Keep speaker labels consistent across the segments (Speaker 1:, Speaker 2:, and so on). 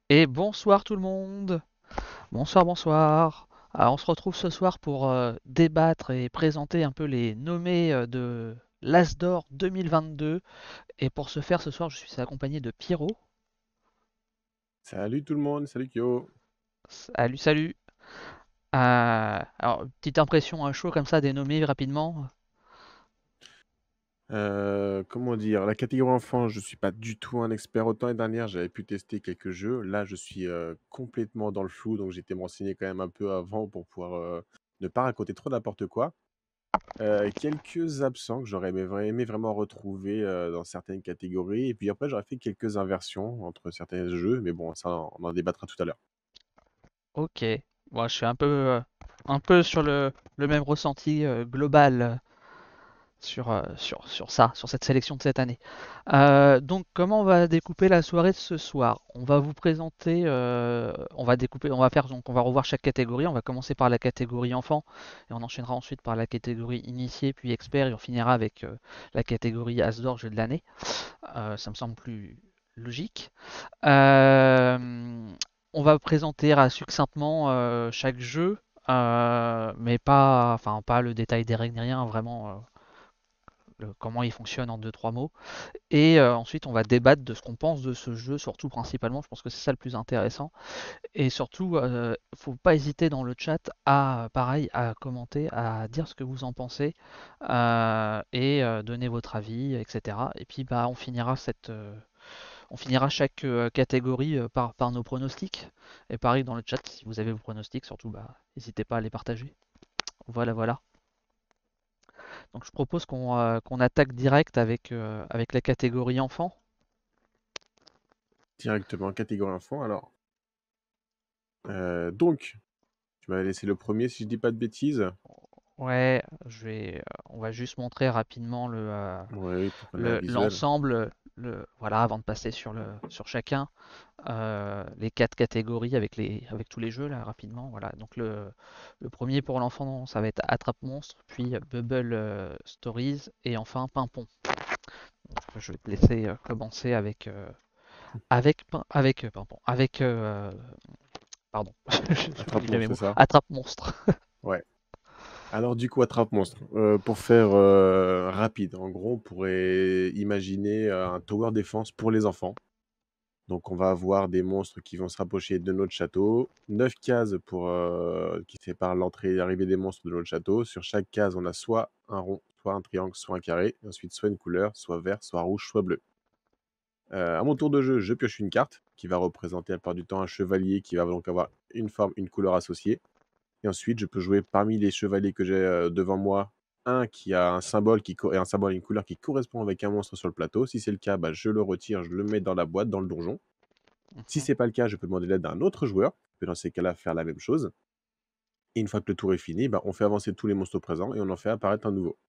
Speaker 1: Et bonsoir tout le monde. Bonsoir, bonsoir. Alors, on se retrouve ce soir pour débattre et présenter un peu les nommés de l'As d'Or 2022. Et pour ce faire, ce soir, je suis accompagné de Pierrot.
Speaker 2: Salut tout le monde, salut Kyo.
Speaker 1: Salut, salut. Alors, petite impression à chaud comme ça des nommés rapidement.
Speaker 2: Comment dire, la catégorie enfant, je suis pas du tout un expert. Autant l'année dernière, j'avais pu tester quelques jeux. Là, je suis complètement dans le flou, donc j'ai été me renseigner quand même un peu avant pour pouvoir ne pas raconter trop n'importe quoi. Quelques absents que j'aurais aimé vraiment retrouver dans certaines catégories. Et puis après, j'aurais fait quelques inversions entre certains jeux, mais bon, ça, on en débattra tout à l'heure.
Speaker 1: Ok. Moi, je suis un peu sur le même ressenti global sur ça, sur cette sélection de cette année. Donc, comment on va découper la soirée de ce soir? On va vous présenter, on va revoir chaque catégorie. On va commencer par la catégorie enfant et on enchaînera ensuite par la catégorie initié puis expert et on finira avec la catégorie As d'or jeu de l'année. Ça me semble plus logique. On va présenter succinctement chaque jeu, mais pas le détail des règles ni rien, vraiment comment il fonctionne en deux trois mots. Et ensuite, on va débattre de ce qu'on pense de ce jeu, surtout principalement. Je pense que c'est ça le plus intéressant. Et surtout, faut pas hésiter dans le chat à, pareil, à commenter, à dire ce que vous en pensez et donner votre avis, etc. Et puis, bah, on finira chaque catégorie par nos pronostics. Et pareil dans le chat, si vous avez vos pronostics, surtout, bah, n'hésitez pas à les partager. Voilà, voilà. Donc je propose qu'on attaque direct avec la catégorie enfant.
Speaker 2: Directement, catégorie enfant. Alors, donc, tu m'avais laissé le premier si je dis pas de bêtises.
Speaker 1: Ouais, on va juste montrer rapidement
Speaker 2: Oui, pour qu'on ait un visuel.
Speaker 1: l'ensemble, voilà, avant de passer sur chacun, les quatre catégories avec tous les jeux là rapidement. Voilà, donc le premier pour l'enfant, ça va être Attrape Monstre, puis Bubble Stories et enfin Pimpon. Donc, je vais te laisser commencer Pimpon, pardon,
Speaker 2: Attrape
Speaker 1: j'oublie mes
Speaker 2: monstre,
Speaker 1: mots,
Speaker 2: c'est ça?
Speaker 1: Attrape Monstre.
Speaker 2: Ouais. Alors du coup, attrape monstre. Pour faire rapide, en gros, on pourrait imaginer un tower défense pour les enfants. Donc on va avoir des monstres qui vont se rapprocher de notre château. 9 cases qui séparent l'entrée et l'arrivée des monstres de notre château. Sur chaque case, on a soit un rond, soit un triangle, soit un carré. Et ensuite, soit une couleur, soit vert, soit rouge, soit bleu. À mon tour de jeu, je pioche une carte qui va représenter la plupart du temps un chevalier qui va donc avoir une forme, une couleur associée. Et ensuite, je peux jouer parmi les chevaliers que j'ai devant moi, un qui a un symbole et un symbole et une couleur qui correspond avec un monstre sur le plateau. Si c'est le cas, bah, je le retire, je le mets dans la boîte, dans le donjon. Si
Speaker 1: Mhm.
Speaker 2: c'est pas le cas, je peux demander l'aide d'un autre joueur, qui peut dans ces cas-là faire la même chose. Et une fois que le tour est fini, bah, on fait avancer tous les monstres présents et on en fait apparaître un nouveau.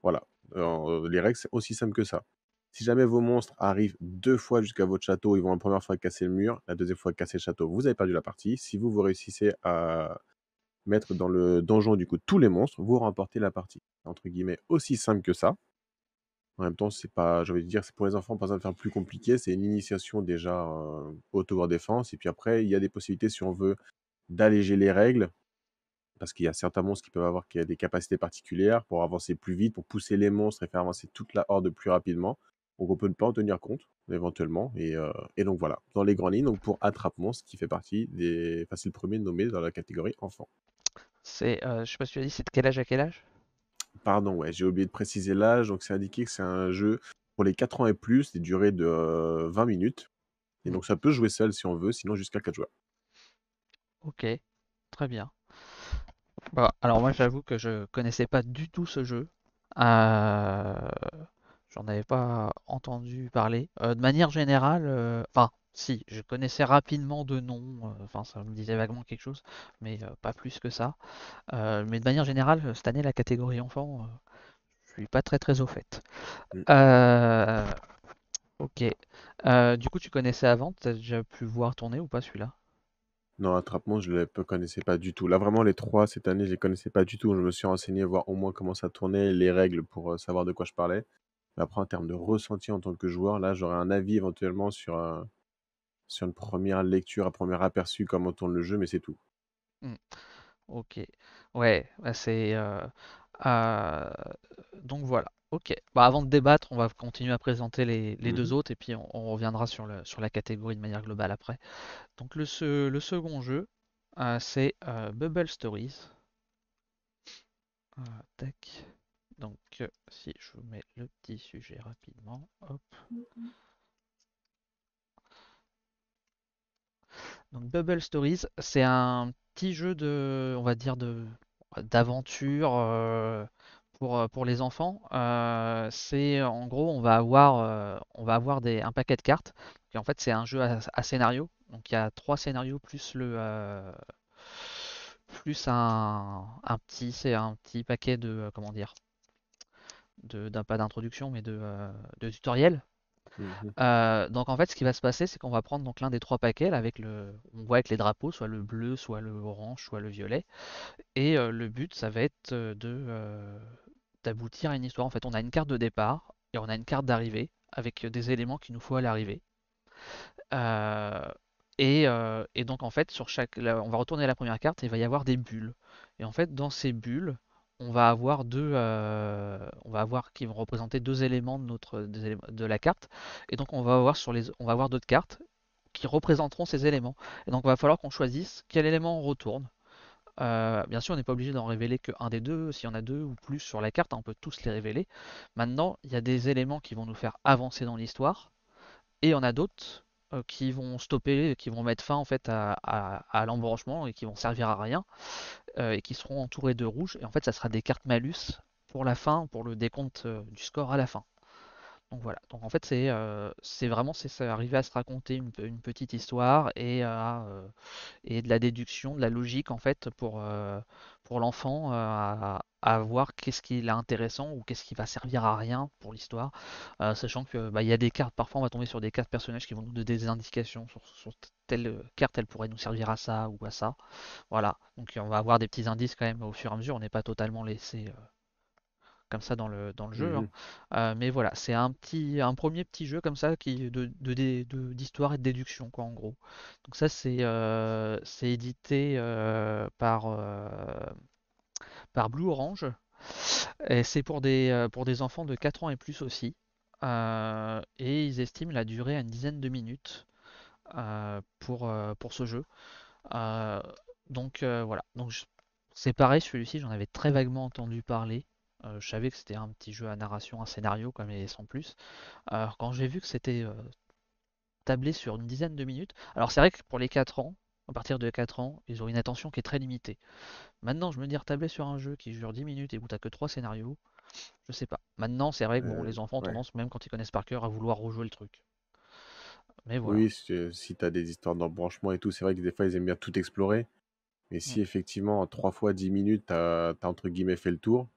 Speaker 2: Voilà. Les règles, c'est aussi simple que ça. Si jamais vos monstres arrivent 2 fois jusqu'à votre château, ils vont la première fois casser le mur, la deuxième fois casser le château, vous avez perdu la partie. Si vous réussissez à mettre dans le donjon du coup tous les monstres, vous remportez la partie. Entre guillemets, aussi simple que ça. En même temps, c'est pas, j'ai envie de dire, c'est pour les enfants, pas besoin de faire plus compliqué. C'est une initiation déjà au tower défense. Et puis après, il y a des possibilités si on veut d'alléger les règles, parce qu'il y a certains monstres qui peuvent avoir des capacités particulières pour avancer plus vite, pour pousser les monstres et faire avancer toute la horde plus rapidement. Donc on peut ne pas en tenir compte éventuellement. Et donc voilà, dans les grandes lignes, donc pour Attrape Monstre, qui fait partie des. Enfin, c'est le premier nommé dans la catégorie enfant.
Speaker 1: Je sais pas si tu as dit, c'est de quel âge à quel âge?
Speaker 2: Pardon, ouais, j'ai oublié de préciser l'âge. Donc c'est indiqué que c'est un jeu pour les 4 ans et plus, des durées de 20 minutes. Et
Speaker 1: Hmm.
Speaker 2: donc ça peut jouer seul si on veut, sinon jusqu'à 4 joueurs.
Speaker 1: Ok, très bien. Bah, alors moi j'avoue que je connaissais pas du tout ce jeu. Euh, J'en avais pas entendu parler. De manière générale, enfin si, je connaissais rapidement de nom, enfin ça me disait vaguement quelque chose, mais pas plus que ça. Mais de manière générale, cette année la catégorie enfant, je suis pas très très au fait.
Speaker 2: Mm.
Speaker 1: Euh, ok. Du coup tu connaissais avant, t'as déjà pu voir tourner ou pas celui-là?
Speaker 2: Non, Attrape Monstre, je ne les connaissais pas du tout. Là, vraiment, les trois, cette année, je ne les connaissais pas du tout. Je me suis renseigné, voir au moins comment ça tournait, les règles pour savoir de quoi je parlais. Mais après, en termes de ressenti en tant que joueur, là, j'aurais un avis éventuellement sur une première lecture, un premier aperçu comment tourne le jeu, mais c'est tout.
Speaker 1: Hmm, ok. Ouais, bah euh, donc voilà. Ok. Bah, avant de débattre, on va continuer à présenter les deux
Speaker 2: Mhm,
Speaker 1: autres et puis on reviendra sur la catégorie de manière globale après. Donc le second jeu, c'est Bubble Stories. Tac. Donc si je vous mets le petit sujet rapidement, hop. Donc Bubble Stories, c'est un petit jeu de, on va dire d'aventure pour les enfants. C'est en gros, on va avoir un paquet de cartes. Et en fait, c'est un jeu à scénario. Donc il y a trois scénarios plus plus c'est un petit paquet de, comment dire, d'un pas d'introduction, mais de tutoriel.
Speaker 2: mhm,
Speaker 1: Donc en fait, ce qui va se passer, c'est qu'on va prendre donc l'un des trois paquets là, on voit avec les drapeaux, soit le bleu, soit le orange, soit le violet. Et le but, ça va être d'aboutir à une histoire. En fait, on a une carte de départ et on a une carte d'arrivée avec des éléments qu'il nous faut à l'arrivée. Euh, et donc en fait, on va retourner à la première carte et il va y avoir des bulles. Et en fait, dans ces bulles, on va avoir qui vont représenter deux éléments de la carte. Et donc on va avoir d'autres cartes qui représenteront ces éléments. Et donc il va falloir qu'on choisisse quel élément on retourne. Bien sûr, on n'est pas obligé d'en révéler qu'un des deux. S'il y en a deux ou plus sur la carte, on peut tous les révéler. Maintenant, il y a des éléments qui vont nous faire avancer dans l'histoire et il y en a d'autres qui vont stopper, qui vont mettre fin en fait à l'embranchement et qui vont servir à rien et qui seront entourés de rouge. Et en fait, ça sera des cartes malus pour la fin, pour le décompte du score à la fin. Donc voilà. Donc en fait, c'est vraiment ça, arriver à se raconter une petite histoire et de la déduction, de la logique en fait pour l'enfant à voir qu'est-ce qui est intéressant ou qu'est-ce qui va servir à rien pour l'histoire, sachant que bah, il y a des cartes, parfois on va tomber sur des cartes personnages qui vont nous donner des indications sur telle carte, elle pourrait nous servir à ça ou à ça. Voilà, donc on va avoir des petits indices quand même au fur et à mesure, on n'est pas totalement laissé comme ça dans le jeu, hein.
Speaker 2: mhm.
Speaker 1: Mais voilà, c'est un premier petit jeu comme ça d'histoire et de déduction quoi en gros. Donc ça c'est édité par Blue Orange et c'est pour des enfants de 4 ans et plus aussi. Et ils estiment la durée à une dizaine de minutes pour ce jeu. Euh, voilà. C'est pareil, celui-ci, j'en avais très vaguement entendu parler. Je savais que c'était un petit jeu à narration, un scénario comme et sans plus. Alors quand j'ai vu que c'était tablé sur une dizaine de minutes, alors c'est vrai que pour les 4 ans, à partir de 4 ans, ils ont une attention qui est très limitée. Maintenant, je me dis tabler sur un jeu qui dure 10 minutes et où t'as que 3 scénarios, je sais pas. Maintenant, c'est vrai que bon, les enfants ont
Speaker 2: Ouais.
Speaker 1: tendance, même quand ils connaissent par cœur, à vouloir rejouer le truc. Mais voilà.
Speaker 2: Oui, si tu as des histoires d'embranchement et tout, c'est vrai que des fois, ils aiment bien tout explorer. Mais
Speaker 1: Mm.
Speaker 2: si effectivement, en 3 fois 10 minutes, t'as entre guillemets fait le tour,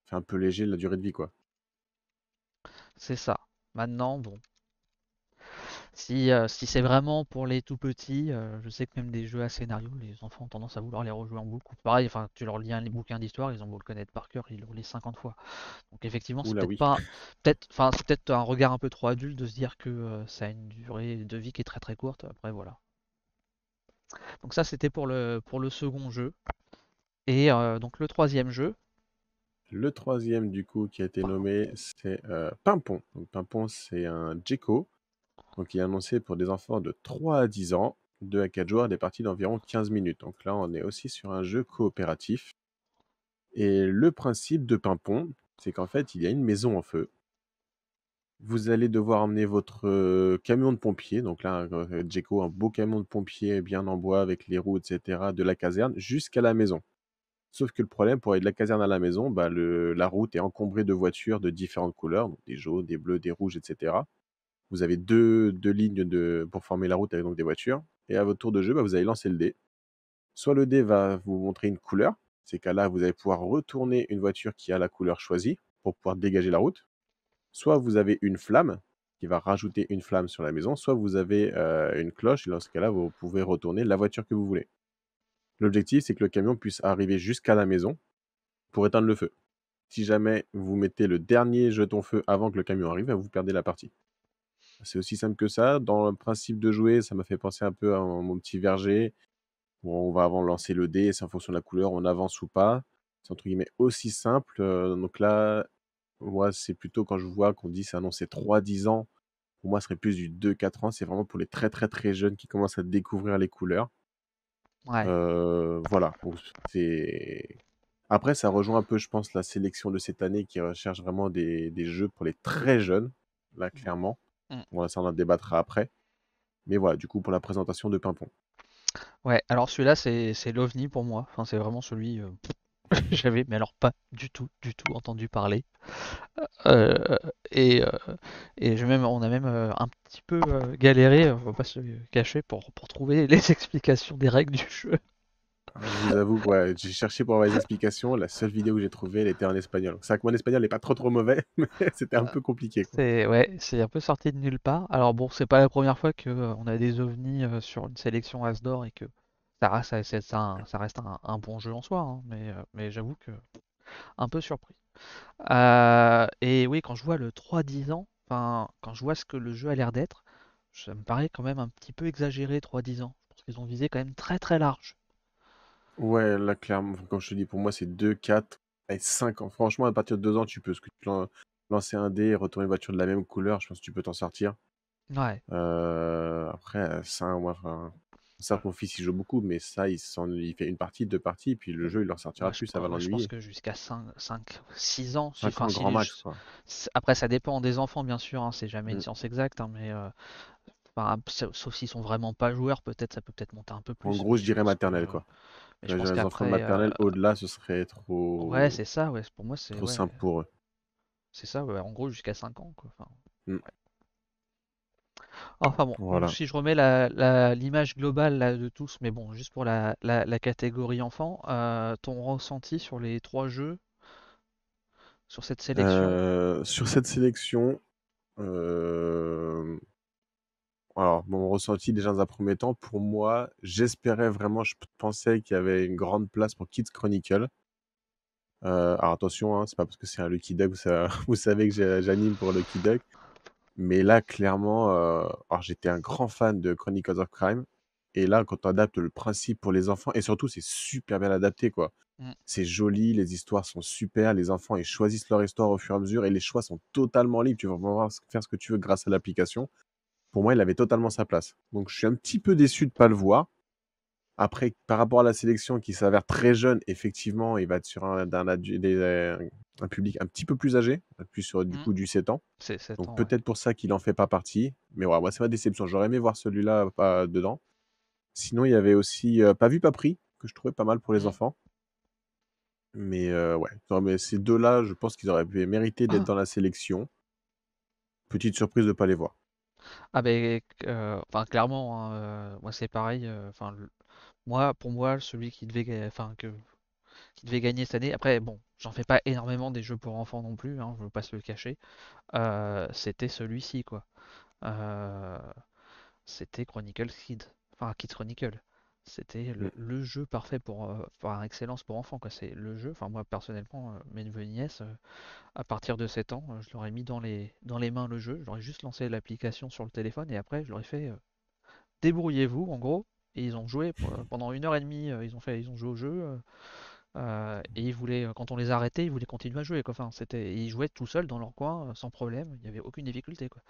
Speaker 2: c'est un peu léger la durée de vie, quoi.
Speaker 1: C'est ça. Maintenant, bon, si c'est vraiment pour les tout petits, je sais que même des jeux à scénario, les enfants ont tendance à vouloir les rejouer en boucle. Pareil, enfin, tu leur lis un bouquin d'histoire, ils ont beau le connaître par cœur, ils le relisent 50 fois. Donc effectivement, c'est
Speaker 2: Oula,
Speaker 1: peut-être
Speaker 2: oui.
Speaker 1: pas, peut-être, enfin, c'est peut-être un regard un peu trop adulte de se dire que ça a une durée de vie qui est très très courte. Après, voilà. Donc ça, c'était pour le second jeu. Et donc le troisième jeu,
Speaker 2: Le troisième, du coup, qui a été nommé, c'est Pimpon. Donc, Pimpon, c'est un Djeko. Donc, il est annoncé pour des enfants de 3 à 10 ans, 2 à 4 joueurs, des parties d'environ 15 minutes. Donc là, on est aussi sur un jeu coopératif. Et le principe de Pimpon, c'est qu'en fait, il y a une maison en feu. Vous allez devoir emmener votre camion de pompier. Donc là, Djeko, un beau camion de pompier bien en bois avec les roues, etc., de la caserne jusqu'à la maison. Sauf que le problème, pour aller de la caserne à la maison, bah, la route est encombrée de voitures de différentes couleurs, donc des jaunes, des bleus, des rouges, etc. Vous avez deux lignes pour former la route avec donc des voitures. Et à votre tour de jeu, bah, vous allez lancer le dé. Soit le dé va vous montrer une couleur. Ces cas-là, vous allez pouvoir retourner une voiture qui a la couleur choisie pour pouvoir dégager la route. Soit vous avez une flamme qui va rajouter une flamme sur la maison. Soit vous avez une cloche. Et dans ce cas-là, vous pouvez retourner la voiture que vous voulez. L'objectif, c'est que le camion puisse arriver jusqu'à la maison pour éteindre le feu. Si jamais vous mettez le dernier jeton feu avant que le camion arrive, vous perdez la partie. C'est aussi simple que ça. Dans le principe de jouer, ça m'a fait penser un peu à mon petit verger, où on va avant lancer le dé, et c'est en fonction de la couleur, on avance ou pas. C'est entre guillemets aussi simple. Donc là, moi, c'est plutôt quand je vois qu'on dit c'est annoncé 3-10 ans. Pour moi, ce serait plus du 2-4 ans. C'est vraiment pour les très très très jeunes qui commencent à découvrir les couleurs.
Speaker 1: Ouais.
Speaker 2: Voilà. Donc, après, ça rejoint un peu, je pense, la sélection de cette année qui recherche vraiment des jeux pour les très jeunes, là, clairement.
Speaker 1: Mm.
Speaker 2: Bon, ça, on en débattra après. Mais voilà, du coup, pour la présentation de Pimpon.
Speaker 1: Ouais, alors celui-là, c'est l'OVNI pour moi. Enfin, c'est vraiment celui. J'avais, mais alors pas du tout entendu parler. Euh, et, euh, on a même un petit peu galéré, on va pas se cacher, pour trouver les explications des règles du jeu.
Speaker 2: Alors, je vous avoue que ouais, j'ai cherché pour avoir les explications. La seule vidéo que j'ai trouvée, elle était en espagnol. Donc, c'est vrai que mon espagnol n'est pas trop trop mauvais, mais c'était un peu compliqué, quoi.
Speaker 1: C'est ouais, c'est un peu sorti de nulle part. Alors bon, c'est pas la première fois que on a des ovnis sur une sélection As-d'or et que ça reste un bon jeu en soi, hein, mais j'avoue que un peu surpris. Et oui, quand je vois le 3-10 ans, enfin, quand je vois ce que le jeu a l'air d'être, ça me paraît quand même un petit peu exagéré 3-10 ans. Je pense qu'ils ont visé quand même très très large.
Speaker 2: Ouais, là, clairement, comme je te dis, pour moi, c'est 2, 4 et 5 ans. Franchement, à partir de 2 ans, tu peux. Parce que lancer un dé et retourner une voiture de la même couleur, je pense que tu peux t'en sortir.
Speaker 1: Ouais.
Speaker 2: Après, ça, moi, enfin, ça, mon fils, il joue beaucoup, mais ça, il fait une partie, 2 parties, puis le jeu, il leur sortira plus, ça va
Speaker 1: Ouais, je pense
Speaker 2: l'ennuyer.
Speaker 1: que jusqu'à 6 ans,
Speaker 2: 5
Speaker 1: enfin,
Speaker 2: ans, grand
Speaker 1: si,
Speaker 2: max, quoi.
Speaker 1: après ça dépend des enfants bien sûr, hein, c'est jamais une
Speaker 2: Mm.
Speaker 1: science exacte, hein, mais enfin, sauf s'ils sont vraiment pas joueurs, peut-être ça peut peut-être monter un peu
Speaker 2: En
Speaker 1: plus,
Speaker 2: gros, je dirais maternelle, quoi.
Speaker 1: mais
Speaker 2: Tu
Speaker 1: je
Speaker 2: vois,
Speaker 1: pense
Speaker 2: les enfants de
Speaker 1: qu'après,
Speaker 2: maternelle, au-delà, ce serait
Speaker 1: ouais,
Speaker 2: trop,
Speaker 1: c'est ça, ouais, pour moi c'est
Speaker 2: trop
Speaker 1: ouais,
Speaker 2: simple pour eux.
Speaker 1: c'est ça, ouais, en gros jusqu'à 5 ans, quoi. Enfin,
Speaker 2: Mm.
Speaker 1: ouais. Enfin bon, donc
Speaker 2: Voilà.
Speaker 1: si je remets l'image globale là, de tous, mais bon, juste pour la catégorie enfant, ton ressenti sur les trois jeux, sur cette sélection?
Speaker 2: Sur cette sélection, euh, alors, mon ressenti déjà dans un premier temps, pour moi, j'espérais vraiment, je pensais qu'il y avait une grande place pour Kids Chronicle. Alors attention, hein, c'est pas parce que c'est un Lucky Duck, vous savez que j'anime pour Lucky Duck. Mais là, clairement, alors j'étais un grand fan de Chronicles of Crime. Et là, quand on adapte le principe pour les enfants, et surtout, c'est super bien adapté, quoi.
Speaker 1: Mm,
Speaker 2: C'est joli, les histoires sont super, les enfants, ils choisissent leur histoire au fur et à mesure, et les choix sont totalement libres. Tu vas pouvoir faire ce que tu veux grâce à l'application. Pour moi, il avait totalement sa place. Donc, je suis un petit peu déçu de ne pas le voir. Après, par rapport à la sélection qui s'avère très jeune, effectivement, il va être sur un public un petit peu plus âgé, plus sur du
Speaker 1: mm.
Speaker 2: coup du 7 ans.
Speaker 1: C'est 7
Speaker 2: Donc
Speaker 1: ans, ouais.
Speaker 2: peut-être pour ça qu'il en fait pas partie. Mais ouais, moi, c'est ma déception. J'aurais aimé voir celui-là pas dedans. Sinon, il y avait aussi Pas vu, pas pris, que je trouvais pas mal pour les
Speaker 1: Mm.
Speaker 2: enfants. Mais ouais, non, mais ces deux-là, je pense qu'ils auraient mérité d'être dans la sélection. Petite surprise de ne pas les voir.
Speaker 1: Ah ben, enfin clairement, hein, moi c'est pareil. Enfin, moi, pour moi, celui qui devait, qui devait gagner cette année. Après, bon, j'en fais pas énormément des jeux pour enfants non plus, hein, je veux pas se le cacher. C'était celui-ci, quoi. Euh, C'était Chronicle Kid, enfin Kids Chronicle. C'était
Speaker 2: Mm,
Speaker 1: le jeu parfait par excellence pour enfants, quoi. C'est le jeu. Enfin moi personnellement, mes neveux et nièces, à partir de 7 ans, je leur ai mis dans les mains le jeu. Je leur ai juste lancé l'application sur le téléphone et après je leur ai fait débrouillez-vous en gros. Et ils ont joué pendant 1 heure et demie. Ils ont joué au jeu. Et ils voulaient, quand on les a arrêtés, ils voulaient continuer à jouer, quoi. Enfin, ils jouaient tout seuls dans leur coin, sans problème. Il n'y avait aucune difficulté, quoi.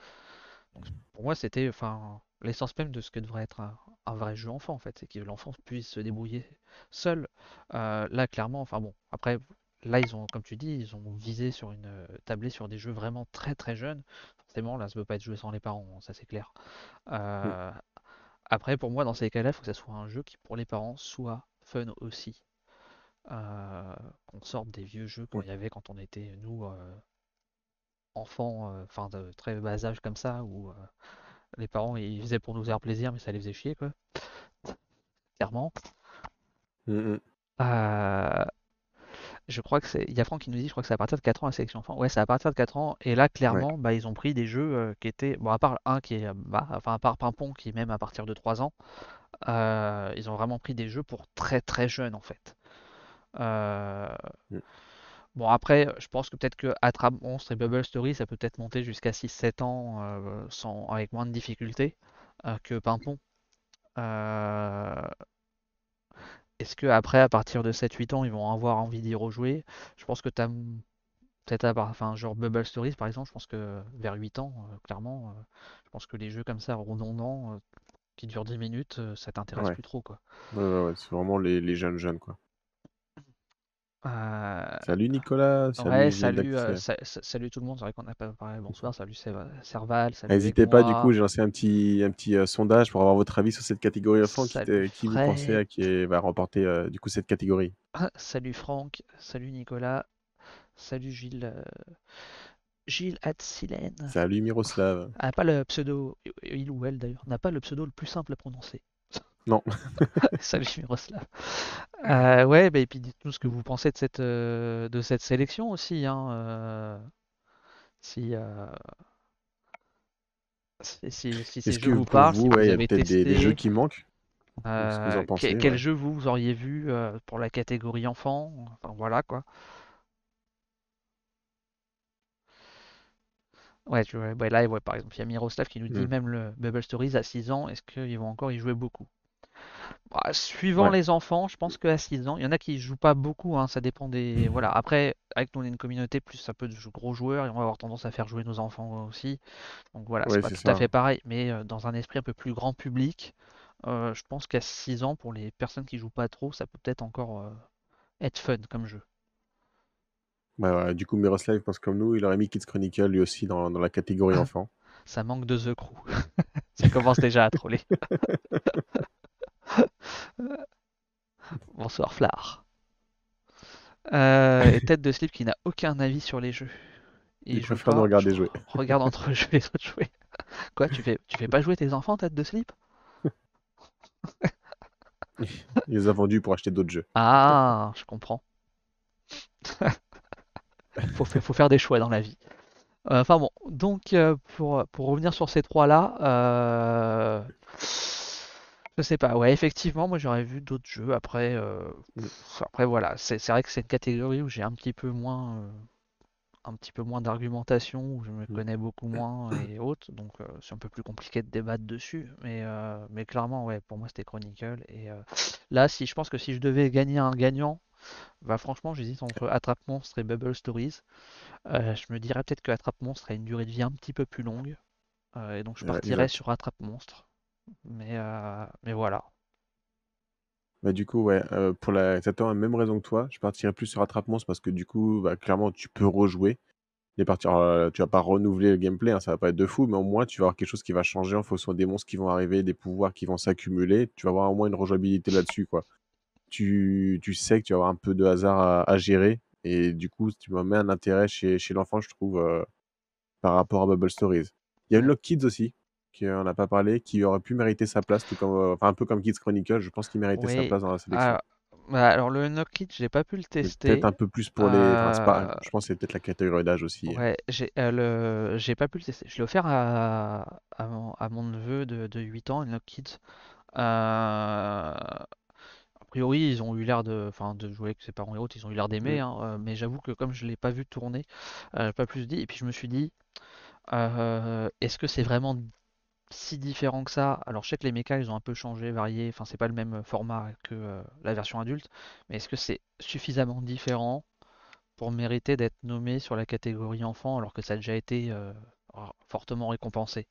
Speaker 1: Donc, pour moi, c'était, enfin, l'essence même de ce que devrait être un vrai jeu enfant, en fait, c'est que l'enfant puisse se débrouiller seul. Là, clairement, enfin bon, après, là, ils ont, comme tu dis, ils ont visé sur tablé sur des jeux vraiment très très jeunes. Forcément, là, ça peut pas être joué sans les parents, hein, ça c'est clair.
Speaker 2: mm.
Speaker 1: Euh, Après, pour moi, dans ces cas-là, il faut que ça soit un jeu qui, pour les parents, soit fun aussi. Qu'on sorte des vieux jeux quand
Speaker 2: Ouais.
Speaker 1: il y avait quand on était nous enfants, enfin de très bas âge comme ça, où les parents ils faisaient pour nous faire plaisir, mais ça les faisait chier quoi, clairement.
Speaker 2: Mm, mm.
Speaker 1: Euh, je crois que il y a Franck qui nous dit, je crois que c'est à partir de 4 ans la sélection enfant. Ouais, c'est à partir de 4 ans, et là
Speaker 2: Ouais.
Speaker 1: clairement, bah, ils ont pris des jeux qui étaient, bon, à part un qui est, enfin à part Pimpon qui est même à partir de 3 ans, ils ont vraiment pris des jeux pour très très jeunes en fait. Euh,
Speaker 2: Mm.
Speaker 1: Bon, après, je pense que peut-être que Attrape Monstre et Bubble Story, ça peut peut-être monter jusqu'à 6-7 ans avec moins de difficultés que Pimpon. Euh, Est-ce que après, à partir de 7-8 ans, ils vont avoir envie d'y rejouer? Je pense que tu as peut-être enfin, genre Bubble Stories par exemple, je pense que vers 8 ans, clairement, je pense que les jeux comme ça, redondants, qui durent 10 minutes, ça t'intéresse
Speaker 2: Ouais,
Speaker 1: plus trop, quoi.
Speaker 2: ouais, c'est vraiment les jeunes jeunes, quoi.
Speaker 1: Euh,
Speaker 2: Salut Nicolas,
Speaker 1: ouais,
Speaker 2: salut, je viens
Speaker 1: salut,
Speaker 2: d'activer.
Speaker 1: salut tout le monde, c'est vrai qu'on n'a pas parlé, bonsoir, salut Serval, salut avec
Speaker 2: N'hésitez pas, du coup,
Speaker 1: moi,
Speaker 2: j'ai lancé un petit sondage pour avoir votre avis sur cette catégorie enfant.
Speaker 1: salut
Speaker 2: Qui vous pensez
Speaker 1: Fred,
Speaker 2: va remporter du coup cette catégorie?
Speaker 1: salut Franck, salut Nicolas, salut Gilles Hadsilène.
Speaker 2: Salut Miroslav.
Speaker 1: Ah, pas le pseudo, il ou elle d'ailleurs, n'a pas le pseudo le plus simple à prononcer.
Speaker 2: Non,
Speaker 1: Salut Miroslav. Ouais, bah, et puis dites-nous ce que vous pensez de cette sélection aussi, hein, si, si ces
Speaker 2: est-ce
Speaker 1: jeux
Speaker 2: que
Speaker 1: vous
Speaker 2: pour
Speaker 1: parlent, si
Speaker 2: vous,
Speaker 1: vous
Speaker 2: ouais, il y a
Speaker 1: avez
Speaker 2: peut-être des jeux
Speaker 1: testé,
Speaker 2: qui manquent? Qu'est-ce que vous en pensez?
Speaker 1: quel
Speaker 2: Ouais.
Speaker 1: jeu vous auriez vu pour la catégorie enfant, enfin voilà quoi. Ouais, tu vois, bah, là, ouais, par exemple, il y a Miroslav qui nous dit
Speaker 2: Hmm.
Speaker 1: même le Bubble Stories à 6 ans, est-ce qu'ils vont encore y jouer beaucoup? Bah, suivant
Speaker 2: Ouais,
Speaker 1: les enfants, je pense qu'à 6 ans, il y en a qui jouent pas beaucoup, hein, ça dépend des. Voilà. Après, avec nous, on est une communauté, plus un peu de gros joueurs, et on va avoir tendance à faire jouer nos enfants aussi. Donc voilà, c'est
Speaker 2: ouais,
Speaker 1: pas
Speaker 2: c'est
Speaker 1: tout à
Speaker 2: ça.
Speaker 1: fait pareil, mais dans un esprit un peu plus grand public, je pense qu'à 6 ans, pour les personnes qui jouent pas trop, ça peut peut-être encore être fun comme jeu.
Speaker 2: Bah, ouais, du coup, Miroslav, il pense comme nous, il aurait mis Kids Chronicle lui aussi dans la catégorie enfant.
Speaker 1: Ça manque de The Crew. Ça commence déjà à troller. Bonsoir, Flard. Et Tête de Slip qui n'a aucun avis sur les jeux.
Speaker 2: Il
Speaker 1: Il joue
Speaker 2: préfère nous
Speaker 1: pas, je
Speaker 2: regarder jouer.
Speaker 1: regarde entre jeux les autres jouer. Quoi, tu fais pas jouer tes enfants, Tête de Slip?
Speaker 2: Il les a vendus pour acheter d'autres jeux.
Speaker 1: Ah, je comprends. Faut faire des choix dans la vie. Enfin bon, donc pour revenir sur ces trois-là, je sais pas. Ouais, effectivement, moi j'aurais vu d'autres jeux.
Speaker 2: Hmm.
Speaker 1: Après voilà, c'est vrai que c'est une catégorie où j'ai un petit peu moins d'argumentation, où je me
Speaker 2: Hmm.
Speaker 1: connais beaucoup moins et autres, donc c'est un peu plus compliqué de débattre dessus. Mais clairement, ouais, pour moi c'était Chronicle. Et là, si je pense que si je devais gagner un gagnant, bah franchement, j'hésite entre Attrape Monstre et Bubble Stories. Je me dirais peut-être que Attrape Monstre a une durée de vie un petit peu plus longue, et donc je
Speaker 2: Ouais,
Speaker 1: partirais
Speaker 2: exact.
Speaker 1: sur Attrape Monstre. Mais voilà.
Speaker 2: Bah, du coup, ouais, pour exactement la même raison que toi, je partirais plus sur Attrape-Monstre parce que du coup, bah, clairement, tu peux rejouer. Les parties, alors, tu vas pas renouveler le gameplay, hein, ça va pas être de fou, mais au moins, tu vas avoir quelque chose qui va changer en fonction des monstres qui vont arriver, des pouvoirs qui vont s'accumuler. Tu vas avoir au moins une rejouabilité là-dessus, quoi. Tu sais que tu vas avoir un peu de hasard à gérer et du coup, tu vas mettre un intérêt chez l'enfant, je trouve, par rapport à Bubble Stories. Il y a
Speaker 1: Mm.
Speaker 2: Unlock Kids aussi, qui on n'a pas parlé, qui aurait pu mériter sa place, tout comme, enfin, un peu comme Kids Chronicle, je pense qu'il méritait sa
Speaker 1: Oui.
Speaker 2: place dans la sélection.
Speaker 1: Alors, alors, le Unlock Kit, j'ai pas pu le
Speaker 2: Mais peut-être
Speaker 1: tester.
Speaker 2: un peu plus pour les. Enfin, c'est pas.
Speaker 1: Euh,
Speaker 2: Je pense que c'est peut-être la catégorie d'âge aussi.
Speaker 1: ouais, j'ai pas pu le tester. Je l'ai offert à mon neveu de 8 ans, Unlock Kit. A priori, ils ont eu l'air enfin, de jouer avec ses parents et autres, ils ont eu l'air d'aimer,
Speaker 2: Mm.
Speaker 1: hein, mais j'avoue que comme je l'ai pas vu tourner, j'ai pas plus dit. Et puis je me suis dit, est-ce que c'est vraiment si différent que ça? Alors je sais que les mechas ils ont un peu changé, varié, enfin c'est pas le même format que la version adulte, mais est-ce que c'est suffisamment différent pour mériter d'être nommé sur la catégorie enfant alors que ça a déjà été fortement récompensé?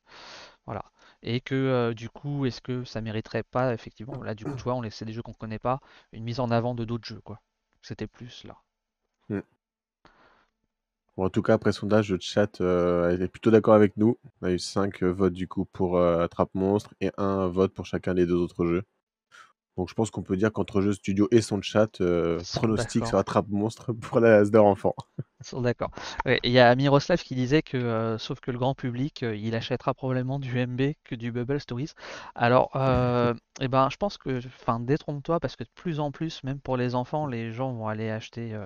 Speaker 1: Voilà. Et que du coup, est-ce que ça mériterait pas, effectivement, là du coup, tu vois, c'est des jeux qu'on connaît pas, une mise en avant de d'autres jeux, quoi. C'était plus là.
Speaker 2: Mm. Bon, en tout cas, après sondage, le chat elle est plutôt d'accord avec nous. On a eu 5 votes du coup pour Attrape Monstre et un vote pour chacun des deux autres jeux. Donc je pense qu'on peut dire qu'entre Jeux Studio et son chat,
Speaker 1: Ils sont
Speaker 2: pronostic sur
Speaker 1: d'accord.
Speaker 2: Attrape Monstre pour la Asdor enfant.
Speaker 1: Ils sont d'accord. Ouais, il y a Miroslav qui disait que, sauf que le grand public, il achètera probablement du MB que du Bubble Stories. Alors, eh ben, je pense que, enfin, détrompe-toi parce que de plus en plus, même pour les enfants, les gens vont aller acheter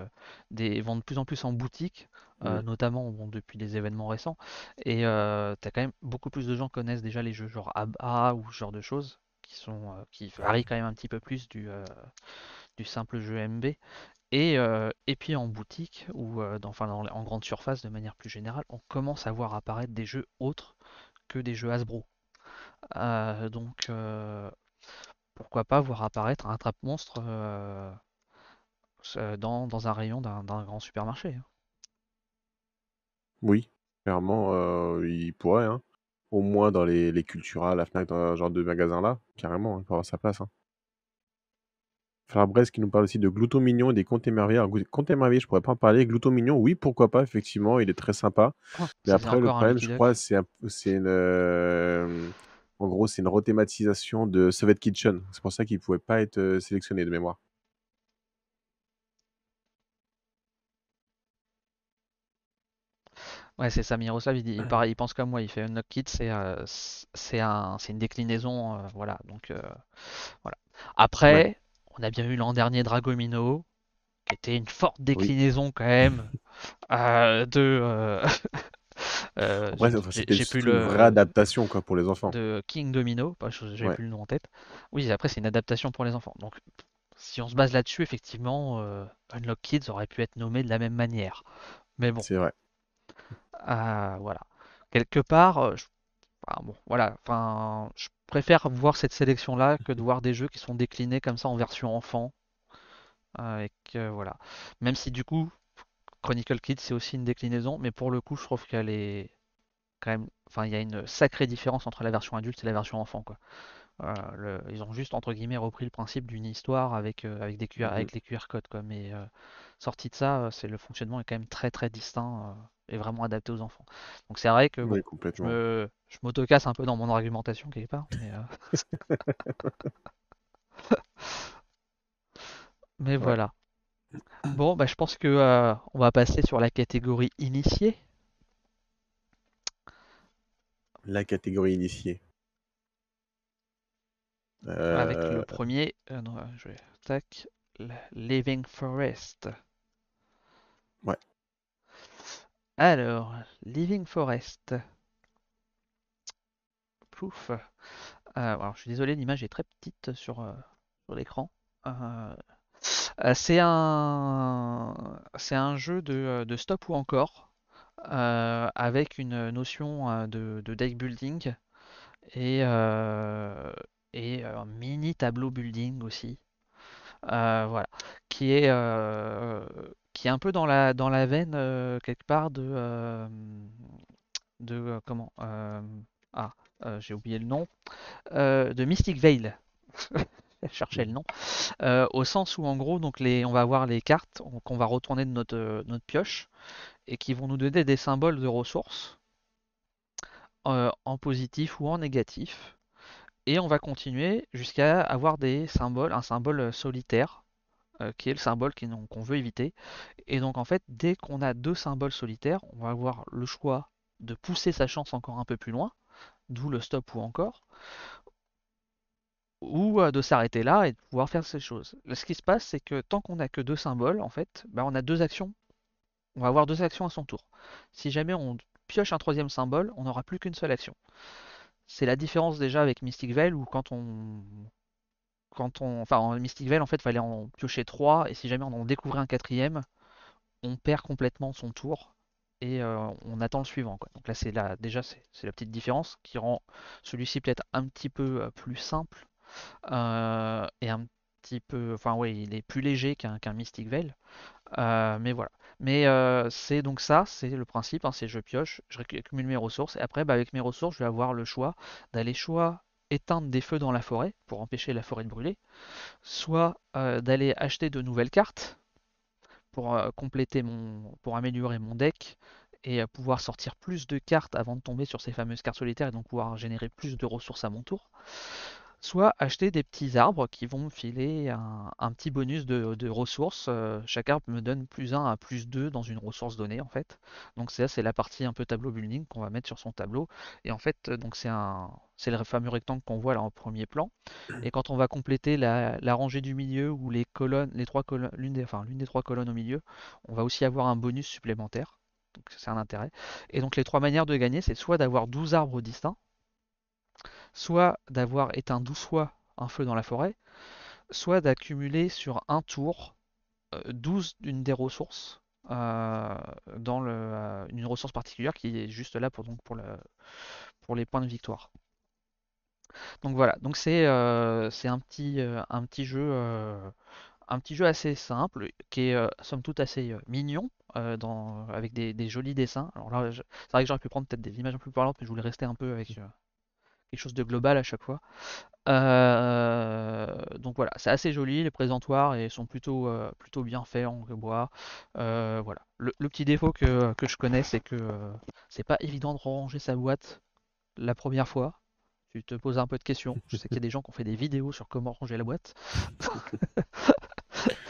Speaker 1: vont de plus en plus en boutique,
Speaker 2: Mm.
Speaker 1: notamment bon, depuis les événements récents. Et t'as quand même beaucoup plus de gens connaissent déjà les jeux genre ABA ou ce genre de choses qui varient quand même un petit peu plus du simple jeu MB. Et puis en boutique ou en grande surface de manière plus générale, on commence à voir apparaître des jeux autres que des jeux Hasbro. Donc pourquoi pas voir apparaître un attrape-monstre dans un rayon d'un grand supermarché, hein.
Speaker 2: Oui, clairement, il pourrait, hein. Au moins dans les Cultura, la Fnac, dans ce genre de magasin-là, carrément, il peut avoir sa place, hein. Fabre qui nous parle aussi de Glouton Mignon et des Contes Émerveillés. Alors, Contes Émerveillés, je pourrais pas en parler. Glouton Mignon, oui, pourquoi pas, effectivement, il est très sympa.
Speaker 1: Oh,
Speaker 2: Mais
Speaker 1: c'est
Speaker 2: après, le
Speaker 1: encore un
Speaker 2: problème,
Speaker 1: Lucky
Speaker 2: je crois,
Speaker 1: Duck.
Speaker 2: c'est en gros, c'est une rethématisation de Soviet Kitchen. C'est pour ça qu'il pouvait pas être sélectionné de mémoire.
Speaker 1: Ouais, c'est ça, Miroslav, il pense comme moi, il fait Unlock Kit, c'est une déclinaison, voilà. Voilà.
Speaker 2: Ouais,
Speaker 1: Après, on a bien eu l'an dernier Dragomino, qui était une forte
Speaker 2: oui.
Speaker 1: déclinaison quand même de.
Speaker 2: Après,
Speaker 1: Zut,
Speaker 2: enfin,
Speaker 1: j'ai
Speaker 2: c'était
Speaker 1: j'ai plus
Speaker 2: surtout une vraie
Speaker 1: le.
Speaker 2: adaptation, quoi, pour les enfants.
Speaker 1: De King Domino, j'ai
Speaker 2: Ouais,
Speaker 1: plus le nom en tête. Oui, après, c'est une adaptation pour les enfants. Donc, si on se base là-dessus, effectivement, Unlock Kids aurait pu être nommé de la même manière. Mais bon,
Speaker 2: c'est vrai.
Speaker 1: voilà. Quelque part, bon, voilà. Enfin, je préfère voir cette sélection-là que de voir des jeux qui sont déclinés comme ça en version enfant. Voilà. Même si du coup, Chronicle Kids c'est aussi une déclinaison, mais pour le coup, je trouve qu'elle est quand même. Enfin, il y a une sacrée différence entre la version adulte et la version enfant, quoi. Ils ont juste entre guillemets repris le principe d'une histoire avec
Speaker 2: Mhm.
Speaker 1: avec les QR codes, quoi. Mais sorti de ça, c'est le fonctionnement est quand même très très distinct et vraiment adapté aux enfants. Donc c'est vrai que
Speaker 2: Oui,
Speaker 1: bon,
Speaker 2: complètement.
Speaker 1: je m'autocasse un peu dans mon argumentation quelque part, mais
Speaker 2: Ouais.
Speaker 1: voilà. Bon, bah je pense que on va passer sur la catégorie initiée
Speaker 2: La catégorie initiée.
Speaker 1: avec le
Speaker 2: Euh,
Speaker 1: premier. Non, tac, Living Forest.
Speaker 2: ouais.
Speaker 1: Alors, Living Forest. Pouf. Alors, je suis désolé, l'image est très petite sur l'écran. Euh, c'est un jeu de stop ou encore avec une notion de deck building et, euh, et un mini tableau building aussi. Voilà, qui est, euh, qui est un peu dans la veine quelque part comment ah, j'ai oublié le nom de Mystic Veil. Je cherchais le nom. Au sens où en gros donc on va avoir les cartes qu'on va retourner de notre pioche et qui vont nous donner des symboles de ressources en positif ou en négatif. Et on va continuer jusqu'à avoir un symbole solitaire qui est le symbole qu'on veut éviter. Et donc en fait, dès qu'on a deux symboles solitaires, on va avoir le choix de pousser sa chance encore un peu plus loin, d'où le stop ou encore, ou de s'arrêter là et de pouvoir faire ces choses. Ce qui se passe, c'est que tant qu'on n'a que deux symboles, en fait, bah, on a deux actions. On va avoir deux actions à son tour. Si jamais on pioche un troisième symbole, on n'aura plus qu'une seule action. C'est la différence déjà avec Mystic Veil où enfin en Mystic Veil en fait, il fallait en piocher trois et si jamais on en découvrait un quatrième, on perd complètement son tour et on attend le suivant, quoi. Donc là, déjà c'est la petite différence qui rend celui-ci peut-être un petit peu plus simple et un petit peu, enfin ouais, il est plus léger qu'un Mystic Veil. Mais voilà. Mais c'est donc ça, c'est le principe, hein, c'est je pioche, je accumule mes ressources, et après, bah, avec mes ressources, je vais avoir le choix d'aller soit éteindre des feux dans la forêt pour empêcher la forêt de brûler, soit d'aller acheter de nouvelles cartes pour pour améliorer mon deck et pouvoir sortir plus de cartes avant de tomber sur ces fameuses cartes solitaires et donc pouvoir générer plus de ressources à mon tour. Soit acheter des petits arbres qui vont me filer un petit bonus de ressources. Chaque arbre me donne plus un à plus 2 dans une ressource donnée en fait. Donc ça c'est la partie un peu tableau building qu'on va mettre sur son tableau. Et en fait donc c'est le fameux rectangle qu'on voit là en premier plan. Et quand on va compléter la rangée du milieu ou les colonnes, les trois colonnes, l'une des trois colonnes au milieu, on va aussi avoir un bonus supplémentaire. Donc c'est un intérêt. Et donc les trois manières de gagner, c'est soit d'avoir 12 arbres distincts, soit d'avoir éteint 12 fois un feu dans la forêt, soit d'accumuler sur un tour 12 d'une des ressources une ressource particulière qui est juste là pour les points de victoire. Donc voilà, donc c'est un petit jeu assez simple qui est somme toute assez mignon avec des jolis dessins. Alors là, c'est vrai que j'aurais pu prendre peut-être des images un peu plus parlantes, mais je voulais rester un peu avec quelque chose de global à chaque fois. Donc voilà, c'est assez joli, les présentoirs et sont plutôt bien faits en bois. Voilà. Le petit défaut que je connais, c'est que c'est pas évident de ranger sa boîte la première fois. Tu te poses un peu de questions. Je sais qu'il y a des gens qui ont fait des vidéos sur comment ranger la boîte.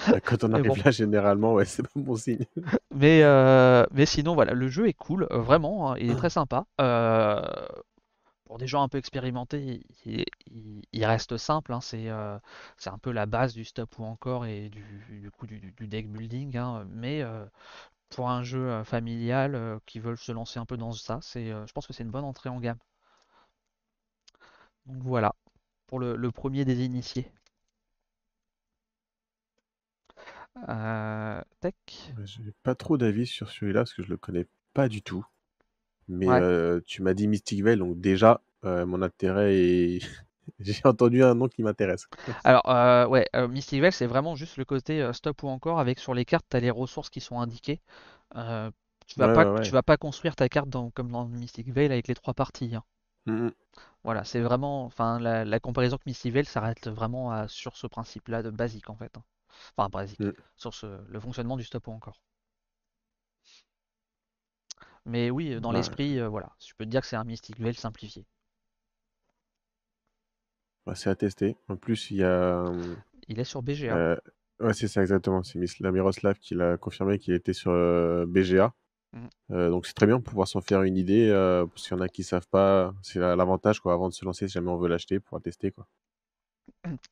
Speaker 2: Bah, quand on
Speaker 1: Mais bon.
Speaker 2: arrive là, généralement, ouais, c'est pas bon signe.
Speaker 1: Mais sinon, voilà, le jeu est cool, vraiment, hein, il est très sympa. Pour des gens un peu expérimentés, il reste simple, hein, c'est un peu la base du stop ou encore et du deck building, hein, mais pour un jeu familial qui veulent se lancer un peu dans ça, je pense que c'est une bonne entrée en gamme. Donc voilà, pour le premier des initiés. Tech.
Speaker 2: Ouais, j'ai pas trop d'avis sur celui-là parce que je le connais pas du tout. Mais
Speaker 1: Ouais.
Speaker 2: tu m'as dit Mystic Veil, donc déjà, mon intérêt est... J'ai entendu un nom qui m'intéresse.
Speaker 1: Alors, ouais, Mystic Veil, c'est vraiment juste le côté stop ou encore avec sur les cartes, tu as les ressources qui sont indiquées. Euh,
Speaker 2: Ouais, ouais,
Speaker 1: tu
Speaker 2: ouais.
Speaker 1: vas pas construire ta carte comme dans Mystic Veil avec les trois parties, hein.
Speaker 2: Mhm.
Speaker 1: Voilà, c'est vraiment, enfin, la comparaison que Mystic Veil s'arrête vraiment sur ce principe-là de basique en fait, hein. Enfin, basique,
Speaker 2: Mhm.
Speaker 1: sur le fonctionnement du stop ou encore. Mais oui, dans
Speaker 2: Bah,
Speaker 1: l'esprit, voilà, je peux te dire que c'est un Mystic Veil simplifié.
Speaker 2: bah, c'est à tester. En plus, il y a...
Speaker 1: Il est sur BGA.
Speaker 2: euh, ouais, c'est ça exactement. C'est la Miroslav qui l'a confirmé qu'il était sur BGA.
Speaker 1: Mm.
Speaker 2: Donc c'est très bien pour pouvoir s'en faire une idée, parce qu'il y en a qui savent pas. C'est l'avantage, quoi, avant de se lancer, si jamais on veut l'acheter, pour tester, quoi.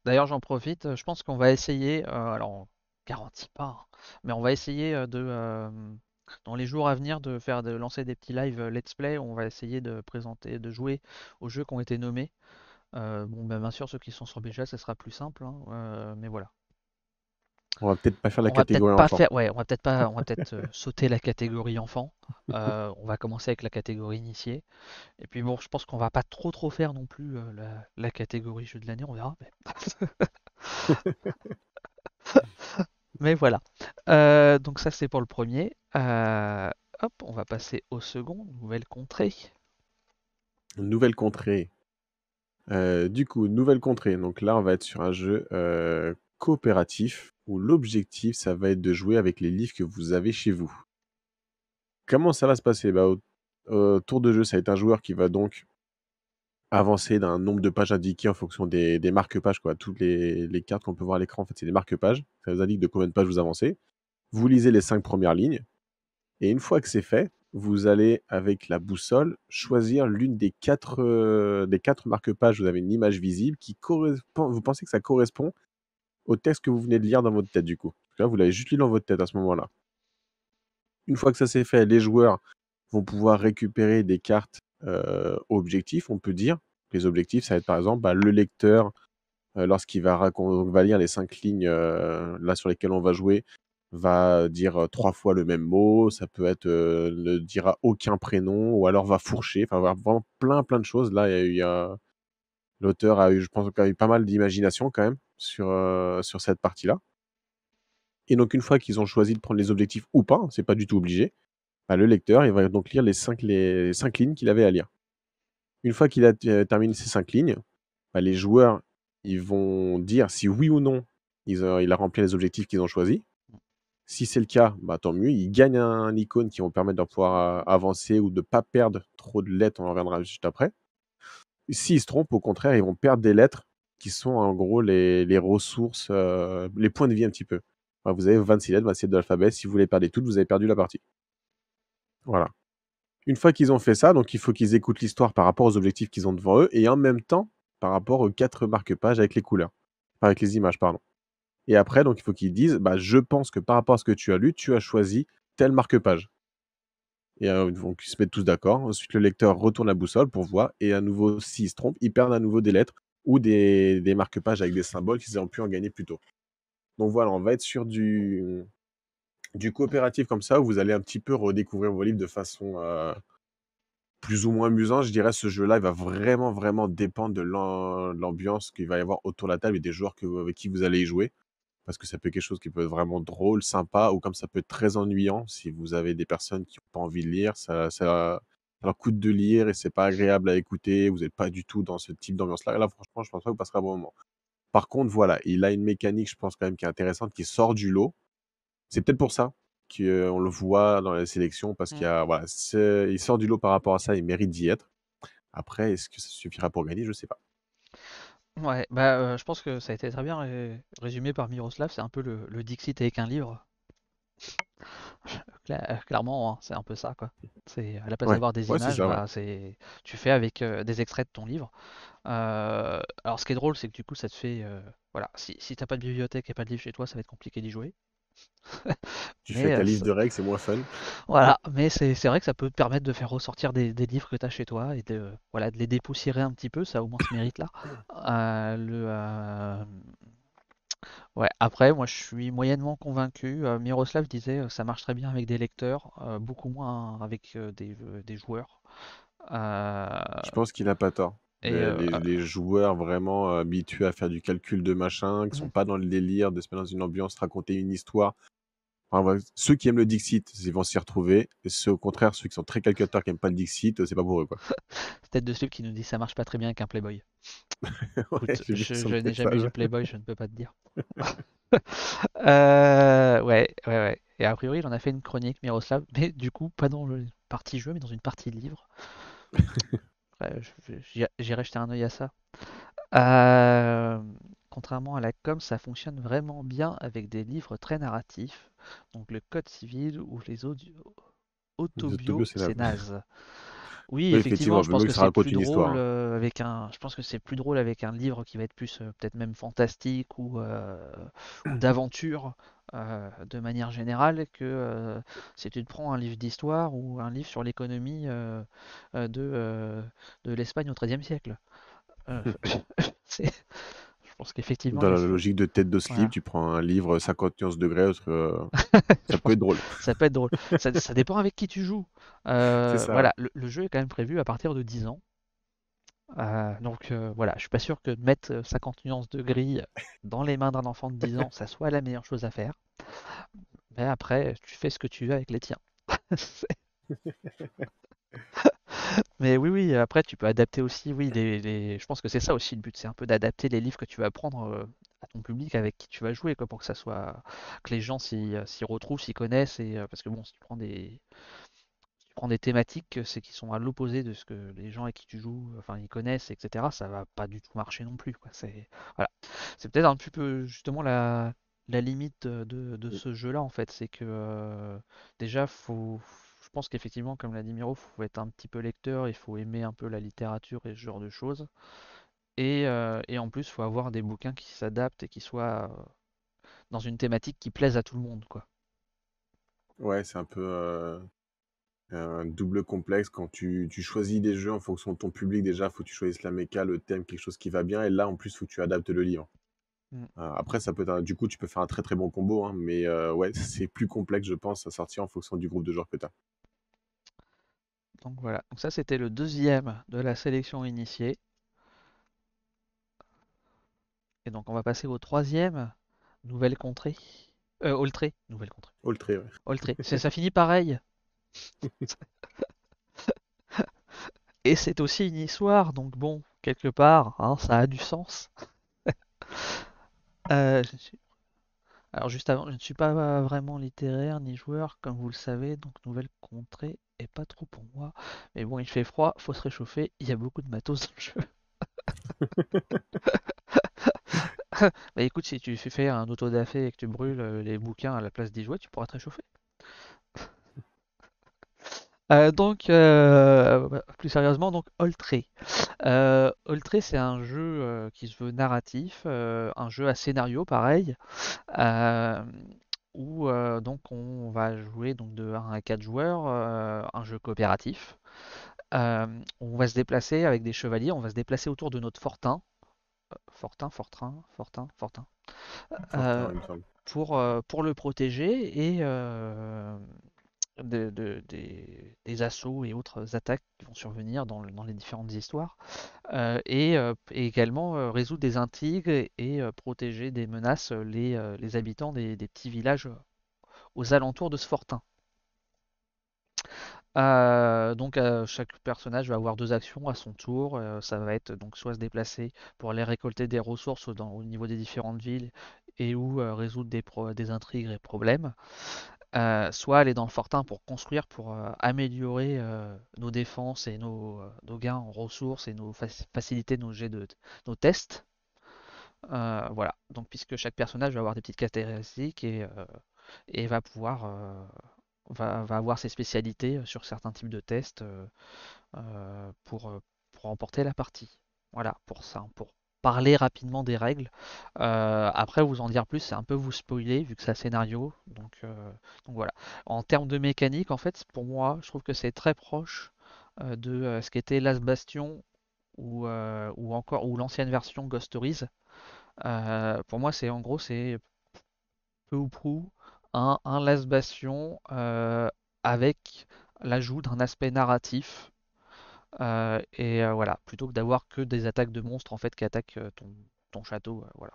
Speaker 1: D'ailleurs, j'en profite, je pense qu'on va essayer, alors on garantit pas, hein, mais on va essayer dans les jours à venir de lancer des petits lives let's play où on va essayer de présenter, de jouer aux jeux qui ont été nommés. Bon, ben, bien sûr, ceux qui sont sur BGA, ça sera plus simple, hein, mais voilà.
Speaker 2: On va peut-être pas faire la
Speaker 1: On va peut-être
Speaker 2: catégorie
Speaker 1: pas
Speaker 2: enfant.
Speaker 1: faire, ouais, on va peut-être sauter la catégorie enfant. On va commencer avec la catégorie initié. Et puis bon, je pense qu'on va pas trop faire non plus la catégorie jeu de l'année, on verra. Mais voilà. Donc ça c'est pour le premier. Hop, on va passer au second, nouvelle contrée.
Speaker 2: Nouvelle contrée. Du coup, nouvelle contrée. Donc là, on va être sur un jeu coopératif où l'objectif, ça va être de jouer avec les livres que vous avez chez vous. Comment ça va se passer? Bah, au tour de jeu, ça va être un joueur qui va donc avancer d'un nombre de pages indiquées en fonction des marque-pages, quoi. Toutes les cartes qu'on peut voir à l'écran, en fait, c'est des marque-pages. Ça vous indique de combien de pages vous avancez. Vous lisez les 5 premières lignes. Et une fois que c'est fait, vous allez, avec la boussole, choisir l'une des quatre marque-pages. Vous avez une image visible qui correspond. Vous pensez que ça correspond au texte que vous venez de lire dans votre tête, du coup. Parce que là, vous l'avez juste lu dans votre tête à ce moment-là. Une fois que ça c'est fait, les joueurs vont pouvoir récupérer des cartes objectifs, on peut dire. Les objectifs, ça va être par exemple le lecteur, lorsqu'il va lire les 5 lignes là sur lesquelles on va jouer, va dire 3 fois le même mot. Ça peut être ne dira aucun prénom ou alors va fourcher. Enfin, vraiment plein de choses. Là, l'auteur a eu, je pense, a eu pas mal d'imagination quand même sur cette partie-là. Et donc, une fois qu'ils ont choisi de prendre les objectifs ou pas, c'est pas du tout obligé, le lecteur, il va donc lire les 5 lignes qu'il avait à lire. Une fois qu'il a terminé ces 5 lignes, les joueurs, ils vont dire si oui ou non il a rempli les objectifs qu'ils ont choisis. Si c'est le cas, tant mieux. Ils gagnent un icône qui vont permettre de pouvoir avancer ou de ne pas perdre trop de lettres. On en reviendra juste après. S'ils se trompent, au contraire, ils vont perdre des lettres qui sont en gros les ressources, les points de vie un petit peu. Enfin, vous avez 26 lettres, 27 de l'alphabet. Si vous les perdez toutes, vous avez perdu la partie. Voilà. Une fois qu'ils ont fait ça, donc il faut qu'ils écoutent l'histoire par rapport aux objectifs qu'ils ont devant eux et en même temps par rapport aux 4 marque-pages avec les couleurs. Enfin, avec les images, pardon. Et après, donc il faut qu'ils disent je pense que par rapport à ce que tu as lu, tu as choisi tel marque-page. Et donc ils se mettent tous d'accord. Ensuite, le lecteur retourne la boussole pour voir. Et à nouveau, s'ils se trompent, ils perdent à nouveau des lettres ou des marque-pages avec des symboles qu'ils ont pu en gagner plus tôt. Donc voilà, on va être sur du coopératif comme ça, où vous allez un petit peu redécouvrir vos livres de façon plus ou moins amusante. Je dirais ce jeu-là, il va vraiment, vraiment dépendre de l'ambiance qu'il va y avoir autour de la table et des joueurs avec qui vous allez y jouer. Parce que ça peut être quelque chose qui peut être vraiment drôle, sympa, ou comme ça peut être très ennuyant si vous avez des personnes qui n'ont pas envie de lire. Ça leur coûte de lire et c'est pas agréable à écouter. Vous n'êtes pas du tout dans ce type d'ambiance-là. Et là, franchement, je pense pas que vous passerez un bon moment. Par contre, voilà, il a une mécanique, je pense quand même, qui est intéressante, qui sort du lot. C'est peut-être pour ça qu'on le voit dans la sélection, parce
Speaker 1: Mm.
Speaker 2: voilà, il sort du lot par rapport à ça, il mérite d'y être. Après, est-ce que ça suffira pour gagner? Je sais pas.
Speaker 1: Ouais, bah je pense que ça a été très bien résumé par Miroslav, c'est un peu le Dixit avec un livre. Clairement, hein, c'est un peu ça, quoi. C'est à la place
Speaker 2: Ouais,
Speaker 1: d'avoir des
Speaker 2: ouais, c'est
Speaker 1: images,
Speaker 2: ça, ouais.
Speaker 1: bah tu fais avec des extraits de ton livre. Alors ce qui est drôle, c'est que du coup, ça te fait, voilà, si t'as pas de bibliothèque et pas de livre chez toi, ça va être compliqué d'y jouer.
Speaker 2: Tu fais
Speaker 1: Mais
Speaker 2: qu'un livre de règles, c'est moins fun.
Speaker 1: voilà, mais c'est vrai que ça peut te permettre de faire ressortir des livres que tu as chez toi et de, voilà, de les dépoussiérer un petit peu, ça a au moins ce mérite-là. Ouais, après, moi je suis moyennement convaincu. Miroslav disait ça marche très bien avec des lecteurs, beaucoup moins avec des joueurs. Euh,
Speaker 2: Je pense qu'il a pas tort.
Speaker 1: et
Speaker 2: Les joueurs vraiment habitués à faire du calcul de machin, qui sont pas dans le délire de se mettre dans une ambiance, raconter une histoire. Enfin, voilà, ceux qui aiment le Dixit, ils vont s'y retrouver. Et ceux, au contraire, ceux qui sont très calculateurs, qui aiment pas le Dixit, c'est pas pour eux, quoi.
Speaker 1: c'est peut-être de celui qui nous dit ça marche pas très bien avec un Playboy.
Speaker 2: Ouais,
Speaker 1: Écoute,
Speaker 2: j'ai vu
Speaker 1: je,
Speaker 2: son
Speaker 1: je n'ai jamais
Speaker 2: message.
Speaker 1: lu Playboy, je ne peux pas te dire. Ouais, ouais, ouais. Et a priori, il en a fait une chronique, Miroslav, mais du coup, pas dans le partie jeu, mais dans une partie livre. Ouais, j'irai jeter un œil à ça. Euh, Contrairement à la com, ça fonctionne vraiment bien avec des livres très narratifs. Donc le code civil ou les
Speaker 2: Tobio,
Speaker 1: autobios,
Speaker 2: c'est là.
Speaker 1: c'est naze. Oui,
Speaker 2: Oui,
Speaker 1: effectivement,
Speaker 2: effectivement,
Speaker 1: je
Speaker 2: vaut
Speaker 1: pense
Speaker 2: mieux
Speaker 1: que
Speaker 2: que ça
Speaker 1: c'est
Speaker 2: raconte
Speaker 1: plus
Speaker 2: une histoire,
Speaker 1: drôle
Speaker 2: hein.
Speaker 1: avec un. Je pense que c'est plus drôle avec un livre qui va être plus peut-être même fantastique ou d'aventure de manière générale que si tu te prends un livre d'histoire ou un livre sur l'économie de l'Espagne au XIIIe siècle. Euh, je pense qu'effectivement,
Speaker 2: Dans
Speaker 1: il y a
Speaker 2: la
Speaker 1: ce.
Speaker 2: logique de tête de slip,
Speaker 1: Voilà.
Speaker 2: tu prends un livre 50 nuances degrés,
Speaker 1: Je
Speaker 2: ça peut
Speaker 1: pense
Speaker 2: être
Speaker 1: que
Speaker 2: drôle.
Speaker 1: ça peut être drôle. Ça dépend avec qui tu joues.
Speaker 2: C'est ça, ouais.
Speaker 1: Voilà, le jeu est quand même prévu à partir de 10 ans. Donc voilà, je suis pas sûr que de mettre 50 nuances de gris dans les mains d'un enfant de 10 ans, ça soit la meilleure chose à faire. Mais après, tu fais ce que tu veux avec les tiens. Mais oui, oui, après tu peux adapter aussi, oui, je pense que c'est ça aussi le but, c'est un peu d'adapter les livres que tu vas prendre à ton public avec qui tu vas jouer, quoi, pour que ça soit, que les gens s'y retrouvent, s'y connaissent, parce que bon, si tu prends des thématiques, c'est qui sont à l'opposé de ce que les gens avec qui tu joues, enfin, ils connaissent, etc., ça va pas du tout marcher non plus, quoi. Voilà. C'est peut-être un petit peu justement la limite de ce jeu-là, en fait. C'est que déjà, je pense qu'effectivement, comme l'a dit Miro, faut être un petit peu lecteur, il faut aimer un peu la littérature et ce genre de choses. Et en plus, il faut avoir des bouquins qui s'adaptent et qui soient dans une thématique qui plaise à tout le monde, quoi.
Speaker 2: Ouais, c'est un peu un double complexe quand tu choisis des jeux en fonction de ton public. Déjà, faut que tu choisisses la méca, le thème, quelque chose qui va bien. Et là, en plus, faut que tu adaptes le livre.
Speaker 1: Mm.
Speaker 2: Après, ça peut être du coup, tu peux faire un très très bon combo, hein, mais ouais, c'est plus complexe, je pense, à sortir en fonction du groupe de joueurs que tu as.
Speaker 1: Donc voilà. Donc ça, c'était le deuxième de la sélection initiée. Et donc on va passer au troisième, nouvelle contrée. Oltré, nouvelle contrée.
Speaker 2: Oltré, ouais.
Speaker 1: Oltré. Ça finit pareil. Et c'est aussi une histoire, donc bon, quelque part, hein, ça a du sens. Euh, je suis- Alors juste avant, je ne suis pas vraiment littéraire ni joueur, comme vous le savez, donc nouvelle contrée est pas trop pour moi. Mais bon, il fait froid, faut se réchauffer, il y a beaucoup de matos dans le jeu. Bah écoute, si tu fais faire un autodafé et que tu brûles les bouquins à la place d'y jouer, tu pourras te réchauffer. Donc, plus sérieusement, donc Oltré. Oltré, c'est un jeu qui se veut narratif, un jeu à scénario pareil, euh, où donc on va jouer donc de 1 à 4 joueurs, un jeu coopératif. Euh, on va se déplacer avec des chevaliers, on va se déplacer autour de notre fortin, fortin, fortrin, fortin, fortin. euh,
Speaker 2: Fortin, il me semble.
Speaker 1: pour le protéger et des assauts et autres attaques qui vont survenir dans les différentes histoires. Et également résoudre des intrigues et protéger des menaces les habitants des petits villages aux alentours de ce fortin. Donc chaque personnage va avoir deux actions à son tour. Ça va être donc soit se déplacer pour aller récolter des ressources au niveau des différentes villes et ou résoudre des intrigues et problèmes, soit aller dans le fortin pour construire, pour améliorer nos défenses et nos gains en ressources et faciliter nos jets nos tests. Voilà, donc puisque chaque personnage va avoir des petites caractéristiques et va pouvoir va avoir ses spécialités sur certains types de tests euh, pour, euh, pour remporter la partie. Voilà, pour ça, pour parler rapidement des règles. Après, vous en dire plus, c'est un peu vous spoiler vu que c'est un scénario. Donc voilà. En termes de mécanique, en fait, pour moi, je trouve que c'est très proche de ce qu'était Last Bastion ou encore ou l'ancienne version Ghost Stories. Pour moi, c'est en gros, c'est peu ou prou un Last Bastion avec l'ajout d'un aspect narratif. Voilà, plutôt que d'avoir que des attaques de monstres en fait qui attaquent ton château, voilà.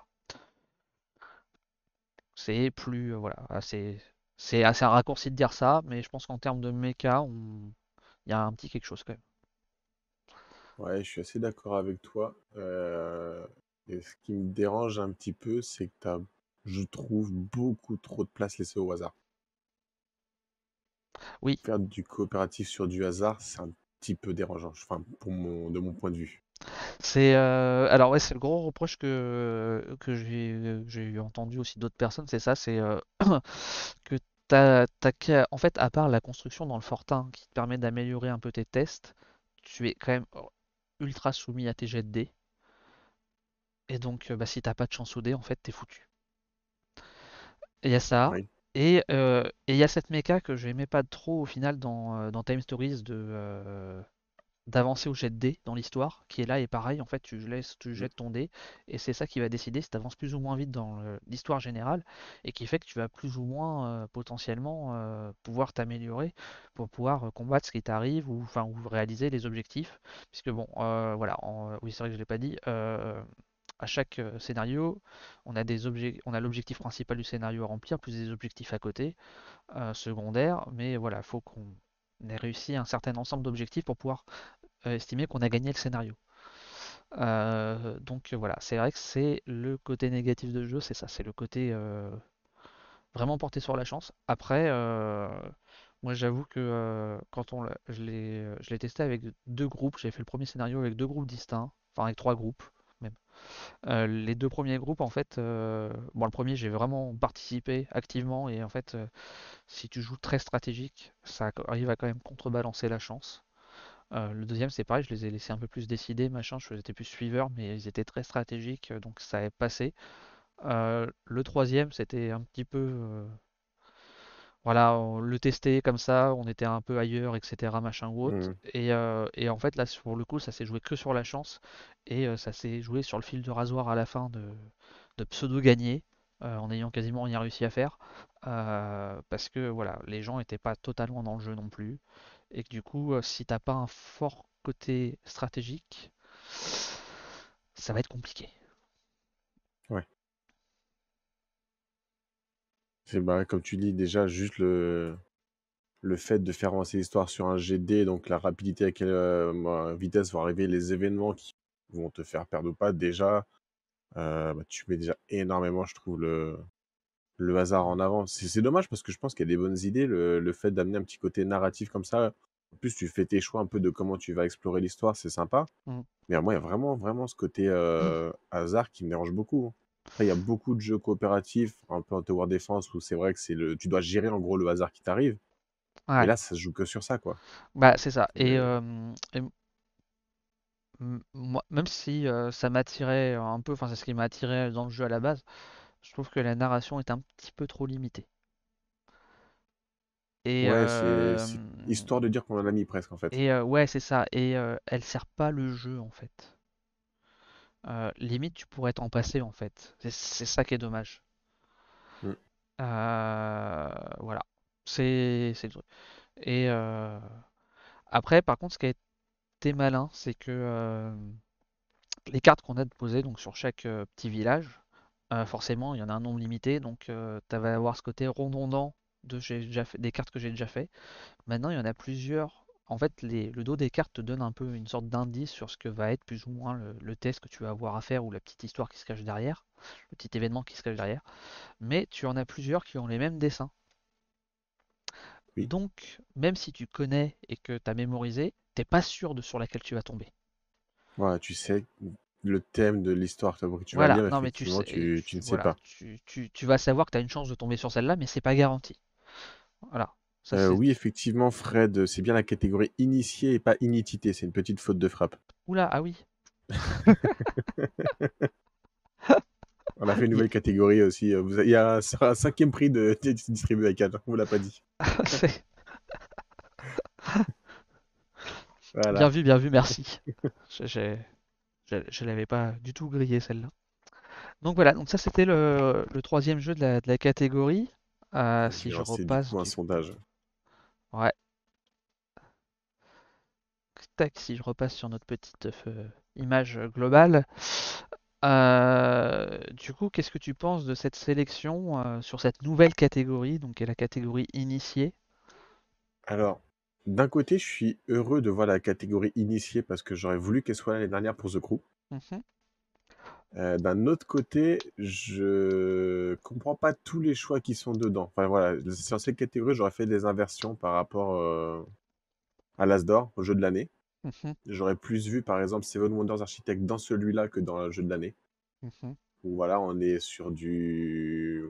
Speaker 1: C'est plus voilà, c'est un raccourci de dire ça, mais je pense qu'en termes de méca, il y a un petit quelque chose quand même.
Speaker 2: Ouais, je suis assez d'accord avec toi. Et ce qui me dérange un petit peu, c'est que t'as, je trouve, beaucoup trop de place laissée au hasard.
Speaker 1: Oui,
Speaker 2: Faire du coopératif sur du hasard, c'est un petit peu dérangeant. Enfin, de mon point de vue.
Speaker 1: c'est alors ouais, c'est le gros reproche que j'ai entendu aussi d'autres personnes, c'est ça, c'est que en fait, à part la construction dans le fortin qui te permet d'améliorer un peu tes tests, tu es quand même ultra soumis à tes jets de dés. Et donc, bah, si t'as pas de chance au dé, en fait, t'es foutu. Et il y a ça.
Speaker 2: Oui.
Speaker 1: Et il y a cette méca que j'aimais pas trop au final dans Time Stories d'avancer au jet de dé dans l'histoire, qui est là et pareil, en fait, tu
Speaker 2: Mm.
Speaker 1: jettes ton dé, et c'est ça qui va décider si tu avances plus ou moins vite dans l'histoire générale, et qui fait que tu vas plus ou moins potentiellement pouvoir t'améliorer pour pouvoir combattre ce qui t'arrive, ou, enfin, ou réaliser les objectifs. Puisque bon, voilà, oui, c'est vrai que je l'ai pas dit, à chaque scénario, on a l'objectif principal du scénario à remplir, plus des objectifs à côté, secondaires, mais voilà, il faut qu'on ait réussi un certain ensemble d'objectifs pour pouvoir estimer qu'on a gagné le scénario. Donc voilà, c'est vrai que c'est le côté négatif de jeu, c'est ça, c'est le côté vraiment porté sur la chance. Après, moi j'avoue que quand je l'ai testé avec deux groupes, j'ai fait le premier scénario avec deux groupes distincts, enfin avec trois groupes même. Les deux premiers groupes, en fait, bon, le premier, j'ai vraiment participé activement et en fait, si tu joues très stratégique, ça arrive à quand même contrebalancer la chance. Le deuxième, c'est pareil, je les ai laissés un peu plus décider, machin, j'étais plus suiveur, mais ils étaient très stratégiques, donc ça est passé. Le troisième, c'était un petit peu, voilà, on le testait comme ça, on était un peu ailleurs, etc., machin ou autre.
Speaker 2: Mm.
Speaker 1: Et en fait, là, pour le coup, ça s'est joué que sur la chance, et ça s'est joué sur le fil de rasoir à la fin de pseudo gagner, en ayant quasiment rien réussi à faire, parce que voilà, les gens n'étaient pas totalement dans le jeu non plus, et que du coup, si t'as pas un fort côté stratégique, ça va être compliqué.
Speaker 2: Ouais. C'est bah, comme tu dis, déjà, juste le fait de faire avancer l'histoire sur un GD, donc la rapidité à quelle vitesse vont arriver les événements qui vont te faire perdre ou pas, déjà, bah, tu mets déjà énormément, je trouve, le hasard
Speaker 1: Mm.
Speaker 2: en avant. C'est dommage parce que je pense qu'il y a des bonnes idées, le fait d'amener un petit côté narratif comme ça. En plus, tu fais tes choix un peu de comment tu vas explorer l'histoire, c'est sympa.
Speaker 1: Mm.
Speaker 2: Mais moi, il y a vraiment, vraiment ce côté hasard qui me dérange beaucoup, hein. Après, il y a beaucoup de jeux coopératifs, un peu en tower defense, où c'est vrai que tu dois gérer en gros le hasard qui t'arrive. Mais
Speaker 1: Ouais,
Speaker 2: là, ça se joue que sur ça, quoi.
Speaker 1: bah c'est ça.
Speaker 2: Euh,
Speaker 1: Et moi, même si ça m'attirait un peu, enfin c'est ce qui m'a attiré dans le jeu à la base, je trouve que la narration est un petit peu trop limitée. Et,
Speaker 2: Ouais,
Speaker 1: euh,
Speaker 2: c'est histoire de dire qu'on en a mis presque, en fait.
Speaker 1: ouais, c'est ça. Et elle sert pas le jeu en fait. limite tu pourrais t'en passer en fait. C'est ça qui est dommage.
Speaker 2: Mm.
Speaker 1: Voilà, c'est le truc. Et après, par contre, ce qui a été malin, c'est que les cartes qu'on a posées donc sur chaque petit village, forcément, il y en a un nombre limité, donc tu vas avoir ce côté redondant des cartes que j'ai déjà fait. Maintenant, il y en a plusieurs. En fait, le dos des cartes te donne un peu une sorte d'indice sur ce que va être plus ou moins le test que tu vas avoir à faire ou la petite histoire qui se cache derrière, le petit événement qui se cache derrière. Mais tu en as plusieurs qui ont les mêmes dessins.
Speaker 2: Oui.
Speaker 1: Donc, même si tu connais et que tu as mémorisé, t'es pas sûr de sur laquelle tu vas tomber.
Speaker 2: Voilà, tu sais le thème de l'histoire que tu vas
Speaker 1: Voilà,
Speaker 2: lire,
Speaker 1: non mais tu
Speaker 2: effectivement,
Speaker 1: sais,
Speaker 2: tu ne sais pas.
Speaker 1: tu vas savoir que tu as une chance de tomber sur celle-là, mais c'est pas garanti. Voilà, ça c'est...
Speaker 2: Oui, effectivement, Fred, c'est bien la catégorie initié et pas initité. C'est une petite faute de frappe.
Speaker 1: Oula, ah oui.
Speaker 2: On a fait une
Speaker 1: Il-
Speaker 2: nouvelle catégorie aussi. Il y a un cinquième prix de distribué à 4. On vous l'a pas dit.
Speaker 1: c'est-
Speaker 2: Voilà.
Speaker 1: bien vu, merci. Je l'avais pas du tout grillé celle-là. Donc voilà, donc ça c'était le troisième jeu de la catégorie. Si
Speaker 2: J'ai
Speaker 1: je
Speaker 2: lancé du
Speaker 1: repasse
Speaker 2: coup un
Speaker 1: du coup,
Speaker 2: sondage.
Speaker 1: ouais, tac, si je repasse sur notre petite image globale, du coup, qu'est-ce que tu penses de cette sélection sur cette nouvelle catégorie, donc qui est la catégorie initiée?
Speaker 2: Alors, d'un côté, je suis heureux de voir la catégorie initiée parce que j'aurais voulu qu'elle soit l'année dernière pour The Crew.
Speaker 1: Mhm,
Speaker 2: D'un autre côté, je comprends pas tous les choix qui sont dedans. Enfin voilà, sur cette catégorie, j'aurais fait des inversions par rapport à l'As d'or, au jeu de l'année.
Speaker 1: mhm,
Speaker 2: J'aurais plus vu par exemple Seven Wonders Architect dans celui-là que dans le jeu de l'année.
Speaker 1: mhm.
Speaker 2: Où voilà, on est sur du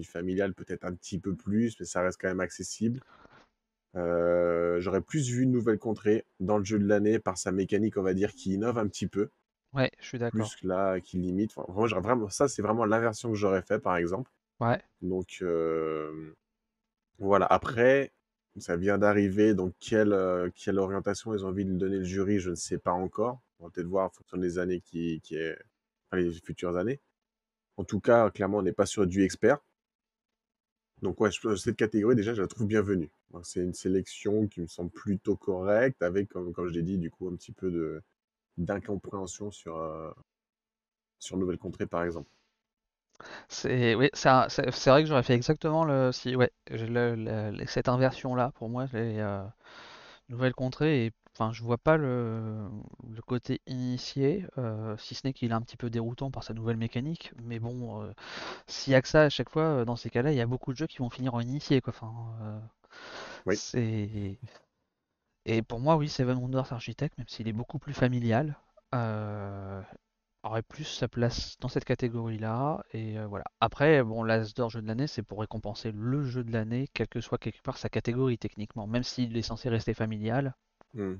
Speaker 2: familial peut-être un petit peu plus, mais ça reste quand même accessible. J'aurais plus vu une nouvelle contrée dans le jeu de l'année par sa mécanique, on va dire, qui innove un petit peu,
Speaker 1: Ouais, je suis d'accord.
Speaker 2: plus que là, qui limite. Enfin, moi, ça, c'est vraiment l'inversion que j'aurais fait, par exemple.
Speaker 1: Ouais.
Speaker 2: Donc, voilà. Après, ça vient d'arriver, donc quelle orientation ils ont envie de donner le jury, je ne sais pas encore. On va peut-être voir en fonction des années enfin, les futures années. En tout cas, clairement, on n'est pas sur du expert. Donc ouais, cette catégorie, déjà, je la trouve bienvenue. Donc, c'est une sélection qui me semble plutôt correcte, avec, comme je l'ai dit, du coup, un petit peu d'incompréhension sur Nouvelle Contrée, par exemple.
Speaker 1: C'est oui, c'est vrai que j'aurais fait exactement le si ouais, j'ai cette inversion là pour moi les nouvelles contrées et enfin je vois pas le côté initié si ce n'est qu'il est un petit peu déroutant par sa nouvelle mécanique mais bon s'il y a que ça à chaque fois dans ces cas-là il y a beaucoup de jeux qui vont finir en initié quoi enfin
Speaker 2: Oui.
Speaker 1: c'est et pour moi oui Seven Wonders Architect même s'il est beaucoup plus familial euh, aurait plus sa place dans cette catégorie-là. Et voilà. Après, bon, l'As d'or jeu de l'année, c'est pour récompenser le jeu de l'année, quelle que soit quelque part sa catégorie techniquement, même s'il est censé rester familial.
Speaker 2: Hmm.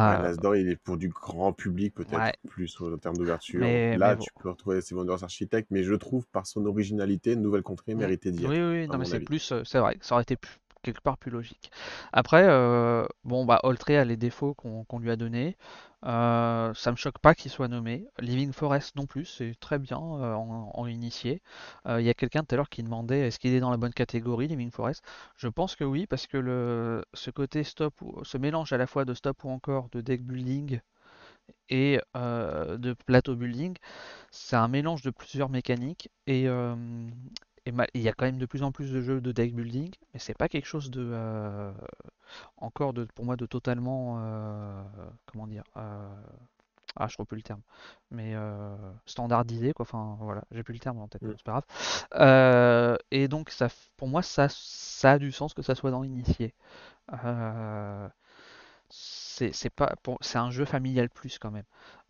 Speaker 2: Ouais,
Speaker 1: Euh,
Speaker 2: l'As d'or, il est pour du grand public,
Speaker 1: ouais,
Speaker 2: peut-être, plus en termes d'ouverture.
Speaker 1: mais
Speaker 2: Là,
Speaker 1: bon.
Speaker 2: tu peux retrouver Seven Wonders Architect, mais je trouve, par son originalité, Nouvelle Contrée
Speaker 1: Mm.
Speaker 2: méritait d'y
Speaker 1: Oui,
Speaker 2: être,
Speaker 1: oui,
Speaker 2: à
Speaker 1: non, mais
Speaker 2: mon
Speaker 1: c'est
Speaker 2: avis.
Speaker 1: plus, c'est vrai, ça aurait été quelque part plus logique. Après, bon, bah, Oltré a les défauts qu'on lui a donnés. Ça me choque pas qu'il soit nommé. Living Forest non plus, c'est très bien en initié. Il y a quelqu'un tout à l'heure qui demandait est-ce qu'il est dans la bonne catégorie, Living Forest. Je pense que oui, parce que ce côté ce mélange à la fois de stop ou encore de deck building et de plateau building, c'est un mélange de plusieurs mécaniques et il y a quand même de plus en plus de jeux de deck building, mais c'est pas quelque chose de encore pour moi de totalement comment dire ah je trouve plus le terme mais standardisé quoi enfin voilà j'ai plus le terme en tête
Speaker 2: Hmm.
Speaker 1: bon c'est pas grave et donc pour moi ça a du sens que ça soit dans l'initié euh, c'est pas c'est un jeu familial plus quand même.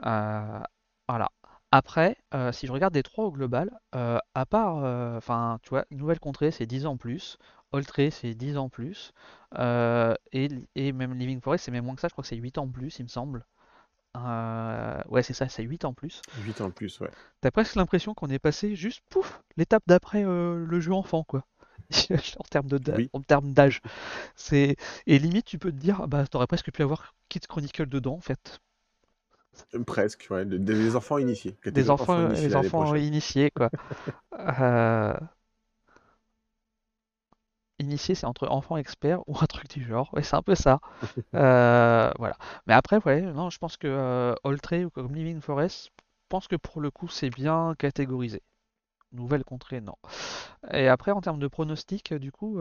Speaker 1: Euh, voilà. Après, si je regarde les trois au global, à part, enfin, tu vois, Nouvelle Contrée c'est 10 ans plus, Oltré c'est 10 ans plus, et même Living Forest c'est même moins que ça, je crois que c'est 8 ans plus, il me semble. Ouais, c'est ça, c'est 8 ans plus.
Speaker 2: 8 en plus, ouais.
Speaker 1: T'as presque l'impression qu'on est passé juste, pouf, l'étape d'après le jeu enfant, quoi.
Speaker 2: Oui.
Speaker 1: En termes d'âge. C'est Et limite tu peux te dire ah bah t'aurais presque pu avoir Kids Chronicle dedans en fait.
Speaker 2: Presque, ouais, des enfants initiés,
Speaker 1: Des
Speaker 2: catégorie enfants
Speaker 1: enfants,
Speaker 2: initiés
Speaker 1: les
Speaker 2: l'année
Speaker 1: enfants
Speaker 2: prochaine.
Speaker 1: initiés, quoi. Euh, Initié, c'est entre enfants experts ou un truc du genre. Ouais, c'est un peu ça. Voilà. Mais après, ouais, non, je pense que Oltré ou comme Living Forest, je pense que pour le coup, c'est bien catégorisé. Nouvelle contrée, non. Et après, en termes de pronostic, du coup,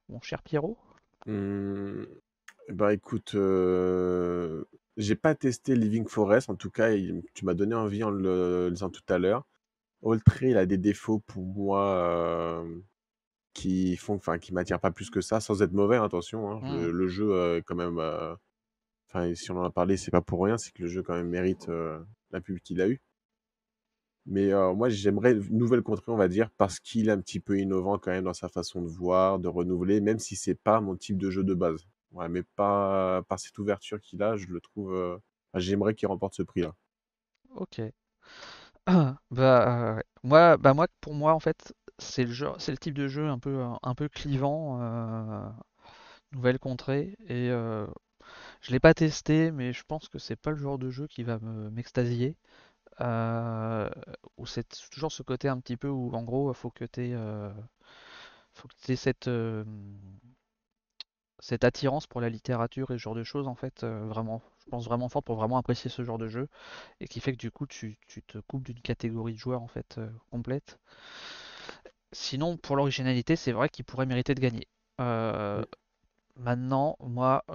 Speaker 1: mon cher Pierrot.
Speaker 2: Mmh, bah écoute, j'ai pas testé Living Forest, en tout cas, tu m'as donné envie en le disant tout à l'heure. Oltré, il a des défauts pour moi qui m'attirent pas plus que ça, sans être mauvais, hein, attention, hein.
Speaker 1: Mhm.
Speaker 2: Le jeu, quand même, enfin, si on en a parlé, c'est pas pour rien, c'est que le jeu quand même mérite la pub qu'il a eu. Mais moi, j'aimerais une nouvelle contrée, on va dire, parce qu'il est un petit peu innovant quand même dans sa façon de voir, de renouveler, même si c'est pas mon type de jeu de base. Ouais, mais pas par cette ouverture qu'il a, je le trouve. Enfin, j'aimerais qu'il remporte ce prix-là.
Speaker 1: Ok. Bah, ouais. Moi, pour moi, en fait, c'est le jeu, c'est le type de jeu un peu clivant, nouvelle contrée, et je l'ai pas testé, mais je pense que c'est pas le genre de jeu qui va m'extasier. Euh, Où c'est toujours ce côté un petit peu où, en gros, faut que t'aies cette attirance pour la littérature et ce genre de choses, en fait, vraiment, je pense vraiment fort pour vraiment apprécier ce genre de jeu, et qui fait que du coup, tu te coupes d'une catégorie de joueurs, en fait, complète. Sinon, pour l'originalité, c'est vrai qu'il pourrait mériter de gagner. Euh,
Speaker 2: Mm.
Speaker 1: Maintenant, moi,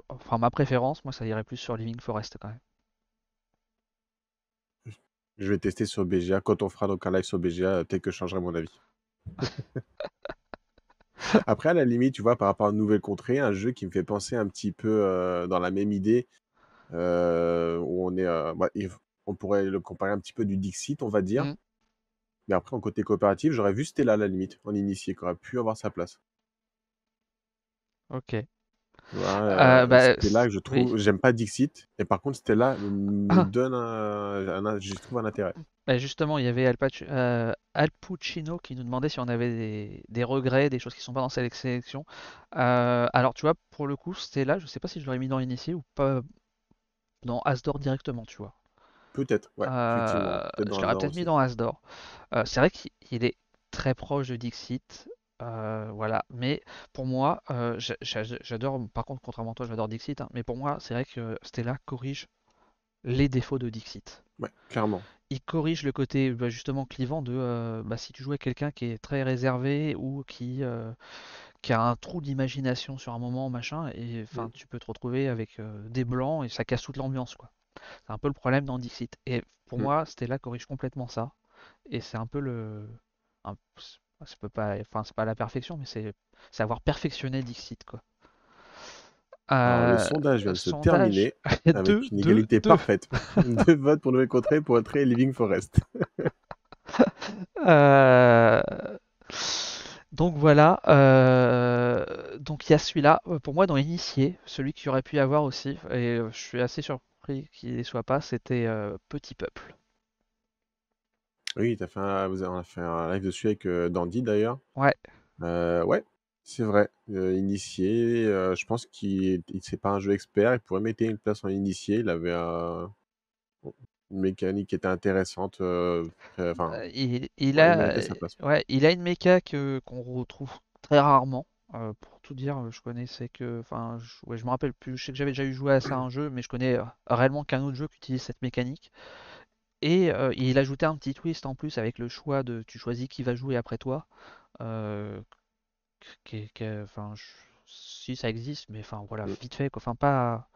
Speaker 1: enfin ma préférence, moi, ça irait plus sur Living Forest quand même.
Speaker 2: Je vais tester sur BGA. Quand on fera donc un live sur BGA, peut-être que je changerai mon avis. Après, à la limite, tu vois, par rapport à une nouvelle contrée, un jeu qui me fait penser un petit peu dans la même idée, où on pourrait le comparer un petit peu du Dixit, on va dire.
Speaker 1: Hmm,
Speaker 2: Mais après, en côté coopératif, j'aurais vu Stella à la limite, en initié, qui aurait pu avoir sa place.
Speaker 1: ok.
Speaker 2: Tu vois,
Speaker 1: Bah,
Speaker 2: Stella, je
Speaker 1: oui.
Speaker 2: trouve, j'aime pas Dixit, et par contre, Stella me
Speaker 1: Ah,
Speaker 2: donne je trouve un intérêt.
Speaker 1: bah justement, il y avait Alpuccino qui nous demandait si on avait des regrets, des choses qui sont pas dans cette sélection. Alors, tu vois, pour le coup, c'était là, je sais pas si je l'aurais mis dans Initié ou pas dans Asdor directement, tu vois.
Speaker 2: Peut-être, ouais, effectivement. Peut-être
Speaker 1: Je
Speaker 2: dans
Speaker 1: l'aurais
Speaker 2: Hasard
Speaker 1: peut-être mis
Speaker 2: aussi.
Speaker 1: dans Asdor. C'est vrai qu'il est très proche de Dixit, voilà. Mais pour moi, j'adore, par contre, contrairement à toi, j'adore Dixit, hein, mais pour moi, c'est vrai que Stella corrige les défauts de Dixit.
Speaker 2: Ouais, clairement.
Speaker 1: Il corrige le côté justement clivant de si tu joues avec quelqu'un qui est très réservé ou qui a un trou d'imagination sur un moment, machin, et
Speaker 2: Mm.
Speaker 1: enfin tu peux te retrouver avec des blancs et ça casse toute l'ambiance, quoi. C'est un peu le problème dans Dixit. Et pour
Speaker 2: Mm.
Speaker 1: moi, Stella corrige complètement ça. Et c'est un peu ça peut pas, enfin, c'est pas la perfection, mais c'est avoir perfectionné Dixit, quoi.
Speaker 2: Alors, le sondage vient de se
Speaker 1: Sondage
Speaker 2: terminer avec
Speaker 1: deux
Speaker 2: une
Speaker 1: deux
Speaker 2: égalité
Speaker 1: deux.
Speaker 2: parfaite. Deux votes pour Nouvelle Contrée pour Oltré et Living Forest.
Speaker 1: Euh, Donc voilà. Donc il y a celui-là, pour moi, dans Initié, celui qui aurait pu y avoir aussi, et je suis assez surpris qu'il n'y soit pas, c'était Petit Peuple.
Speaker 2: Oui, on a fait un live dessus avec Dandy d'ailleurs.
Speaker 1: Ouais.
Speaker 2: Ouais, c'est vrai. Initié, je pense c'est pas un jeu expert. Il pourrait mettre une place en initié. Il avait une mécanique qui était intéressante. Enfin, ouais, il méritait sa place.
Speaker 1: Ouais, il a une méca qu'on retrouve très rarement. Pour tout dire, je connaissais que, enfin, ouais, je me rappelle plus. Je sais que j'avais déjà eu joué à ça un jeu, mais je connais réellement qu'un autre jeu qui utilise cette mécanique. Et il ajoutait un petit twist en plus avec le choix de, tu choisis qui va jouer après toi. euh, enfin, si ça existe, mais enfin voilà,
Speaker 2: Mm.
Speaker 1: vite fait, quoi. Enfin pas.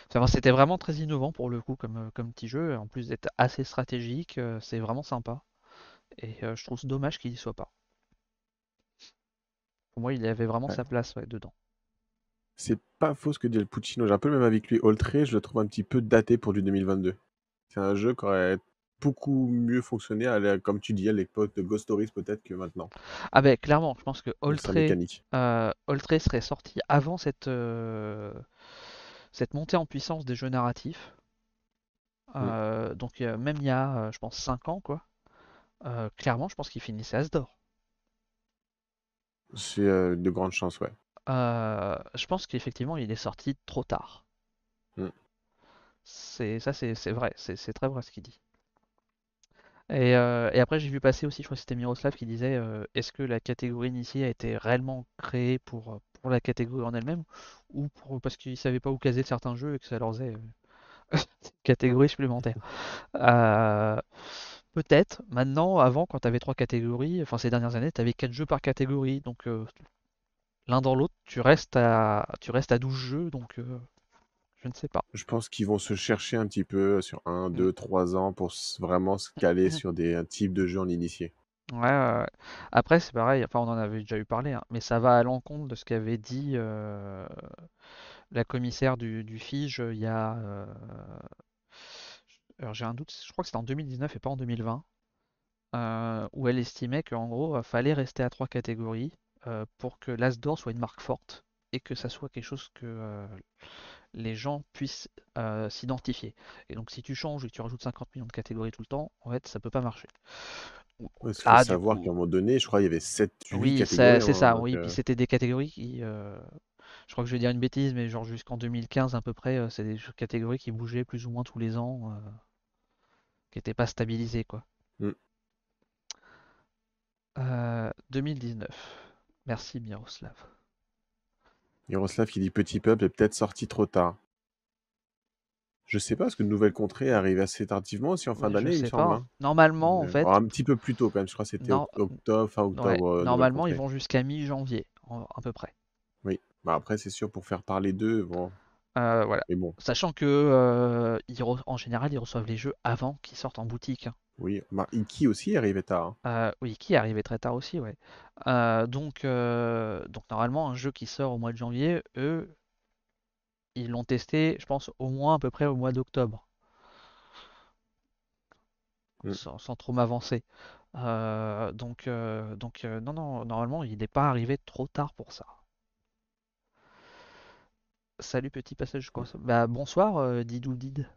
Speaker 1: Enfin, c'était vraiment très innovant pour le coup comme petit jeu. En plus d'être assez stratégique, c'est vraiment sympa. Et je trouve ça dommage qu'il y soit pas. Pour moi, il avait vraiment
Speaker 2: Ouais.
Speaker 1: sa place, ouais, dedans.
Speaker 2: C'est pas faux ce que dit le Puccino. J'ai un peu le même avis que lui. Oltré, je le trouve un petit peu daté pour du 2022. C'est un jeu qui aurait beaucoup mieux fonctionné, comme tu dis, à l'époque de Ghost Stories peut-être que maintenant,
Speaker 1: Ah ben clairement, je pense que
Speaker 2: dans sa mécanique.
Speaker 1: Oltré serait sorti avant cette montée en puissance des jeux narratifs.
Speaker 2: Mm.
Speaker 1: Donc même il y a, je pense, 5 ans, quoi. Clairement, je pense qu'il finissait As-d'or.
Speaker 2: C'est de grandes chances, ouais.
Speaker 1: Je pense qu'effectivement, il est sorti trop tard.
Speaker 2: Mm.
Speaker 1: C'est vrai, c'est très vrai ce qu'il dit. Et après, j'ai vu passer aussi, je crois que c'était Miroslav qui disait est-ce que la catégorie initiée a été réellement créée pour la catégorie en elle-même ou parce qu'ils ne savaient pas où caser certains jeux et que ça leur faisait une catégorie supplémentaire. Euh, Peut-être. Maintenant, avant, quand tu avais trois catégories, enfin ces dernières années, tu avais quatre jeux par catégorie. Donc l'un dans l'autre, tu restes à 12 jeux. Donc je ne sais pas.
Speaker 2: Je pense qu'ils vont se chercher un petit peu sur un,
Speaker 1: Mm.
Speaker 2: 2, 3 ans pour vraiment se caler sur un type de jeu en initié.
Speaker 1: Ouais, ouais, ouais. Après, c'est pareil, enfin, on en avait déjà eu parlé, hein, mais ça va à l'encontre de ce qu'avait dit la commissaire du FIGE il y a. Alors j'ai un doute, je crois que c'était en 2019 et pas en 2020, où elle estimait qu'en gros, il fallait rester à trois catégories pour que l'As d'or soit une marque forte et que ça soit quelque chose que les gens puissent s'identifier. Et donc si tu changes et que tu rajoutes 50 millions de catégories tout le temps, en fait, ça peut pas marcher.
Speaker 2: Parce qu'il faut
Speaker 1: Là, du
Speaker 2: savoir qu'à
Speaker 1: coup,
Speaker 2: un moment donné, je crois qu'il y avait 7, 8
Speaker 1: oui,
Speaker 2: catégories,
Speaker 1: c'est
Speaker 2: hein,
Speaker 1: ça,
Speaker 2: donc,
Speaker 1: oui. Puis c'était des catégories qui, je crois que je vais dire une bêtise, mais genre jusqu'en 2015 à peu près, c'est des catégories qui bougeaient plus ou moins tous les ans, qui n'étaient pas stabilisées, quoi.
Speaker 2: hmm.
Speaker 1: 2019. Merci Miroslav.
Speaker 2: Yaroslav qui dit Petit Peuple est peut-être sorti trop tard. Je sais pas, parce que Nouvelle Contrée arrive assez tardivement aussi en fin
Speaker 1: Ouais, je
Speaker 2: d'année, il me
Speaker 1: sais pas,
Speaker 2: semble,
Speaker 1: hein.
Speaker 2: hein.
Speaker 1: Normalement, en
Speaker 2: Oh,
Speaker 1: fait,
Speaker 2: un petit peu plus tôt quand même, je crois que c'était
Speaker 1: non,
Speaker 2: octobre, fin
Speaker 1: ouais,
Speaker 2: octobre, Nouvelle
Speaker 1: normalement ils
Speaker 2: Contrée.
Speaker 1: vont jusqu'à mi-janvier, à peu près.
Speaker 2: Oui. Bah après, c'est sûr, pour faire parler d'eux, bon.
Speaker 1: Voilà.
Speaker 2: Mais bon,
Speaker 1: Sachant que en général, ils reçoivent les jeux avant qu'ils sortent en boutique, hein.
Speaker 2: oui. Bah, Iki aussi arrivait tard, hein.
Speaker 1: Oui, qui est arrivé très tard aussi, ouais. Donc normalement, un jeu qui sort au mois de janvier, eux, ils l'ont testé, je pense, au moins à peu près au mois d'octobre,
Speaker 2: Hmm.
Speaker 1: sans trop m'avancer. Non, non, normalement, il n'est pas arrivé trop tard pour ça. Salut, petit passage, quoi. Bah, bonsoir, Didou Did.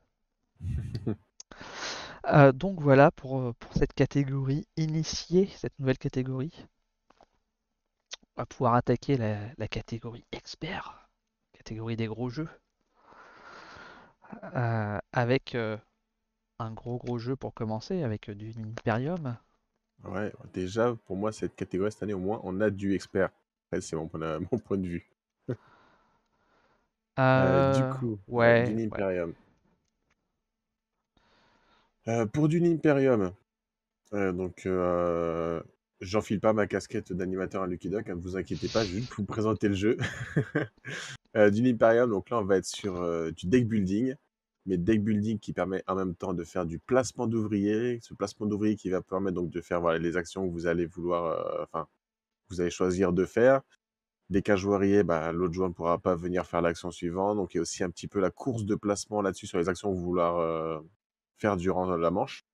Speaker 1: Donc voilà pour cette catégorie initiée, cette nouvelle catégorie. On va pouvoir attaquer la catégorie expert, catégorie des gros jeux, avec un gros jeu pour commencer, avec du Imperium.
Speaker 2: Ouais, déjà, pour moi, cette catégorie, cette année, au moins, on a du expert. Après, c'est mon point de vue. Du coup, ouais,
Speaker 1: Ouais,
Speaker 2: Dune
Speaker 1: ouais.
Speaker 2: Imperium. Pour Dune Imperium, donc, j'enfile pas ma casquette d'animateur à Lucky Duck, hein, ne vous inquiétez pas, je vais juste vous présenter le jeu. Dune Imperium, donc là, on va être sur du deck building, mais deck building qui permet en même temps de faire du placement d'ouvriers. Ce placement d'ouvriers qui va permettre donc de faire voilà, les actions que vous allez vouloir, enfin, vous allez choisir de faire. Dès qu'un joueur y est, bah, l'autre joueur ne pourra pas venir faire l'action suivante. Donc, il y a aussi un petit peu la course de placement là-dessus sur les actions que vous voulez faire durant la manche.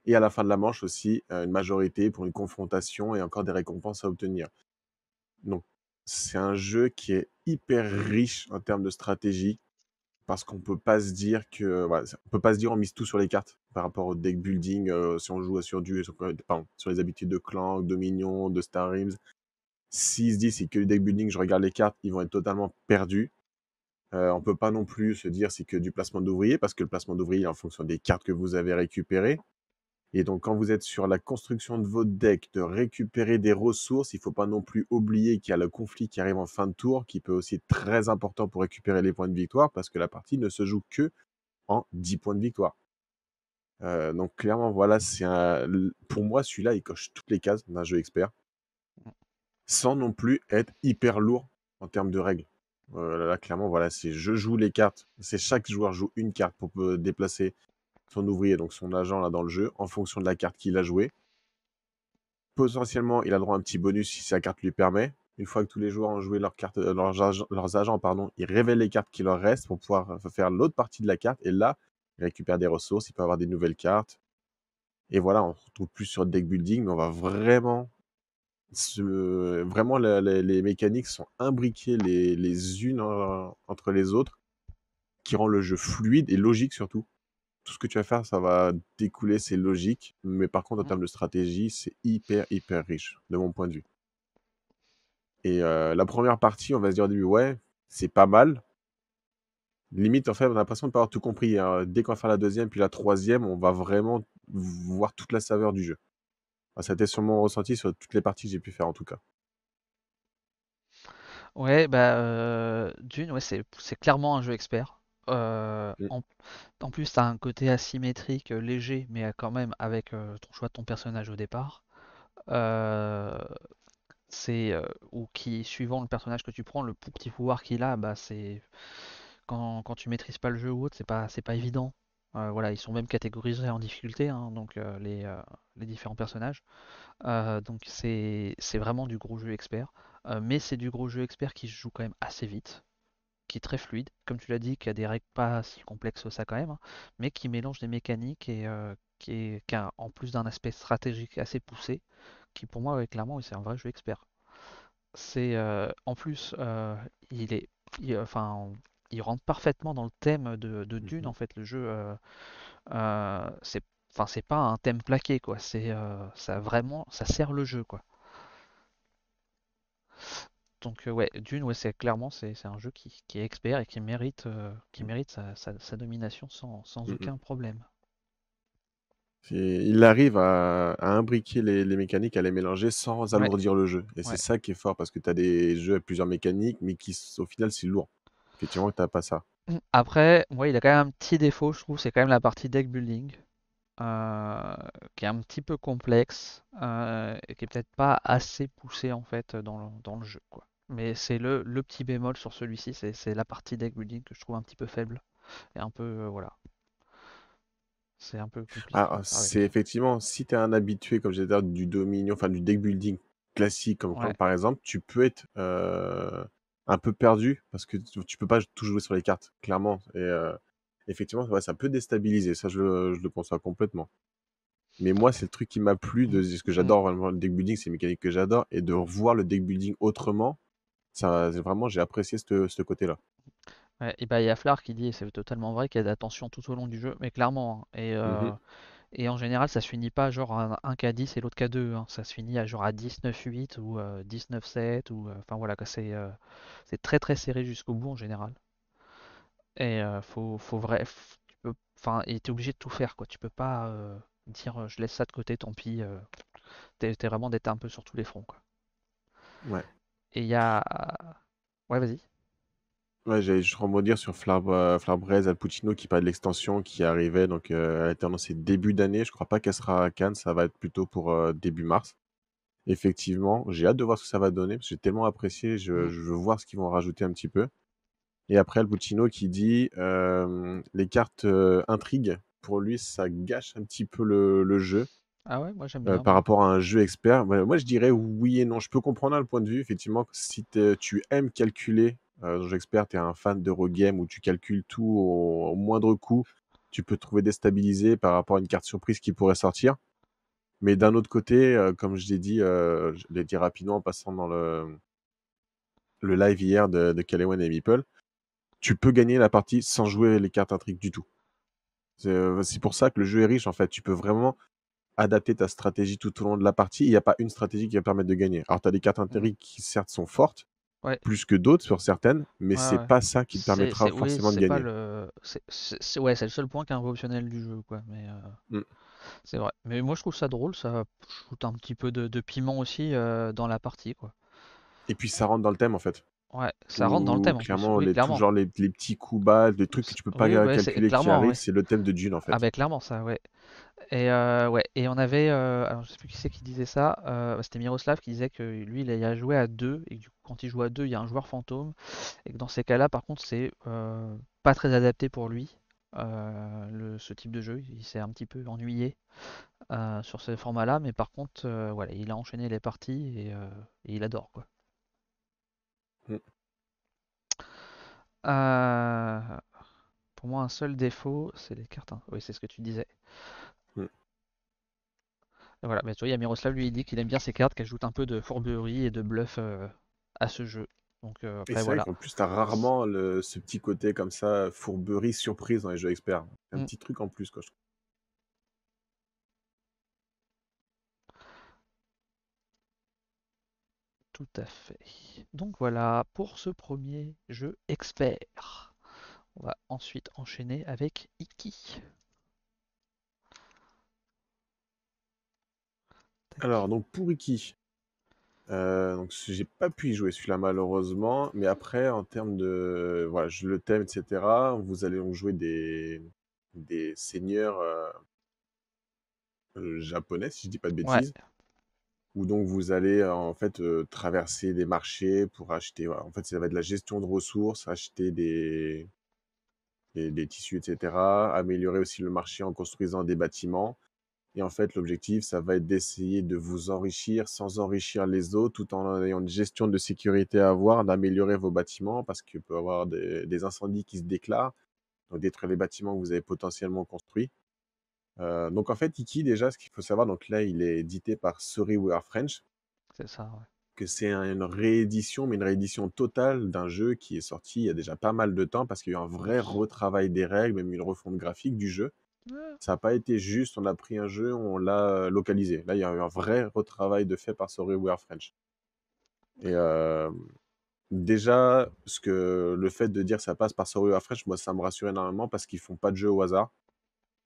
Speaker 2: Et à la fin de la manche aussi, une majorité pour une confrontation et encore des récompenses à obtenir. Donc, c'est un jeu qui est hyper riche en termes de stratégie parce qu'on peut pas se dire que, voilà, on peut pas se dire on mise tout sur les cartes par rapport au deck building si on joue sur les habitudes de clan, de minions, de Star Realms. S'ils se disent c'est que le deck building, je regarde les cartes, ils vont être totalement perdus. On peut pas non plus se dire c'est que du placement d'ouvriers parce que le placement d'ouvriers est en fonction des cartes que vous avez récupérées. Et donc, quand vous êtes sur la construction de votre deck, de récupérer des ressources, il ne faut pas non plus oublier qu'il y a le conflit qui arrive en fin de tour, qui peut aussi être très important pour récupérer les points de victoire, parce que la partie ne se joue que en 10 points de victoire. Donc, clairement, voilà, pour moi, celui-là, il coche toutes les cases d'un jeu expert, sans non plus être hyper lourd en termes de règles. Là, clairement, voilà, c'est je joue les cartes. C'est chaque joueur joue une carte pour déplacer son ouvrier, donc son agent là dans le jeu, en fonction de la carte qu'il a jouée. Potentiellement, il a droit à un petit bonus si sa carte lui permet. Une fois que tous les joueurs ont joué leurs agents, pardon, ils révèlent les cartes qui leur restent pour pouvoir faire l'autre partie de la carte. Et là, il récupère des ressources, il peut avoir des nouvelles cartes. Et voilà, on se retrouve plus sur le deck building, mais on va vraiment les mécaniques sont imbriquées les unes entre les autres, qui rend le jeu fluide et logique surtout. Tout ce que tu vas faire, ça va découler, c'est logique. Mais par contre, en termes de stratégie, c'est hyper riche, de mon point de vue. Et la première partie, on va se dire au début, ouais, c'est pas mal. Limite, en fait, on a l'impression de pas avoir tout compris, hein. Dès qu'on va faire la deuxième, puis la troisième, on va vraiment voir toute la saveur du jeu. Enfin, ça a été sûrement ressenti sur toutes les parties que j'ai pu faire en tout cas.
Speaker 1: Ouais, bah Dune, ouais, c'est clairement un jeu expert.
Speaker 2: Mm.
Speaker 1: En plus, t'as un côté asymétrique léger, mais quand même avec ton choix de ton personnage au départ. Euh, c'est ou qui suivant le personnage que tu prends, le petit pouvoir qu'il a, bah c'est quand tu maîtrises pas le jeu ou autre, c'est pas évident. Voilà, ils sont même catégorisés en difficulté, hein, donc les différents personnages. Donc c'est vraiment du gros jeu expert. Mais c'est du gros jeu expert qui se joue quand même assez vite, qui est très fluide, comme tu l'as dit, qui a des règles pas si complexes que ça quand même, hein, mais qui mélange des mécaniques et qui a en plus d'un aspect stratégique assez poussé, qui pour moi, ouais, clairement, oui, c'est un vrai jeu expert. C'est en plus, il est, enfin, il rentre parfaitement dans le thème de Dune
Speaker 2: Mhm.
Speaker 1: en fait. Le jeu, c'est pas un thème plaqué quoi. Ça vraiment, ça sert le jeu quoi. Donc ouais, Dune, ouais, c'est clairement c'est un jeu qui est expert et qui mérite sa domination sans
Speaker 2: Mhm.
Speaker 1: aucun problème.
Speaker 2: Il arrive à imbriquer les mécaniques, à les mélanger sans
Speaker 1: Ouais,
Speaker 2: alourdir le jeu. Et c'est
Speaker 1: ouais.
Speaker 2: ça qui est fort parce que tu as des jeux avec plusieurs mécaniques, mais au final, c'est lourd. Effectivement, tu pas ça.
Speaker 1: Après, moi, il a quand même un petit défaut, je trouve, c'est quand même la partie deck building. euh, qui est un petit peu complexe et qui est peut-être pas assez poussé en fait dans le jeu quoi. Mais c'est le petit bémol sur celui-ci, c'est la partie deck building que je trouve un petit peu faible et un peu voilà, c'est un peu compliqué
Speaker 2: Ah, c'est
Speaker 1: avec.
Speaker 2: effectivement, si tu es un habitué, comme j'ai dit, du Dominion, enfin du deck building classique, comme
Speaker 1: Ouais.
Speaker 2: Clank par exemple, tu peux être un peu perdu parce que tu peux pas tout jouer sur les cartes, clairement. Et effectivement, ouais, ça peut déstabiliser, ça je le conçois complètement. Mais moi, c'est le truc qui m'a plu
Speaker 1: Mm,
Speaker 2: de ce que
Speaker 1: mm.
Speaker 2: j'adore vraiment le deck building, c'est une mécanique que j'adore, et de revoir le deck building autrement, ça, vraiment, j'ai apprécié ce côté-là.
Speaker 1: Ouais, et bah il y a Flar qui dit, et c'est totalement vrai, qu'il y a de la tension tout au long du jeu, mais clairement, hein.
Speaker 2: Mhm.
Speaker 1: Et en général, ça se finit pas genre à un K10 et l'autre K2, hein. Ça se finit à genre à 19-8 ou 19-7 ou enfin voilà, que c'est très très serré jusqu'au bout en général. Et enfin, et t'es obligé de tout faire quoi. Tu peux pas dire je laisse ça de côté, tant pis. T'es vraiment d'être un peu sur tous les fronts quoi.
Speaker 2: Ouais.
Speaker 1: Et il y a, ouais vas-y.
Speaker 2: Ouais, j'allais juste rebondir sur Flabrez Al Pacino qui parle de l'extension qui arrivait, donc elle a été annoncée début d'année. Je crois pas qu'elle sera à Cannes, ça va être plutôt pour début mars. Effectivement, j'ai hâte de voir ce que ça va donner parce que j'ai tellement apprécié,
Speaker 1: Mm.
Speaker 2: je veux voir ce qu'ils vont rajouter un petit peu. Et après, Al Pacino qui dit les cartes intrigue, pour lui, ça gâche un petit peu le jeu.
Speaker 1: Ah ouais, moi j'aime bien
Speaker 2: Par
Speaker 1: moi.
Speaker 2: rapport à un jeu expert, moi je dirais oui et non. Je peux comprendre le point de vue, effectivement, que si tu aimes calculer, dans un jeu expert, tu es un fan d'Eurogame où tu calcules tout au moindre coup, tu peux te trouver déstabilisé par rapport à une carte surprise qui pourrait sortir. Mais d'un autre côté, comme je l'ai dit rapidement en passant dans le live hier de Kalewan et Meeple, tu peux gagner la partie sans jouer les cartes intrigues du tout. C'est pour ça que le jeu est riche en fait. Tu peux vraiment adapter ta stratégie tout au long de la partie. Il n'y a pas une stratégie qui va permettre de gagner. Alors, tu as des cartes
Speaker 1: Mm.
Speaker 2: intrigue qui, certes, sont fortes,
Speaker 1: Ouais,
Speaker 2: plus que d'autres sur certaines, mais
Speaker 1: ouais,
Speaker 2: c'est
Speaker 1: ouais.
Speaker 2: pas ça qui te permettra
Speaker 1: Oui,
Speaker 2: forcément de
Speaker 1: c'est pas
Speaker 2: gagner.
Speaker 1: le, ouais, c'est le seul point qui est un peu optionnel du jeu quoi. Mais
Speaker 2: Mm.
Speaker 1: c'est vrai. Mais moi je trouve ça drôle, ça ajoute un petit peu de piment aussi dans la partie quoi.
Speaker 2: Et puis, ça rentre dans le thème, en fait.
Speaker 1: Ouais, ça rentre dans le
Speaker 2: Où,
Speaker 1: thème en plus.
Speaker 2: clairement,
Speaker 1: Oui, clairement.
Speaker 2: les petits coups bas, les trucs que tu peux pas
Speaker 1: Oui, ouais, c'est
Speaker 2: calculer qui
Speaker 1: clairement,
Speaker 2: arrivent,
Speaker 1: oui.
Speaker 2: c'est le thème de Dune, en
Speaker 1: Ah
Speaker 2: fait.
Speaker 1: ben clairement ça, ouais. Et ouais, et on avait, alors je sais plus qui c'est qui disait ça. C'était Miroslav qui disait que lui il a joué à deux et que du coup quand il joue à deux, il y a un joueur fantôme et que dans ces cas-là, par contre, c'est pas très adapté pour lui. Ce type de jeu, il s'est un petit peu ennuyé sur ce format-là, mais par contre, voilà, il a enchaîné les parties et il adore quoi.
Speaker 2: Mm.
Speaker 1: Euh, pour moi, un seul défaut, c'est les cartes, hein. Oui, c'est ce que tu disais.
Speaker 2: Mm.
Speaker 1: Et voilà, mais tu vois, il y a Miroslav, lui, il dit qu'il aime bien ces cartes qui ajoutent un peu de fourberie et de bluff à ce jeu. Donc
Speaker 2: Et
Speaker 1: après,
Speaker 2: c'est vrai
Speaker 1: voilà.
Speaker 2: qu'en plus, tu as rarement ce petit côté comme ça, fourberie, surprise dans les jeux experts. Un
Speaker 1: Mm,
Speaker 2: petit truc en plus, quoi, je trouve.
Speaker 1: tout à fait. Donc voilà pour ce premier jeu expert. On va ensuite enchaîner avec Iki.
Speaker 2: Alors,
Speaker 1: Tac.
Speaker 2: donc pour Iki, donc j'ai pas pu y jouer celui-là malheureusement, mais après en termes de voilà, le thème etc. Vous allez donc jouer des seigneurs japonais si je dis pas de
Speaker 1: Ouais,
Speaker 2: bêtises, où donc vous allez en fait traverser des marchés pour acheter. Voilà. En fait, ça va être de la gestion de ressources, acheter des tissus etc. Améliorer aussi le marché en construisant des bâtiments. Et en fait, l'objectif, ça va être d'essayer de vous enrichir sans enrichir les autres, tout en ayant une gestion de sécurité à avoir, d'améliorer vos bâtiments, parce qu'il peut y avoir des incendies qui se déclarent, donc détruire les bâtiments que vous avez potentiellement construits. Donc en fait, Iki, déjà, ce qu'il faut savoir, donc là, il est édité par Sorry We Are French,
Speaker 1: c'est ça. Ouais.
Speaker 2: que c'est une réédition, mais une réédition totale d'un jeu qui est sorti il y a déjà pas mal de temps, parce qu'il y a eu un vrai retravail des règles, même une refonte graphique du jeu. Ça n'a pas été juste, on a pris un jeu, on l'a localisé. Là, il y a eu un vrai retravail de fait par Sorry We Are French. Et déjà, le fait de dire que ça passe par Sorry We Are French, moi, ça me rassure énormément parce qu'ils font pas de jeu au hasard.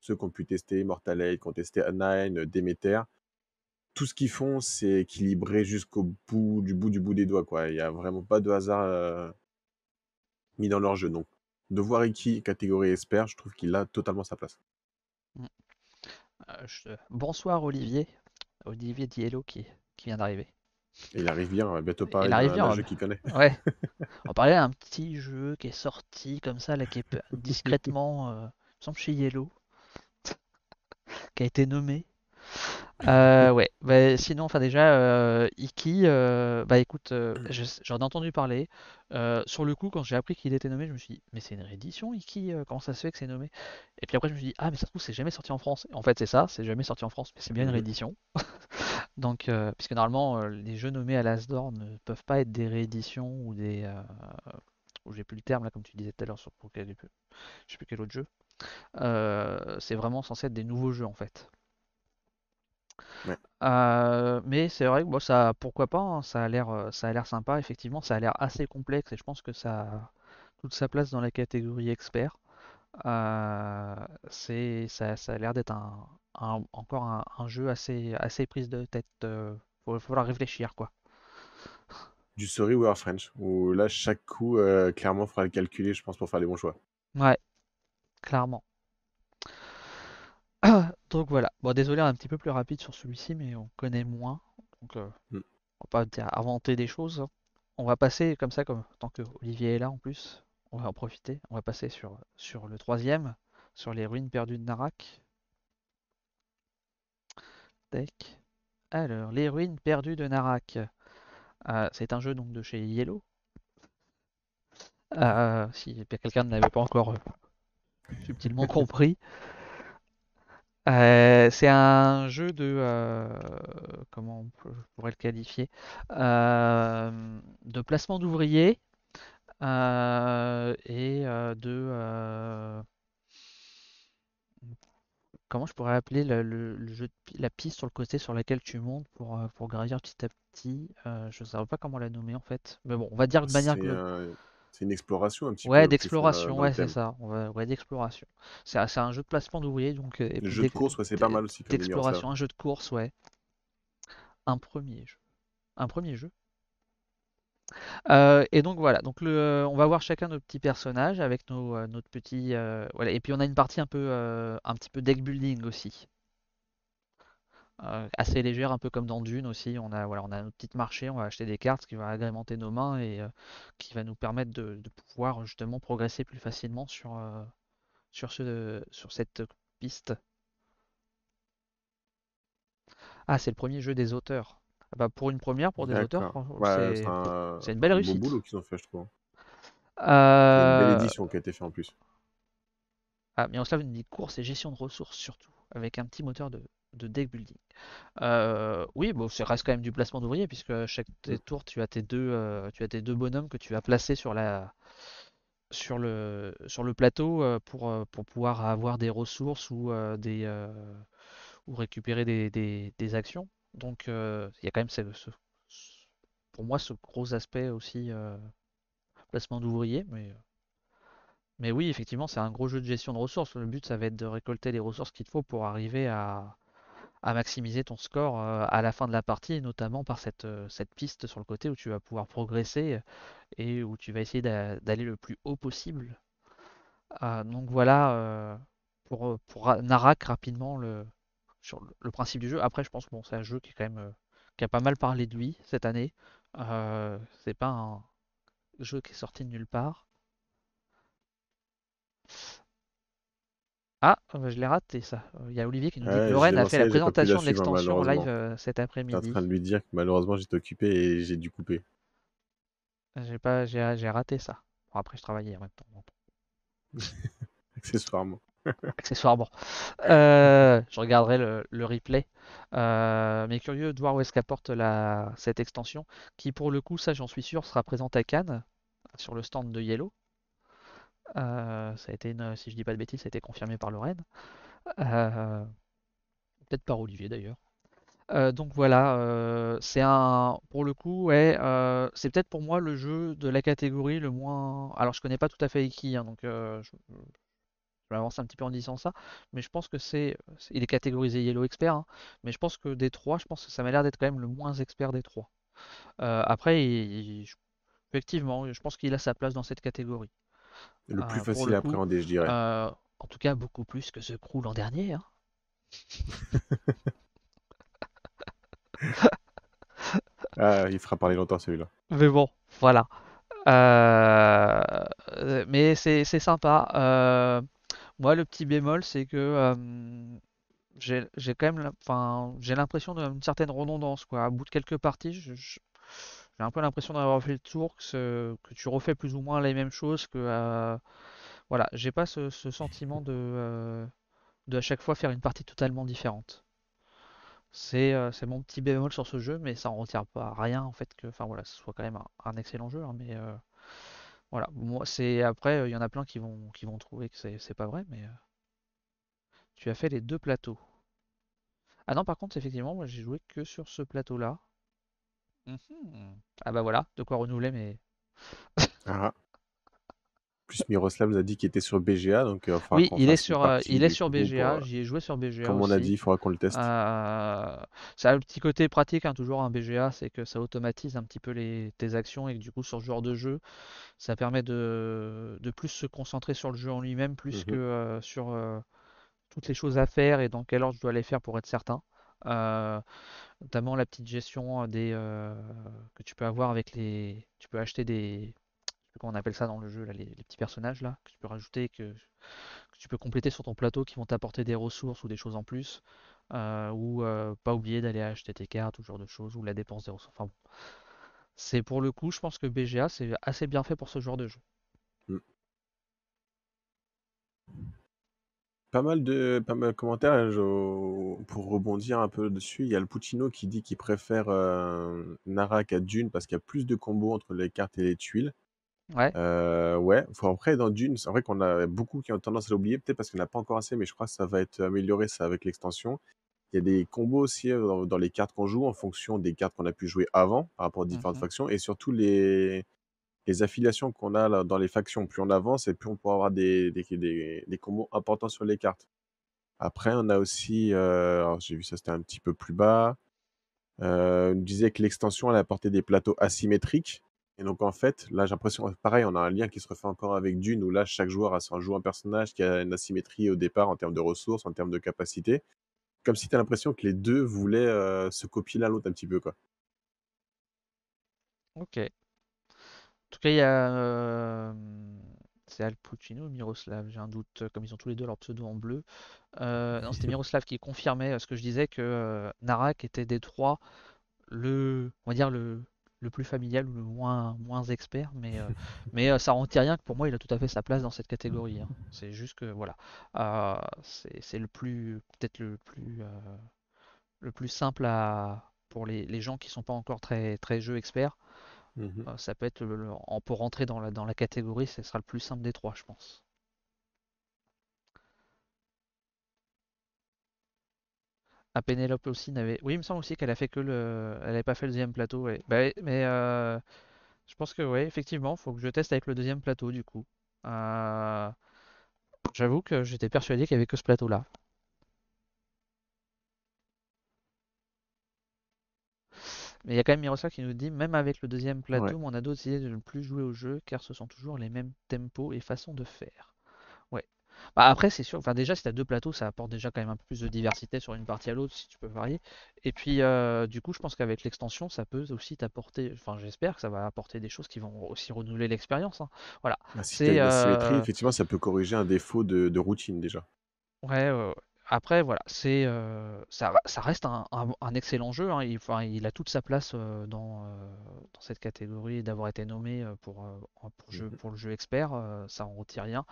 Speaker 2: Ceux qui ont pu tester Immortal Eight, qui ont testé Nine, Demeter, tout ce qu'ils font, c'est équilibré jusqu'au bout des doigts, quoi. Il n'y a vraiment pas de hasard mis dans leur jeu. Donc, de voir Iki catégorie expert, je trouve qu'il a totalement sa place.
Speaker 1: Mm. Bonsoir Olivier. Olivier Diello qui vient d'arriver.
Speaker 2: Et il arrive bien, on va bientôt
Speaker 1: Il
Speaker 2: parler
Speaker 1: arrive
Speaker 2: d'un
Speaker 1: bien.
Speaker 2: jeu qu'il connaît.
Speaker 1: Ouais. On va parler d'un petit jeu qui est sorti comme ça, là, qui est discrètement, il me semble chez Yellow, qui a été nommé. Ouais, bah, sinon, enfin déjà, Iki, bah écoute, j'en ai entendu parler. Sur le coup, quand j'ai appris qu'il était nommé, je me suis dit, mais c'est une réédition, Iki, comment ça se fait que c'est nommé? Et puis après, je me suis dit, ah, mais ça se trouve, c'est jamais sorti en France. En fait, c'est ça, c'est jamais sorti en France, mais c'est bien une
Speaker 2: Mhm.
Speaker 1: réédition. Donc, puisque normalement, les jeux nommés à l'Asdor ne peuvent pas être des rééditions ou des. Ou j'ai plus le terme là, comme tu disais tout à l'heure sur je sais plus quel autre jeu. C'est vraiment censé être des nouveaux jeux en fait.
Speaker 2: Ouais.
Speaker 1: Mais c'est vrai que bon, ça, pourquoi pas, hein, ça a l'air sympa. Effectivement, ça a l'air assez complexe et je pense que ça a toute sa place dans la catégorie expert. Euh, ça a l'air d'être encore un jeu assez prise de tête. Faut falloir réfléchir quoi.
Speaker 2: Du Sorry We Are French, où là, chaque coup, clairement, il faudra le calculer, je pense, pour faire les bons choix.
Speaker 1: Ouais, clairement. Donc voilà. Bon, désolé, un petit peu plus rapide sur celui-ci, mais on connaît moins. Donc,
Speaker 2: Mm.
Speaker 1: on va pas inventer des choses, hein. On va passer comme ça, comme tant que Olivier est là en plus, on va en profiter. On va passer sur le troisième, sur les ruines perdues de Narak. Tac. Alors, les ruines perdues de Narak. C'est un jeu donc de chez Yellow. Si quelqu'un ne l'avait pas encore subtilement compris. C'est un jeu comment je pourrais le qualifier, de placement d'ouvriers et comment je pourrais appeler le jeu la piste sur le côté sur laquelle tu montes pour gravir petit à petit. Je ne sais pas comment la nommer en fait, mais bon, on va dire de manière
Speaker 2: C'est c'est une exploration un petit
Speaker 1: ouais,
Speaker 2: peu qu'ils font
Speaker 1: d'exploration,
Speaker 2: dans le
Speaker 1: ouais, c'est
Speaker 2: thème.
Speaker 1: ça. Ouais, d'exploration. C'est un jeu de placement d'ouvriers, donc et
Speaker 2: Le
Speaker 1: puis
Speaker 2: jeu de course, ouais, c'est pas mal aussi comme numéro ça.
Speaker 1: d'exploration, un jeu de course, ouais. Un premier jeu. Un premier jeu. Et donc voilà, donc on va voir chacun nos petits personnages avec notre petit voilà. Et puis on a une partie un petit peu deck building aussi, assez légère, un peu comme dans Dune aussi. On a notre petite marché, on va acheter des cartes, ce qui va agrémenter nos mains et qui va nous permettre de pouvoir justement progresser plus facilement sur cette piste. Ah, c'est le premier jeu des auteurs. Ah bah, pour une première, pour des auteurs,
Speaker 2: D'accord.
Speaker 1: franchement,
Speaker 2: Ouais,
Speaker 1: c'est une belle
Speaker 2: un beau boulot
Speaker 1: réussite.
Speaker 2: qu'ils ont fait, je trouve. C'est une belle
Speaker 1: Euh,
Speaker 2: édition qui a été faite en plus.
Speaker 1: Ah, Miroslav nous dit course et gestion de ressources surtout, avec un petit moteur de deck building. Oui, bon, ça reste quand même du placement d'ouvriers, puisque à chaque
Speaker 2: Mm.
Speaker 1: tour, tu as tes deux bonhommes que tu vas placer sur le plateau pour pouvoir avoir des ressources ou récupérer des actions. Donc, il y a quand même pour moi ce gros aspect aussi placement d'ouvriers, mais Mais oui, effectivement, c'est un gros jeu de gestion de ressources. Le but, ça va être de récolter les ressources qu'il te faut pour arriver à maximiser ton score à la fin de la partie, et notamment par cette piste sur le côté où tu vas pouvoir progresser et où tu vas essayer d'aller le plus haut possible. Donc voilà pour Narak rapidement sur le principe du jeu. Après, je pense que bon, c'est un jeu qui est quand même qui a pas mal parlé de lui cette année. C'est pas un jeu qui est sorti de nulle part. Ah, je l'ai raté ça. Il y a Olivier qui nous dit que
Speaker 2: Ouais, je l'ai
Speaker 1: Lorraine a fait la
Speaker 2: lancé, j'ai pas pu la
Speaker 1: présentation de
Speaker 2: suivre, hein,
Speaker 1: l'extension en live
Speaker 2: malheureusement.
Speaker 1: cet
Speaker 2: J'étais en train de
Speaker 1: après-midi.
Speaker 2: lui dire que malheureusement j'étais occupé et j'ai dû couper,
Speaker 1: J'ai pas, j'ai raté ça. Bon, après, je travaillais en même temps, donc,
Speaker 2: accessoirement.
Speaker 1: accessoirement. Je regarderai le replay. Mais curieux de voir où est-ce qu'apporte cette extension, qui pour le coup, ça j'en suis sûr, sera présente à Cannes, sur le stand de Yellow. Ça a été si je dis pas de bêtises, ça a été confirmé par Lorraine. Euh, Peut-être par Olivier d'ailleurs. Donc voilà, pour le coup, ouais, c'est peut-être pour moi le jeu de la catégorie le moins. Alors je connais pas tout à fait Iki, hein, donc je m'avance un petit peu en disant ça, mais je pense que il est catégorisé Yellow Expert, hein, mais je pense que des trois, je pense que ça m'a l'air d'être quand même le moins expert des trois. Après, effectivement, je pense qu'il a sa place dans cette catégorie.
Speaker 2: Le plus
Speaker 1: Pour
Speaker 2: facile
Speaker 1: le
Speaker 2: à
Speaker 1: coup,
Speaker 2: appréhender, je dirais.
Speaker 1: en tout cas beaucoup plus que The Crew l'an dernier, hein.
Speaker 2: Ah, il fera parler longtemps celui-là.
Speaker 1: Mais bon, voilà. Mais c'est sympa. Moi, le petit bémol, c'est que j'ai quand même, enfin, j'ai l'impression d'une certaine redondance, quoi. À bout de quelques parties, j'ai un peu l'impression d'avoir fait le tour, que tu refais plus ou moins les mêmes choses, voilà, j'ai pas ce sentiment de à chaque fois faire une partie totalement différente. C'est mon petit bémol sur ce jeu, mais ça en retire pas à rien en fait que, enfin voilà, ce soit quand même un excellent jeu, hein, mais voilà, moi c'est après il y en a plein qui vont trouver que c'est pas vrai, mais tu as fait les deux plateaux. Ah non, par contre, effectivement, moi j'ai joué que sur ce plateau-là. Mhm. Ah bah voilà, de quoi renouveler, mais
Speaker 2: Ah, plus Miroslav nous a dit qu'il était sur BGA, donc il faudra
Speaker 1: oui,
Speaker 2: qu'on fasse une
Speaker 1: il
Speaker 2: partie
Speaker 1: est
Speaker 2: du
Speaker 1: sur
Speaker 2: coup pour,
Speaker 1: BGA. J'y ai joué sur BGA
Speaker 2: comme on a dit,
Speaker 1: aussi.
Speaker 2: il faudra qu'on le teste.
Speaker 1: Euh, Ça a le petit côté pratique, hein, toujours un BGA, c'est que ça automatise un petit peu tes actions et que du coup sur ce genre de jeu, ça permet de plus se concentrer sur le jeu en lui-même plus que
Speaker 2: Mhm.
Speaker 1: sur toutes les choses à faire et dans quel ordre je dois les faire pour être certain. Euh, Notamment la petite gestion que tu peux avoir avec tu peux acheter je sais plus comment on appelle ça dans le jeu, là, les petits personnages là, que tu peux rajouter, que tu peux compléter sur ton plateau qui vont t'apporter des ressources ou des choses en plus. Ou pas oublier d'aller acheter tes cartes ou ce genre de choses, ou la dépense des ressources. Enfin bon. C'est pour le coup, je pense que BGA c'est assez bien fait pour ce genre de jeu.
Speaker 2: Mm. Pas mal de commentaires, hein, pour rebondir un peu dessus. Il y a le Puccino qui dit qu'il préfère Narak à Dune parce qu'il y a plus de combos entre les cartes et les tuiles.
Speaker 1: Ouais.
Speaker 2: Ouais, après dans Dune, c'est vrai qu'on a beaucoup qui ont tendance à l'oublier, peut-être parce qu'on n'a pas encore assez, mais je crois que ça va être amélioré ça avec l'extension. Il y a des combos aussi dans les cartes qu'on joue en fonction des cartes qu'on a pu jouer avant par rapport aux différentes
Speaker 1: Mhm.
Speaker 2: factions et surtout les affiliations qu'on a là, dans les factions. Plus on avance et plus on pourra avoir des combos importants sur les cartes. Après, on a aussi, alors j'ai vu ça, c'était un petit peu plus bas. On disait que l'extension, elle apportait des plateaux asymétriques. Et donc, en fait, là, j'ai l'impression, pareil, on a un lien qui se refait encore avec Dune, où là, chaque joueur joue un personnage qui a une asymétrie au départ en termes de ressources, en termes de capacité. Comme si tu as l'impression que les deux voulaient se copier l'un l'autre un petit peu, quoi.
Speaker 1: Ok. En tout cas, il y a. C'est Al Pacino ou Miroslav, j'ai un doute, comme ils ont tous les deux leur pseudo en bleu. Non, c'était Miroslav qui confirmait ce que je disais que Narak était des trois on va dire le plus familial ou le moins expert, mais ça rentre rien que pour moi il a tout à fait sa place dans cette catégorie, hein. C'est juste que voilà, c'est peut-être le plus simple pour les gens qui sont pas encore très très jeux experts.
Speaker 2: Mhm.
Speaker 1: Ça peut être pour rentrer dans la catégorie, ce sera le plus simple des trois, je pense. Ah, Pénélope aussi n'avait. Oui, il me semble aussi qu'elle a fait elle avait pas fait le deuxième plateau, ouais. Bah, ouais, mais je pense que ouais, effectivement, faut que je teste avec le deuxième plateau du coup. Euh, J'avoue que j'étais persuadé qu'il y avait que ce plateau-là. Mais il y a quand même Miroslav qui nous dit, même avec le deuxième
Speaker 2: Ouais.
Speaker 1: plateau, mon ado décidait de ne plus jouer au jeu car ce sont toujours les mêmes tempos et façons de faire. Ouais. Bah après, c'est sûr, enfin déjà, si tu as deux plateaux, ça apporte déjà quand même un peu plus de diversité sur une partie à l'autre, si tu peux varier. Et puis, du coup, je pense qu'avec l'extension, ça peut aussi t'apporter, enfin, j'espère que ça va apporter des choses qui vont aussi renouveler l'expérience, hein. Voilà.
Speaker 2: Bah, si tu as
Speaker 1: C'est.
Speaker 2: une asymétrie, effectivement, ça peut corriger un défaut de routine déjà.
Speaker 1: Ouais, ouais, ouais. Après, voilà, ça reste un excellent jeu, hein. Enfin, il a toute sa place dans cette catégorie d'avoir été nommé
Speaker 2: Mhm.
Speaker 1: pour le jeu expert, ça en retire rien.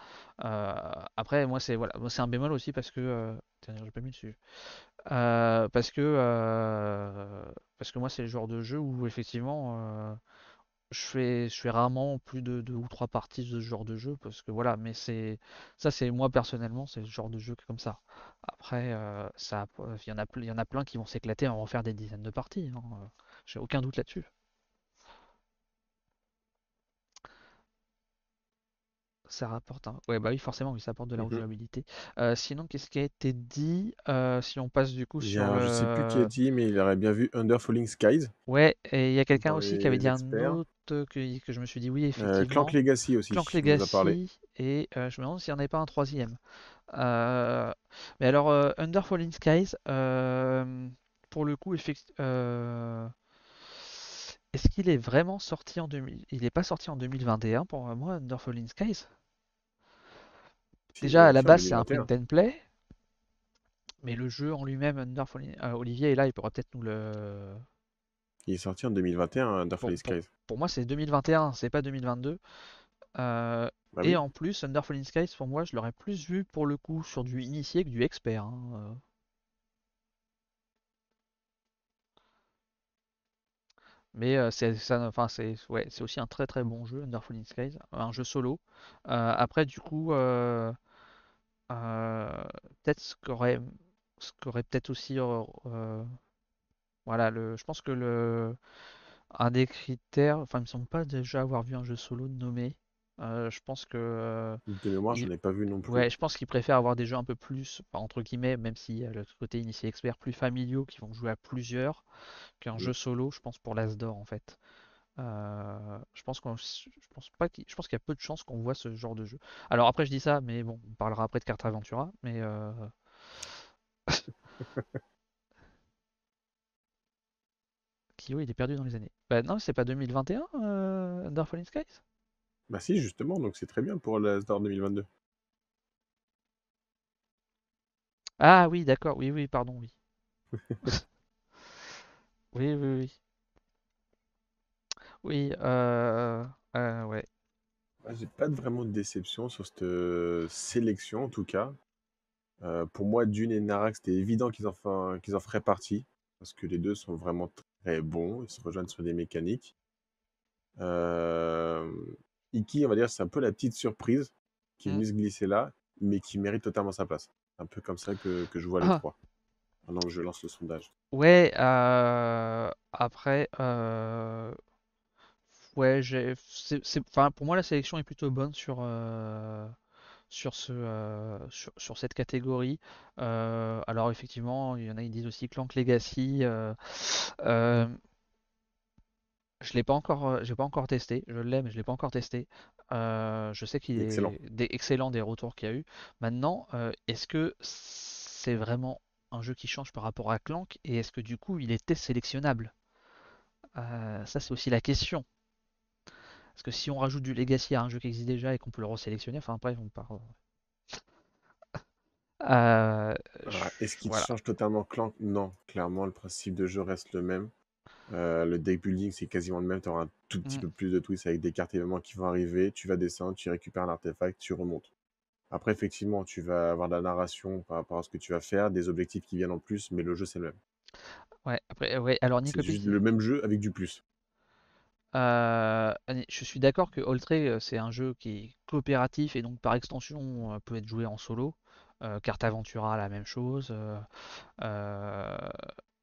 Speaker 1: Euh, Après, moi, voilà, moi, c'est un bémol aussi parce que, tiens, j'ai pas mis dessus. Parce que moi, c'est le genre de jeu où effectivement, je fais rarement plus de deux ou trois parties de ce genre de jeu parce que voilà, mais c'est moi personnellement, c'est le genre de jeu comme ça. Après, il y en a plein qui vont s'éclater à en refaire des dizaines de parties, hein. J'ai aucun doute là-dessus. Ça rapporte ouais, bah oui, forcément, oui, ça apporte de la
Speaker 2: Mhm.
Speaker 1: rejouabilité. Sinon, qu'est-ce qui a été dit? Si on passe du coup sur
Speaker 2: Je sais plus qui a
Speaker 1: le.
Speaker 2: dit, mais il aurait bien vu Under Falling Skies
Speaker 1: Ouais, et il y a quelqu'un
Speaker 2: dans
Speaker 1: aussi qui avait dit
Speaker 2: les
Speaker 1: un
Speaker 2: experts.
Speaker 1: autre que je me suis dit oui,
Speaker 2: Clank
Speaker 1: effectivement.
Speaker 2: Legacy
Speaker 1: Clank
Speaker 2: aussi, il nous a parlé.
Speaker 1: Legacy, et je me demande s'il n'y en avait pas un troisième. Euh, mais alors, Under Falling Skies, pour le coup, est-ce qu'il est vraiment sorti en 2000? Il n'est pas sorti en 2021 pour moi, Under Falling Skies.
Speaker 2: Si, il est
Speaker 1: Déjà, à la
Speaker 2: sorti en
Speaker 1: base, c'est un
Speaker 2: 2021.
Speaker 1: print and play, mais le jeu en lui-même, Under Falling, Olivier est là, il pourra peut-être nous le.
Speaker 2: Il est sorti en 2021, Under
Speaker 1: Pour,
Speaker 2: Falling
Speaker 1: pour,
Speaker 2: Skies.
Speaker 1: pour moi, c'est 2021, c'est pas 2022. Euh,
Speaker 2: Bah
Speaker 1: et
Speaker 2: oui.
Speaker 1: en plus, Under Falling Skies, pour moi, je l'aurais plus vu pour le coup sur du initié que du expert, hein. Mais enfin, ouais, c'est aussi un très très bon jeu, Under Falling Skies, un jeu solo. Après, du coup, euh, peut-être ce qu'aurait peut-être aussi, voilà, je pense que un des critères, enfin, il me semble pas déjà avoir vu un jeu solo nommé. Je pense que,
Speaker 2: De mémoire,
Speaker 1: il-
Speaker 2: j'en ai pas vu non plus.
Speaker 1: ouais, je pense qu'il préfère avoir des jeux un peu plus, enfin, entre guillemets, même s'il y a le côté initié expert, plus familiaux, qui vont jouer à plusieurs, qu'un
Speaker 2: Mm.
Speaker 1: jeu solo, je pense, pour l'As d'or en fait. Je pense qu'il y a peu de chances qu'on voit ce genre de jeu. Alors après je dis ça, mais bon, on parlera après de Carte Aventura, mais Kyo il est perdu dans les années. Bah non, c'est pas 2021, Under Falling Skies?
Speaker 2: Bah si, justement, donc c'est très bien pour la Star 2022.
Speaker 1: Ah oui, d'accord, oui, oui, pardon, oui. Oui, oui, oui. Oui, ouais.
Speaker 2: Moi, j'ai pas vraiment de déception sur cette sélection, en tout cas. Pour moi, Dune et Narak, c'était évident qu'ils en feraient partie, parce que les deux sont vraiment très bons, ils se rejoignent sur des mécaniques. Euh, Iki, on va dire, c'est un peu la petite surprise qui est
Speaker 1: Hmm.
Speaker 2: venue se glisser là, mais qui mérite totalement sa place. Un peu comme ça que je vois les
Speaker 1: Ah,
Speaker 2: trois, pendant que je lance le sondage.
Speaker 1: ouais, après, ouais, enfin, pour moi la sélection est plutôt bonne sur cette catégorie. Alors effectivement, il y en a qui disent aussi Clank Legacy. Euh, j'ai pas encore testé. Je l'ai, mais je l'ai pas encore testé. Je sais qu'il
Speaker 2: Excellent.
Speaker 1: est excellent des retours qu'il y a eu. Maintenant, est-ce que c'est vraiment un jeu qui change par rapport à Clank et est-ce que du coup il était sélectionnable? Ça c'est aussi la question. Parce que si on rajoute du Legacy à un jeu qui existe déjà et qu'on peut le resélectionner, enfin bref, on part. Euh,
Speaker 2: Est-ce qu'il
Speaker 1: voilà.
Speaker 2: change totalement Clank? Non, clairement, le principe de jeu reste le même. Le deck building, c'est quasiment le même. Tu auras un tout petit
Speaker 1: Mm.
Speaker 2: peu plus de twists avec des cartes événements qui vont arriver. Tu vas descendre, tu récupères un artefact, tu remontes. Après, effectivement, tu vas avoir de la narration par rapport à ce que tu vas faire, des objectifs qui viennent en plus, mais le jeu, c'est le même.
Speaker 1: Ouais, après, ouais, alors
Speaker 2: C'est
Speaker 1: Nicopée
Speaker 2: juste
Speaker 1: qui.
Speaker 2: le même jeu avec du plus.
Speaker 1: Je suis d'accord que Oltré, c'est un jeu qui est coopératif et donc par extension peut être joué en solo. Carte Aventura, la même chose. Euh,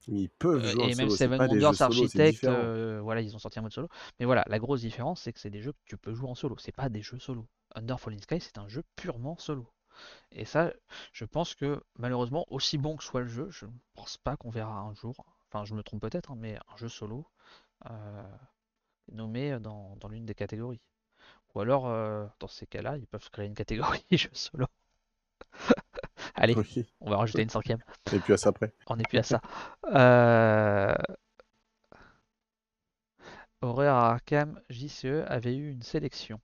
Speaker 2: Mais ils peuvent jouer en
Speaker 1: Et même
Speaker 2: solo, c'est
Speaker 1: Seven
Speaker 2: pas des jeux
Speaker 1: Wonders
Speaker 2: solo, c'est
Speaker 1: Architect,
Speaker 2: différent.
Speaker 1: voilà, ils ont sorti un mode solo. Mais voilà, la grosse différence, c'est que c'est des jeux que tu peux jouer en solo. C'est pas des jeux solo. Under Fallen Sky, c'est un jeu purement solo. Et ça, je pense que malheureusement, aussi bon que soit le jeu, je ne pense pas qu'on verra un jour, enfin je me trompe peut-être, hein, mais un jeu solo euh, nommé dans l'une des catégories. Ou alors, dans ces cas-là, ils peuvent créer une catégorie jeu solo. Allez,
Speaker 2: Oui.
Speaker 1: on va rajouter une cinquième.
Speaker 2: Et puis à ça après.
Speaker 1: On n'est plus à ça. Euh, Horreur Arkham JCE avait eu une sélection.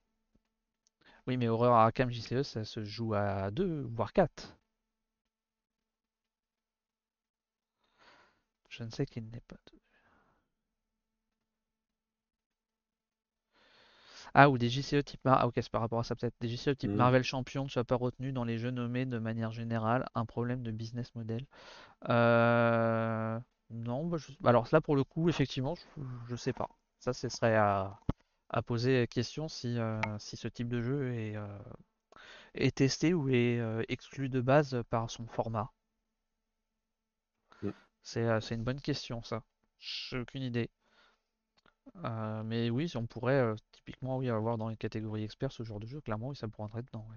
Speaker 1: Oui, mais Horreur Arkham JCE, ça se joue à 2, voire 4. Je ne sais qu'il n'est pas. Ah, ou des JCE type Ah, ok, c'est par rapport à ça peut-être. Des JCE type
Speaker 2: Hmm.
Speaker 1: Marvel Champion ne soient pas retenus dans les jeux nommés de manière générale. Un problème de business model. Euh... Non, alors là pour le coup, effectivement, je sais pas. Ça, ce serait à poser question si ce type de jeu est testé ou est exclu de base par son format.
Speaker 2: Hmm.
Speaker 1: C'est une bonne question, ça. J'ai aucune idée. Mais oui, si on pourrait typiquement oui, avoir dans les catégories experts ce genre de jeu, clairement, oui, ça pourrait entrer dedans. Ouais.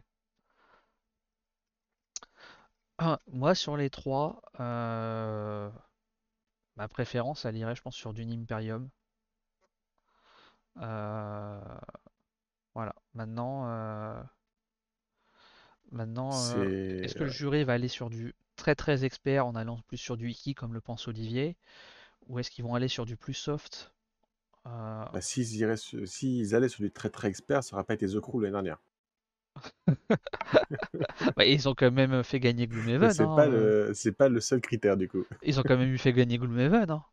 Speaker 1: Moi, sur les trois, ma préférence, elle irait, je pense, sur Dune Imperium. Euh, voilà. Est-ce
Speaker 2: C'est
Speaker 1: que le jury va aller sur du très très expert en allant plus sur du wiki comme le pense Olivier, ou est-ce qu'ils vont aller sur du plus soft? Euh,
Speaker 2: bah, s'ils allaient sur du très très expert, ça aurait pas été The Crew l'année dernière.
Speaker 1: bah, ils ont quand même fait gagner
Speaker 2: Mais
Speaker 1: Gloomhaven. Hein,
Speaker 2: c'est pas le seul critère du coup.
Speaker 1: Ils ont quand même eu fait gagner Gloomhaven. Hein.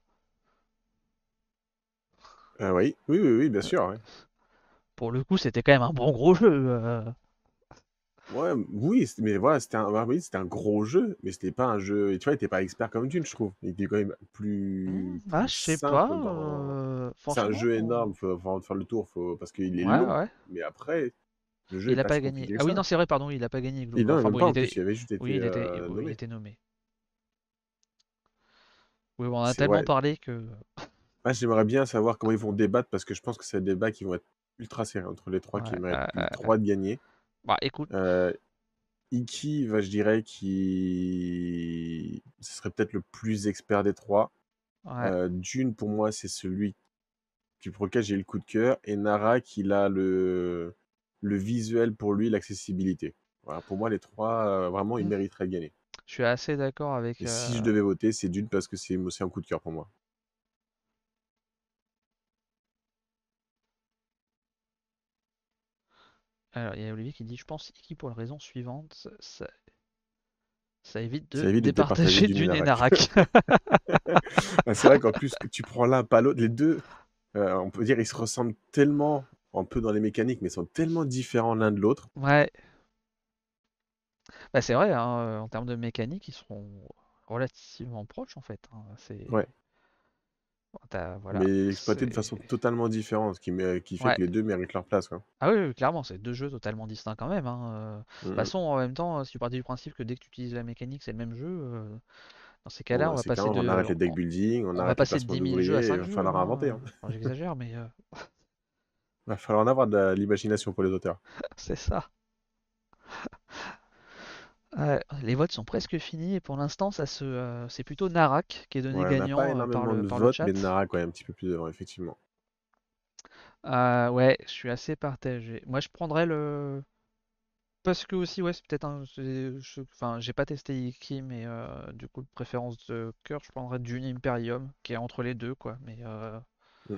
Speaker 2: Oui, oui, oui, oui, bien
Speaker 1: Euh,
Speaker 2: sûr. Ouais,
Speaker 1: pour le coup, c'était quand même un bon gros jeu.
Speaker 2: ouais oui, mais voilà, oui, c'était un gros jeu, mais c'était pas un jeu. Et tu vois, il était pas expert comme Dune, je trouve. Il était quand même
Speaker 1: Ah,
Speaker 2: plus
Speaker 1: je sais pas.
Speaker 2: simple dans. C'est un
Speaker 1: Franchement.
Speaker 2: jeu énorme, faut faire le tour, parce qu'il est
Speaker 1: Ouais,
Speaker 2: long.
Speaker 1: ouais.
Speaker 2: Mais après, le jeu est
Speaker 1: Il a
Speaker 2: pas
Speaker 1: pas
Speaker 2: si
Speaker 1: gagné.
Speaker 2: compliqué que
Speaker 1: Ah oui,
Speaker 2: ça.
Speaker 1: non, c'est vrai, pardon, il a pas gagné
Speaker 2: Et
Speaker 1: Gloom.
Speaker 2: non,
Speaker 1: Enfin
Speaker 2: même
Speaker 1: bon,
Speaker 2: pas en plus, il avait juste
Speaker 1: oui,
Speaker 2: été
Speaker 1: il
Speaker 2: nommé.
Speaker 1: était nommé. Oui, bon, on a
Speaker 2: C'est
Speaker 1: tellement
Speaker 2: ouais.
Speaker 1: parlé que.
Speaker 2: Moi, j'aimerais bien savoir comment ils vont débattre parce que je pense que c'est des débats qui vont être ultra serrés entre les trois qui
Speaker 1: Ouais,
Speaker 2: méritent les trois de gagner.
Speaker 1: bah, écoute.
Speaker 2: Euh, Iki, je dirais qui ce serait peut-être le plus expert des trois.
Speaker 1: Ouais.
Speaker 2: Dune, pour moi, c'est celui pour lequel j'ai eu le coup de cœur. Et Nara, qui a le visuel pour lui, l'accessibilité. Voilà, pour moi, les trois, vraiment, ils
Speaker 1: Hmm.
Speaker 2: mériteraient de gagner.
Speaker 1: Je suis assez d'accord avec.
Speaker 2: Et si je devais voter, c'est Dune parce que c'est un coup de cœur pour moi.
Speaker 1: Alors, il y a Olivier qui dit, je pense Iki pour la raison suivante, ça évite
Speaker 2: Ça
Speaker 1: de
Speaker 2: évite de départager
Speaker 1: départager
Speaker 2: Dune et
Speaker 1: Dune et
Speaker 2: Narak.
Speaker 1: Narak.
Speaker 2: Ah, c'est vrai qu'en plus, que tu prends l'un pas l'autre, les deux, on peut dire ils se ressemblent tellement, un peu dans les mécaniques, mais ils sont tellement différents l'un de l'autre.
Speaker 1: Ouais. Bah, c'est vrai, hein, en termes de mécanique, ils sont relativement proches en fait. Hein.
Speaker 2: Ouais.
Speaker 1: Voilà.
Speaker 2: Mais exploités de
Speaker 1: C'est.
Speaker 2: façon totalement différente, qui fait
Speaker 1: Ouais.
Speaker 2: que les deux méritent leur place, quoi.
Speaker 1: Ah oui, oui, clairement, c'est deux jeux totalement distincts quand même. Hein. De toute
Speaker 2: Mm, mm.
Speaker 1: façon, en même temps, si tu partais du principe que dès que tu utilises la mécanique, c'est le même jeu, dans ces
Speaker 2: Bon,
Speaker 1: cas-là,
Speaker 2: bah, c'est quand on arrête les deck building, on
Speaker 1: on va
Speaker 2: arrête les
Speaker 1: passer de
Speaker 2: placements
Speaker 1: 10 000 jeux à
Speaker 2: d'ouvriers, il
Speaker 1: 5
Speaker 2: va
Speaker 1: jeux.
Speaker 2: falloir inventer,
Speaker 1: Hein.
Speaker 2: hein.
Speaker 1: Enfin, j'exagère, mais
Speaker 2: Il va falloir en avoir de l'imagination pour les auteurs.
Speaker 1: c'est ça. Les votes sont presque finis et pour l'instant, c'est plutôt Narak qui est donné
Speaker 2: Ouais, on n'a pas
Speaker 1: gagnant
Speaker 2: énormément de
Speaker 1: par le
Speaker 2: votes, mais
Speaker 1: chat.
Speaker 2: Nara, quand même, un petit peu plus devant, effectivement.
Speaker 1: Ouais, je suis assez partagé. Moi, je prendrais le. Parce que aussi, ouais, c'est peut-être un. Enfin, j'ai pas testé Iki, mais du coup, de préférence de cœur, je prendrais Dune Imperium, qui est entre les deux, quoi.
Speaker 2: Mm.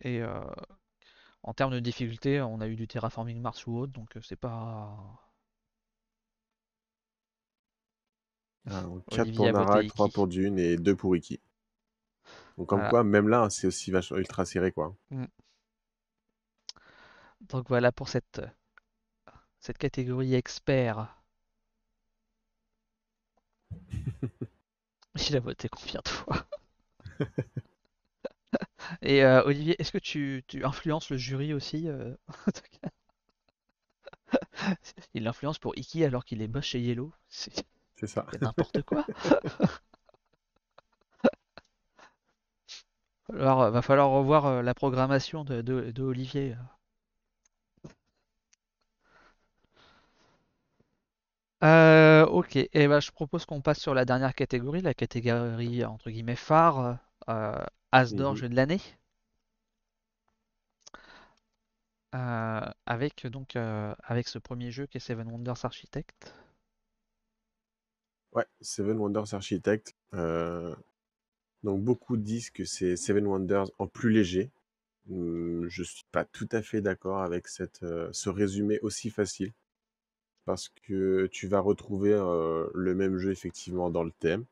Speaker 1: Et en termes de difficulté, on a eu du Terraforming Mars ou autre, donc c'est pas.
Speaker 2: Alors, 4
Speaker 1: Olivier
Speaker 2: pour
Speaker 1: a voté
Speaker 2: Nara, 3
Speaker 1: Iki.
Speaker 2: pour Dune et 2 pour Iki. Donc, comme
Speaker 1: Voilà.
Speaker 2: quoi, même là, c'est aussi vachement ultra serré, quoi.
Speaker 1: Mm. Donc voilà pour cette catégorie expert. Il a voté combien de fois? Et Olivier, est-ce que tu influences le jury aussi Il l'influence pour Iki alors qu'il est boss chez Yellow. C'est
Speaker 2: C'est ça.
Speaker 1: n'importe quoi. Alors, va falloir revoir la programmation de Olivier. Ok, et ben, je propose qu'on passe sur la dernière catégorie, la catégorie entre guillemets phare, As d'or
Speaker 2: Mhm.
Speaker 1: jeu de l'année, avec ce premier jeu qui est Seven Wonders Architect.
Speaker 2: Ouais, Seven Wonders Architect. Donc beaucoup disent que c'est Seven Wonders en plus léger. Je suis pas tout à fait d'accord avec ce résumé aussi facile parce que tu vas retrouver le même jeu effectivement dans le thème.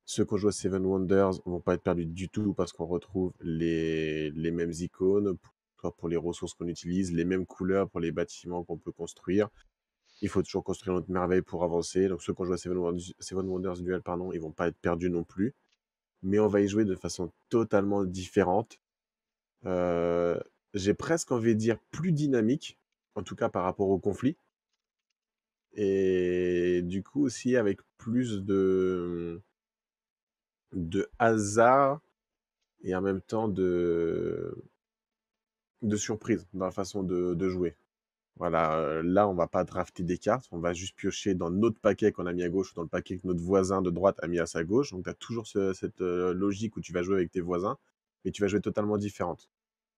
Speaker 2: Ceux qui ont joué à Seven Wonders vont pas être perdus du tout parce qu'on retrouve les mêmes icônes, soit pour les ressources qu'on utilise, les mêmes couleurs pour les bâtiments qu'on peut construire. Il faut toujours construire notre merveille pour avancer. Donc ceux qui ont joué à Seven Wonders Duel, pardon, ils vont pas être perdus non plus. Mais on va y jouer de façon totalement différente. Euh, j'ai presque envie de dire plus dynamique, en tout cas par rapport au conflit. Et du coup aussi avec plus de hasard et en même temps de surprise dans la façon de jouer. Voilà, là, on va pas drafter des cartes, on va juste piocher dans notre paquet qu'on a mis à gauche ou dans le paquet que notre voisin de droite a mis à sa gauche. Donc, tu as toujours cette logique où tu vas jouer avec tes voisins, mais tu vas jouer totalement différente.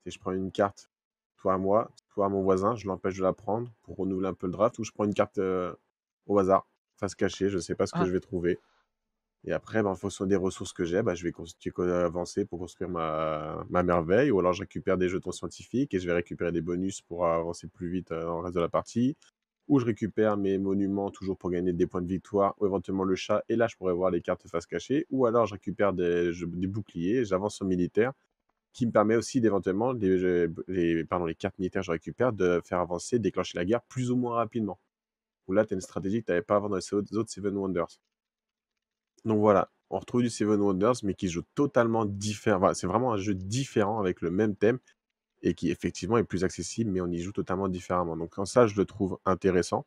Speaker 2: Si je prends une carte, toi à moi, toi à mon voisin, je l'empêche de la prendre pour renouveler un peu le draft, ou je prends une carte au hasard, face cachée, je sais pas ce que
Speaker 1: Ah,
Speaker 2: je vais trouver. Et après, bah, en fonction des ressources que j'ai, bah, je vais avancer pour construire ma merveille, ou alors je récupère des jetons scientifiques et je vais récupérer des bonus pour avancer plus vite dans le reste de la partie, ou je récupère mes monuments toujours pour gagner des points de victoire, ou éventuellement le chat, et là je pourrais voir les cartes face cachée, ou alors je récupère des boucliers, j'avance en militaire, qui me permet aussi d'éventuellement, les cartes militaires que je récupère, de faire avancer, déclencher la guerre plus ou moins rapidement. Ou là, tu as une stratégie que tu n'avais pas avant dans les autres Seven Wonders. Donc voilà, on retrouve du Seven Wonders, mais qui joue totalement différent. Voilà, c'est vraiment un jeu différent avec le même thème et qui effectivement est plus accessible, mais on y joue totalement différemment. Donc en ça, je le trouve intéressant.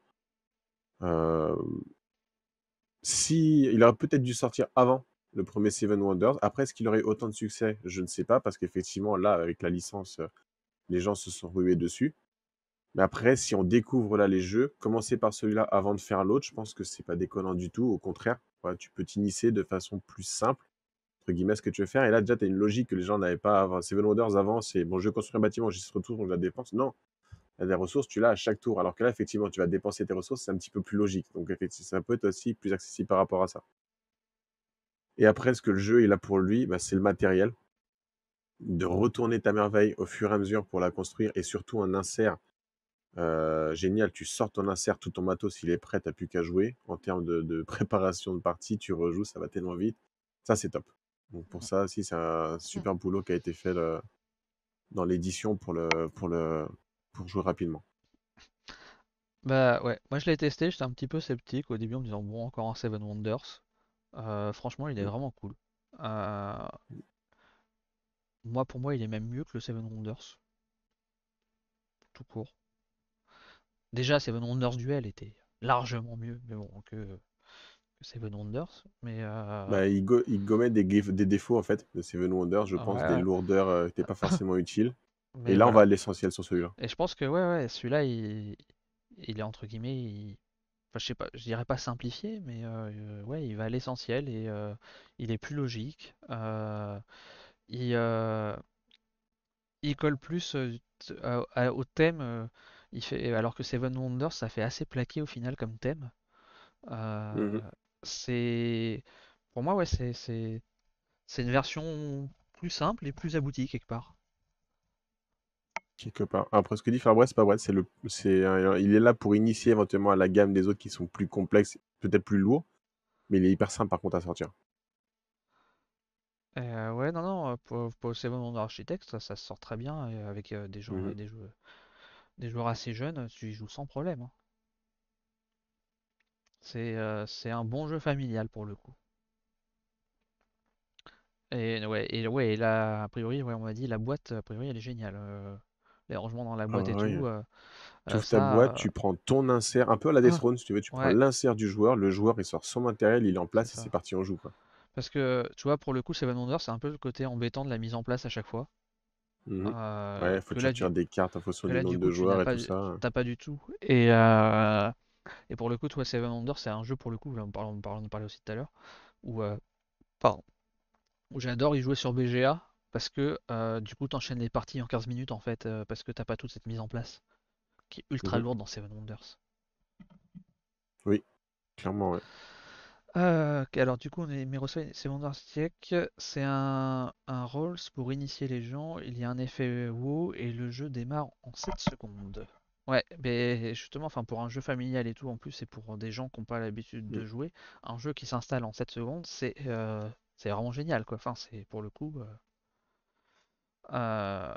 Speaker 2: Euh, Si il aurait peut-être dû sortir avant le premier Seven Wonders. Après, est-ce qu'il aurait eu autant de succès? Je ne sais pas, parce qu'effectivement, là, avec la licence, les gens se sont rués dessus. Mais après, si on découvre là les jeux, commencer par celui-là avant de faire l'autre, je pense que c'est pas déconnant du tout. Au contraire, voilà, tu peux t'initier de façon plus simple entre guillemets, ce que tu veux faire. Et là, déjà, tu as une logique que les gens n'avaient pas avant. Seven Wonders, avant, c'est bon, je construis un bâtiment, j'y retour, donc je la dépense. Non, il y a des ressources, tu l'as à chaque tour. Alors que là, effectivement, tu vas dépenser tes ressources, c'est un petit peu plus logique. Donc, effectivement, ça peut être aussi plus accessible par rapport à ça. Et après, ce que le jeu il a pour lui, bah, c'est le matériel. De retourner ta merveille au fur et à mesure pour la construire et surtout un insert génial. Tu sors ton insert, tout ton matos, il est prêt, t'as plus qu'à jouer. En termes de préparation de partie, tu rejoues, ça va tellement vite. Ça, c'est top. Donc pour ça aussi, c'est un super boulot qui a été fait dans l'édition pour jouer rapidement.
Speaker 1: bah ouais, moi je l'ai testé, j'étais un petit peu sceptique au début en me disant bon, encore un Seven Wonders. Franchement, il est
Speaker 2: Mm.
Speaker 1: vraiment cool. Euh, pour moi, il est même mieux que le Seven Wonders, tout court. Déjà, Seven Wonders Duel était largement mieux, mais bon, que Seven Wonders. Mais
Speaker 2: Il gommait des défauts en fait de Seven Wonders, je pense, des
Speaker 1: ouais,
Speaker 2: lourdeurs qui n'étaient pas forcément utiles. Et
Speaker 1: mais
Speaker 2: là, on va à
Speaker 1: voilà.
Speaker 2: l'essentiel sur celui-là.
Speaker 1: Et je pense que ouais, celui-là, il est entre guillemets, enfin, je sais pas, je dirais pas simplifié, mais ouais, il va à l'essentiel et il est plus logique. Il, euh, il colle plus au thème. Alors que Seven Wonders, ça fait assez plaqué au final comme thème.
Speaker 2: Mhm.
Speaker 1: Euh, c'est, pour moi, ouais, c'est une version plus simple et plus aboutie quelque part.
Speaker 2: Quelque part. Après, ce que dit Fabre, c'est pas vrai. Il est là pour initier éventuellement à la gamme des autres qui sont plus complexes, peut-être plus lourds, mais il est hyper simple par contre à sortir.
Speaker 1: Ouais, non, non, pour Seven Wonders Architect, ça se sort très bien et avec des gens,
Speaker 2: Mhm.
Speaker 1: des joueurs assez jeunes, tu y joues sans problème, hein. C'est un bon jeu familial pour le coup. Et là, a priori, ouais, on m'a dit la boîte, a priori, elle est géniale. Les rangements dans la
Speaker 2: Ah
Speaker 1: boîte et
Speaker 2: ouais.
Speaker 1: tout,
Speaker 2: Tu ouvres ta boîte,
Speaker 1: ça,
Speaker 2: tu prends ton insert, un peu à la Death Throne si tu veux, tu prends
Speaker 1: ouais,
Speaker 2: l'insert du joueur, le joueur il sort son matériel, il est en
Speaker 1: c'est
Speaker 2: place et c'est
Speaker 1: ça.
Speaker 2: parti, on joue quoi.
Speaker 1: Parce que, tu vois, pour le coup, Seven Wonders, c'est un peu le côté embêtant de la mise en place à chaque fois.
Speaker 2: Mhm.
Speaker 1: Euh,
Speaker 2: Ouais, faut
Speaker 1: que
Speaker 2: que tu
Speaker 1: là,
Speaker 2: retires
Speaker 1: du,
Speaker 2: des cartes en fonction
Speaker 1: que
Speaker 2: du
Speaker 1: là, du
Speaker 2: nombre de
Speaker 1: coup, tu n'as
Speaker 2: joueurs et
Speaker 1: pas,
Speaker 2: tout ça.
Speaker 1: t'as pas du tout. Et pour le coup, toi, Seven Wonders, c'est un jeu, pour le coup, là, on parlait aussi tout à l'heure, où, pardon, où j'adore y jouer sur BGA, parce que, du coup, t'enchaînes les parties en 15 minutes, en fait, parce que t'as pas toute cette mise en place, qui est ultra
Speaker 2: Mhm.
Speaker 1: lourde dans Seven Wonders.
Speaker 2: Oui, clairement, ouais.
Speaker 1: Ok, alors du coup, on est Miroslav Secondaire-Siècle, c'est un Rolls pour initier les gens, il y a un effet WoW et le jeu démarre en 7 secondes. Ouais, mais justement, enfin pour un jeu familial et tout, en plus c'est pour des gens qui n'ont pas l'habitude
Speaker 2: Mm.
Speaker 1: de jouer, un jeu qui s'installe en 7 secondes, c'est vraiment génial quoi. Enfin, c'est pour le coup. Euh,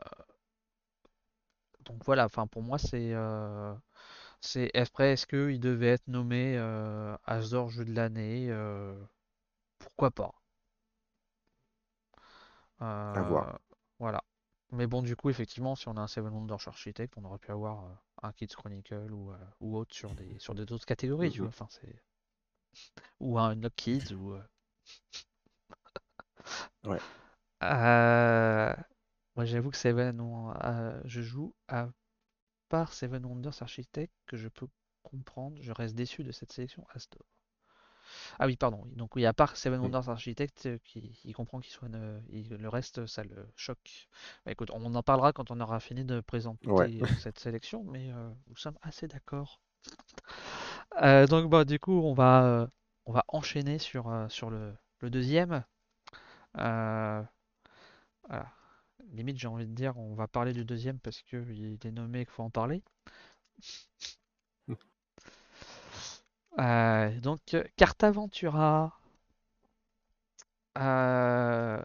Speaker 1: donc voilà, enfin pour moi c'est après, est-ce qu'il devait être nommé Asdor jeu de l'année? Pourquoi pas?
Speaker 2: À voir.
Speaker 1: Euh, voilà. Mais bon, du coup, effectivement, si on a un Seven Wonders Architect, on aurait pu avoir un Kids Chronicle ou autre sur des autres catégories, tu vois.
Speaker 2: Mhm.
Speaker 1: Enfin, c'est ou un Unlock Kids ou.
Speaker 2: Ouais.
Speaker 1: Euh, Moi, j'avoue que je joue à part Seven Wonders Architect que je peux comprendre. Je reste déçu de cette sélection Astor. Ah oui, pardon. Donc oui, à part Seven
Speaker 2: Mm.
Speaker 1: Wonders Architect, qui il comprend qu'il soit le reste, ça le choque. Bah, écoute, on en parlera quand on aura fini de
Speaker 2: Ouais.
Speaker 1: présenter cette sélection, mais nous sommes assez d'accord. Donc bah, du coup, on va enchaîner sur le deuxième. Euh, voilà. Limite, j'ai envie de dire, on va parler du deuxième parce qu'il est nommé et qu'il faut en parler. Cartaventura. Euh,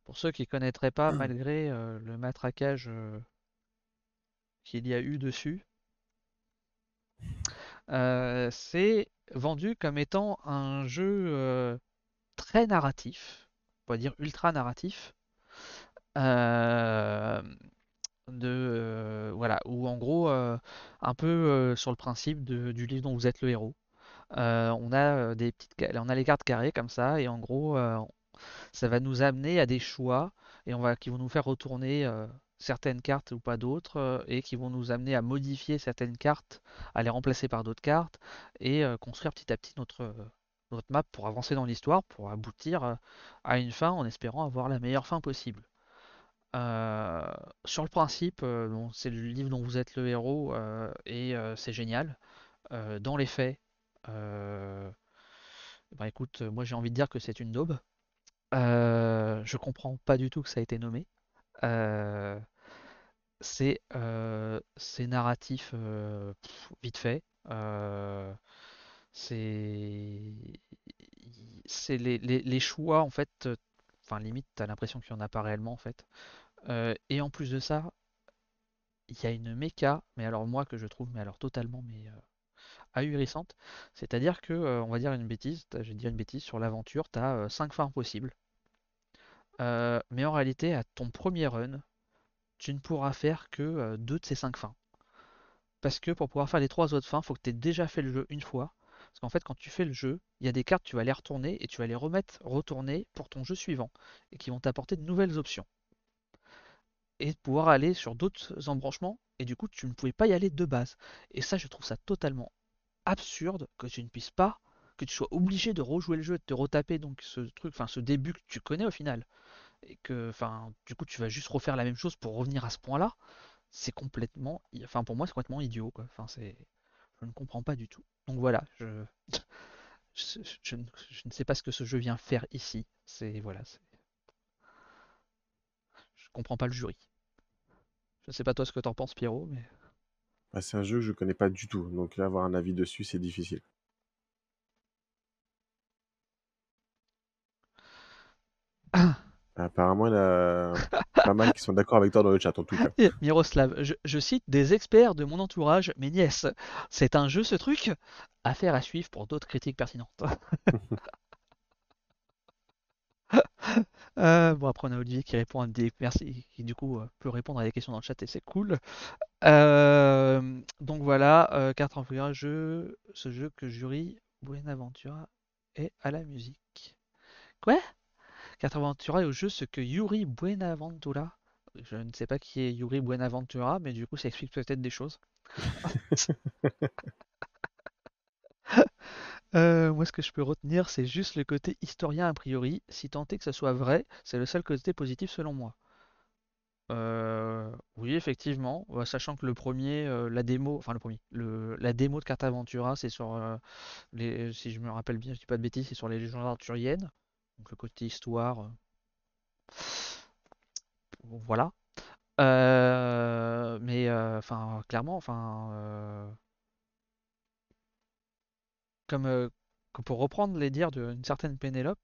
Speaker 1: pour ceux qui connaîtraient pas, malgré le matraquage qu'il y a eu dessus, c'est vendu comme étant un jeu très narratif, on va dire ultra narratif, euh, voilà, où en gros, un peu sur le principe du livre dont vous êtes le héros. On a on a les cartes carrées comme ça, et en gros, ça va nous amener à des choix qui vont nous faire retourner certaines cartes ou pas d'autres et qui vont nous amener à modifier certaines cartes, à les remplacer par d'autres cartes et construire petit à petit notre map pour avancer dans l'histoire, pour aboutir à une fin en espérant avoir la meilleure fin possible. Euh, sur le principe, bon, c'est le livre dont vous êtes le héros et c'est génial. Dans les faits, euh, bah écoute, moi j'ai envie de dire que c'est une daube. Je comprends pas du tout que ça a été nommé. Euh, c'est narratif vite fait. C'est c'est les choix en fait. Enfin limite, t'as l'impression qu'il n'y en a pas réellement en fait. Et en plus de ça, il y a une méca, mais alors moi que je trouve mais alors totalement ahurissante. C'est-à-dire que on va dire une bêtise, je vais dire une bêtise sur l'aventure, t'as 5 fins possibles. Mais en réalité, à ton premier run, tu ne pourras faire que 2 de ces 5 fins. Parce que pour pouvoir faire les 3 autres fins, il faut que tu aies déjà fait le jeu une fois. Parce qu'en fait, quand tu fais le jeu, il y a des cartes, tu vas les retourner et tu vas les remettre retourner pour ton jeu suivant. Et qui vont t'apporter de nouvelles options. Et pouvoir aller sur d'autres embranchements. Et du coup, tu ne pouvais pas y aller de base. Et ça, je trouve ça totalement absurde que tu ne puisses pas, que tu sois obligé de rejouer le jeu et de te retaper donc ce truc, enfin ce début que tu connais au final. Et que, enfin, du coup, tu vas juste refaire la même chose pour revenir à ce point-là. C'est complètement, enfin pour moi c'est complètement idiot quoi. Enfin je ne comprends pas du tout. Donc voilà, je ne sais pas ce que ce jeu vient faire ici. Je comprends pas le jury. Je ne sais pas toi ce que t'en penses Pierrot, mais
Speaker 2: Bah, c'est un jeu que je connais pas du tout, donc là, avoir un avis dessus, c'est difficile. Apparemment, il y en a pas mal qui sont d'accord avec toi dans le chat, en tout cas.
Speaker 1: Miroslav, je cite des experts de mon entourage, mes nièces. C'est un jeu ce truc. Affaire à suivre pour d'autres critiques pertinentes. Bon après on a Olivier qui répond à des merci, qui du coup peut répondre à des questions dans le chat et c'est cool. Donc voilà, carte en figure, ce jeu que jury Buenaventura est à la musique. Quoi? Carte Aventura est au jeu ce que Yuri Buenaventura. Je ne sais pas qui est Yuri Buenaventura, mais du coup ça explique peut-être des choses. Moi, ce que je peux retenir, c'est juste le côté historien a priori. Si tant est que ça soit vrai, c'est le seul côté positif selon moi. Oui, effectivement, sachant que le premier, la démo, enfin le premier, la démo de Carte Aventura, c'est sur si je me rappelle bien, je dis pas de bêtises, c'est sur les légendes arthuriennes. Donc le côté histoire, voilà. Mais enfin, clairement, enfin, comme, que pour reprendre les dires d'une certaine Pénélope,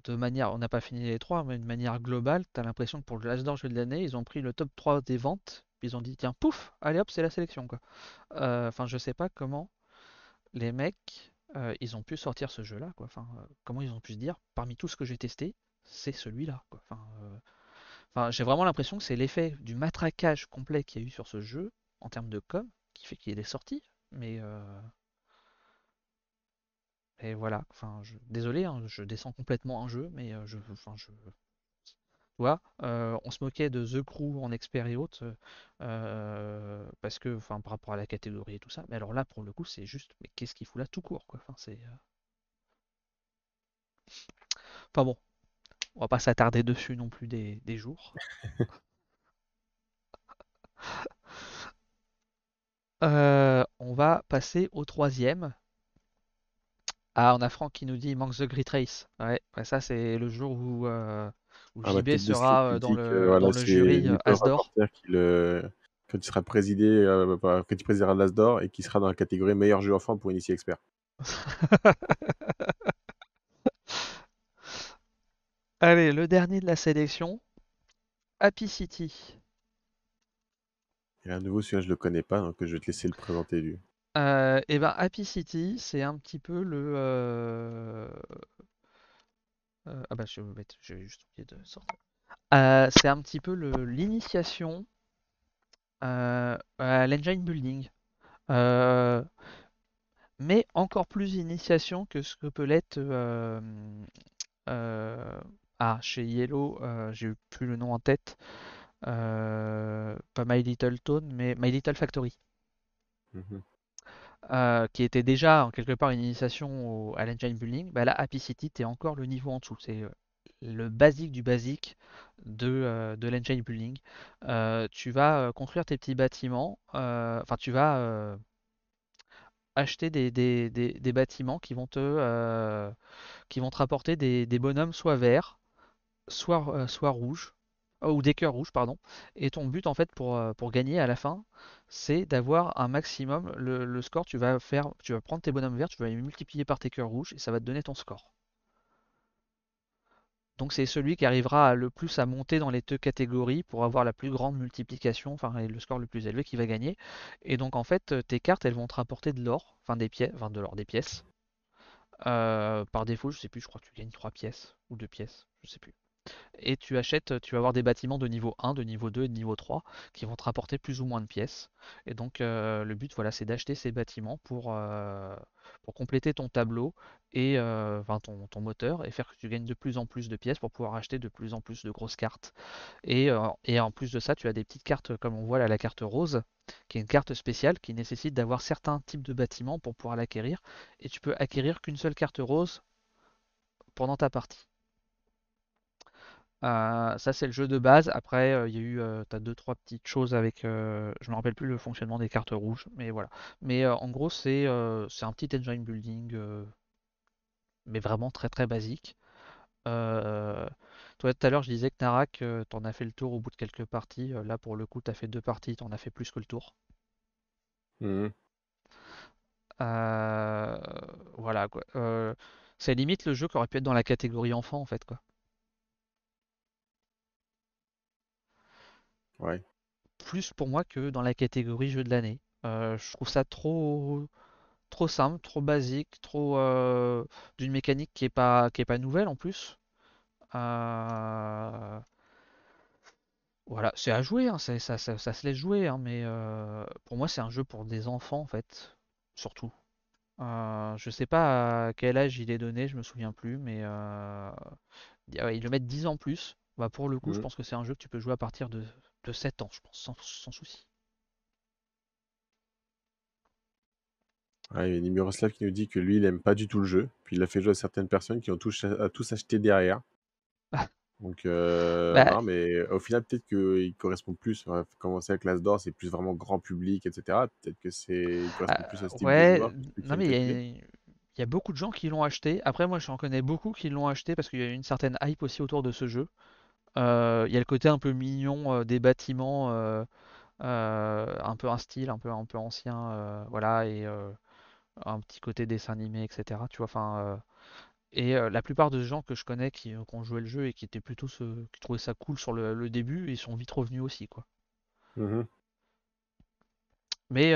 Speaker 1: de manière, on n'a pas fini les trois, mais de manière globale, t'as l'impression que pour le L'As d'Or jeu de l'année, ils ont pris le top 3 des ventes, puis ils ont dit tiens, pouf, allez hop, c'est la sélection quoi. Enfin, je sais pas comment les mecs, ils ont pu sortir ce jeu-là quoi. Enfin, comment ils ont pu se dire parmi tout ce que j'ai testé, c'est celui-là quoi. Enfin, j'ai vraiment l'impression que c'est l'effet du matraquage complet qu'il y a eu sur ce jeu en termes de com qui fait qu'il est sorti. Mais et voilà. Enfin, désolé, hein, je descends complètement un jeu, mais tu vois, on se moquait de The Crew en expert et autres parce que, enfin, par rapport à la catégorie et tout ça. Mais alors là, pour le coup, c'est juste, mais qu'est-ce qu'il fout là tout court, quoi. Enfin, enfin bon, on va pas s'attarder dessus non plus des jours. On va passer au troisième. Ah, on a Franck qui nous dit il manque The Great Race. Ouais, ouais, ça c'est le jour où
Speaker 2: Ah, ma
Speaker 1: JB
Speaker 2: tête de slip
Speaker 1: sera
Speaker 2: qui dit que
Speaker 1: dans
Speaker 2: voilà,
Speaker 1: le
Speaker 2: c'est
Speaker 1: jury
Speaker 2: Nico le
Speaker 1: As d'Or.
Speaker 2: rapporteur quand il sera présidé, quand il présidera l'As d'Or et qui sera dans la catégorie meilleur jeu enfant pour initier expert.
Speaker 1: Allez, le dernier de la sélection, Happy City.
Speaker 2: Et à nouveau, celui-là, je le connais pas, donc je vais te laisser le présenter lui.
Speaker 1: Et ben Happy City, c'est un petit peu ah bah je vais mettre, j'ai juste oublié de sortir. C'est un petit peu l'initiation à l'engine building. Euh, mais encore plus initiation que ce que peut l'être chez Yellow, j'ai eu plus le nom en tête. Pas My Little Tone, mais My Little Factory.
Speaker 2: Mhm.
Speaker 1: Qui était déjà en quelque part une initiation à l'engine building. Bah là, Happy City, t'es encore le niveau en dessous. C'est le basique du basique de l'engine building. Tu vas construire tes petits bâtiments. Enfin, tu vas acheter des bâtiments qui vont te rapporter des bonhommes soit verts, soit rouges, ou des cœurs rouges, pardon. Et ton but, en fait, pour gagner à la fin, c'est d'avoir un maximum. Le score, tu vas prendre tes bonhommes verts, tu vas les multiplier par tes cœurs rouges, et ça va te donner ton score. Donc c'est celui qui arrivera le plus à monter dans les deux catégories pour avoir la plus grande multiplication, enfin et le score le plus élevé qui va gagner. Et donc en fait tes cartes elles vont te rapporter de l'or, enfin des pièces, enfin de l'or, des pièces. Par défaut je sais plus, je crois que tu gagnes 3 pièces ou 2 pièces, je sais plus. Et tu vas avoir des bâtiments de niveau 1, de niveau 2 et de niveau 3 qui vont te rapporter plus ou moins de pièces. Et donc le but, voilà, c'est d'acheter ces bâtiments pour compléter ton tableau et enfin, ton moteur et faire que tu gagnes de plus en plus de pièces pour pouvoir acheter de plus en plus de grosses cartes. Et en plus de ça, tu as des petites cartes comme on voit là, la carte rose, qui est une carte spéciale qui nécessite d'avoir certains types de bâtiments pour pouvoir l'acquérir. Et tu peux acquérir qu'une seule carte rose pendant ta partie. Ça c'est le jeu de base. Après, il y a eu, t'as deux trois petites choses avec, je me rappelle plus le fonctionnement des cartes rouges, mais voilà. Mais en gros, c'est un petit engine building, mais vraiment très très basique. Euh, Toi, tout à l'heure, je disais que Narak, t'en as fait le tour au bout de quelques parties. Là, pour le coup, t'as fait deux parties, t'en as fait plus que le tour.
Speaker 2: Mhm.
Speaker 1: Euh, voilà quoi. C'est limite le jeu qui aurait pu être dans la catégorie enfant en fait quoi.
Speaker 2: Ouais.
Speaker 1: Plus pour moi que dans la catégorie jeu de l'année. Je trouve ça trop simple, trop basique, trop d'une mécanique qui est pas nouvelle en plus. Euh, voilà, c'est à jouer, hein, ça se laisse jouer, hein, mais pour moi c'est un jeu pour des enfants en fait, surtout. Je sais pas à quel âge il est donné, je me souviens plus, mais ouais, ils le mettent 10 ans plus. Bah, pour le coup, je
Speaker 2: Mhm.
Speaker 1: pense que c'est un jeu que tu peux jouer à partir de 7 ans, je pense, sans souci.
Speaker 2: Ouais, il y a Miroslav qui nous dit que lui, il aime pas du tout le jeu. Puis il l'a fait jouer à certaines personnes qui ont tous acheté derrière. Donc,
Speaker 1: Bah,
Speaker 2: non, mais au final, peut-être qu'il correspond plus. On va commencer avec l'As d'or, c'est plus vraiment grand public, etc. Peut-être que il correspond plus à ce type de
Speaker 1: ouais,
Speaker 2: joueur que ceux qui
Speaker 1: non
Speaker 2: aiment
Speaker 1: mais
Speaker 2: calculer.
Speaker 1: il y a beaucoup de gens qui l'ont acheté. Après, moi, j'en connais beaucoup qui l'ont acheté parce qu'il y a une certaine hype aussi autour de ce jeu. Il y a le côté un peu mignon des bâtiments, un peu un style, un peu ancien, voilà, et un petit côté dessin animé, etc. Tu vois, enfin, la plupart des gens que je connais qui ont joué le jeu et qui étaient qui trouvaient ça cool sur le début, ils sont vite revenus aussi, quoi.
Speaker 2: Mhm.
Speaker 1: Mais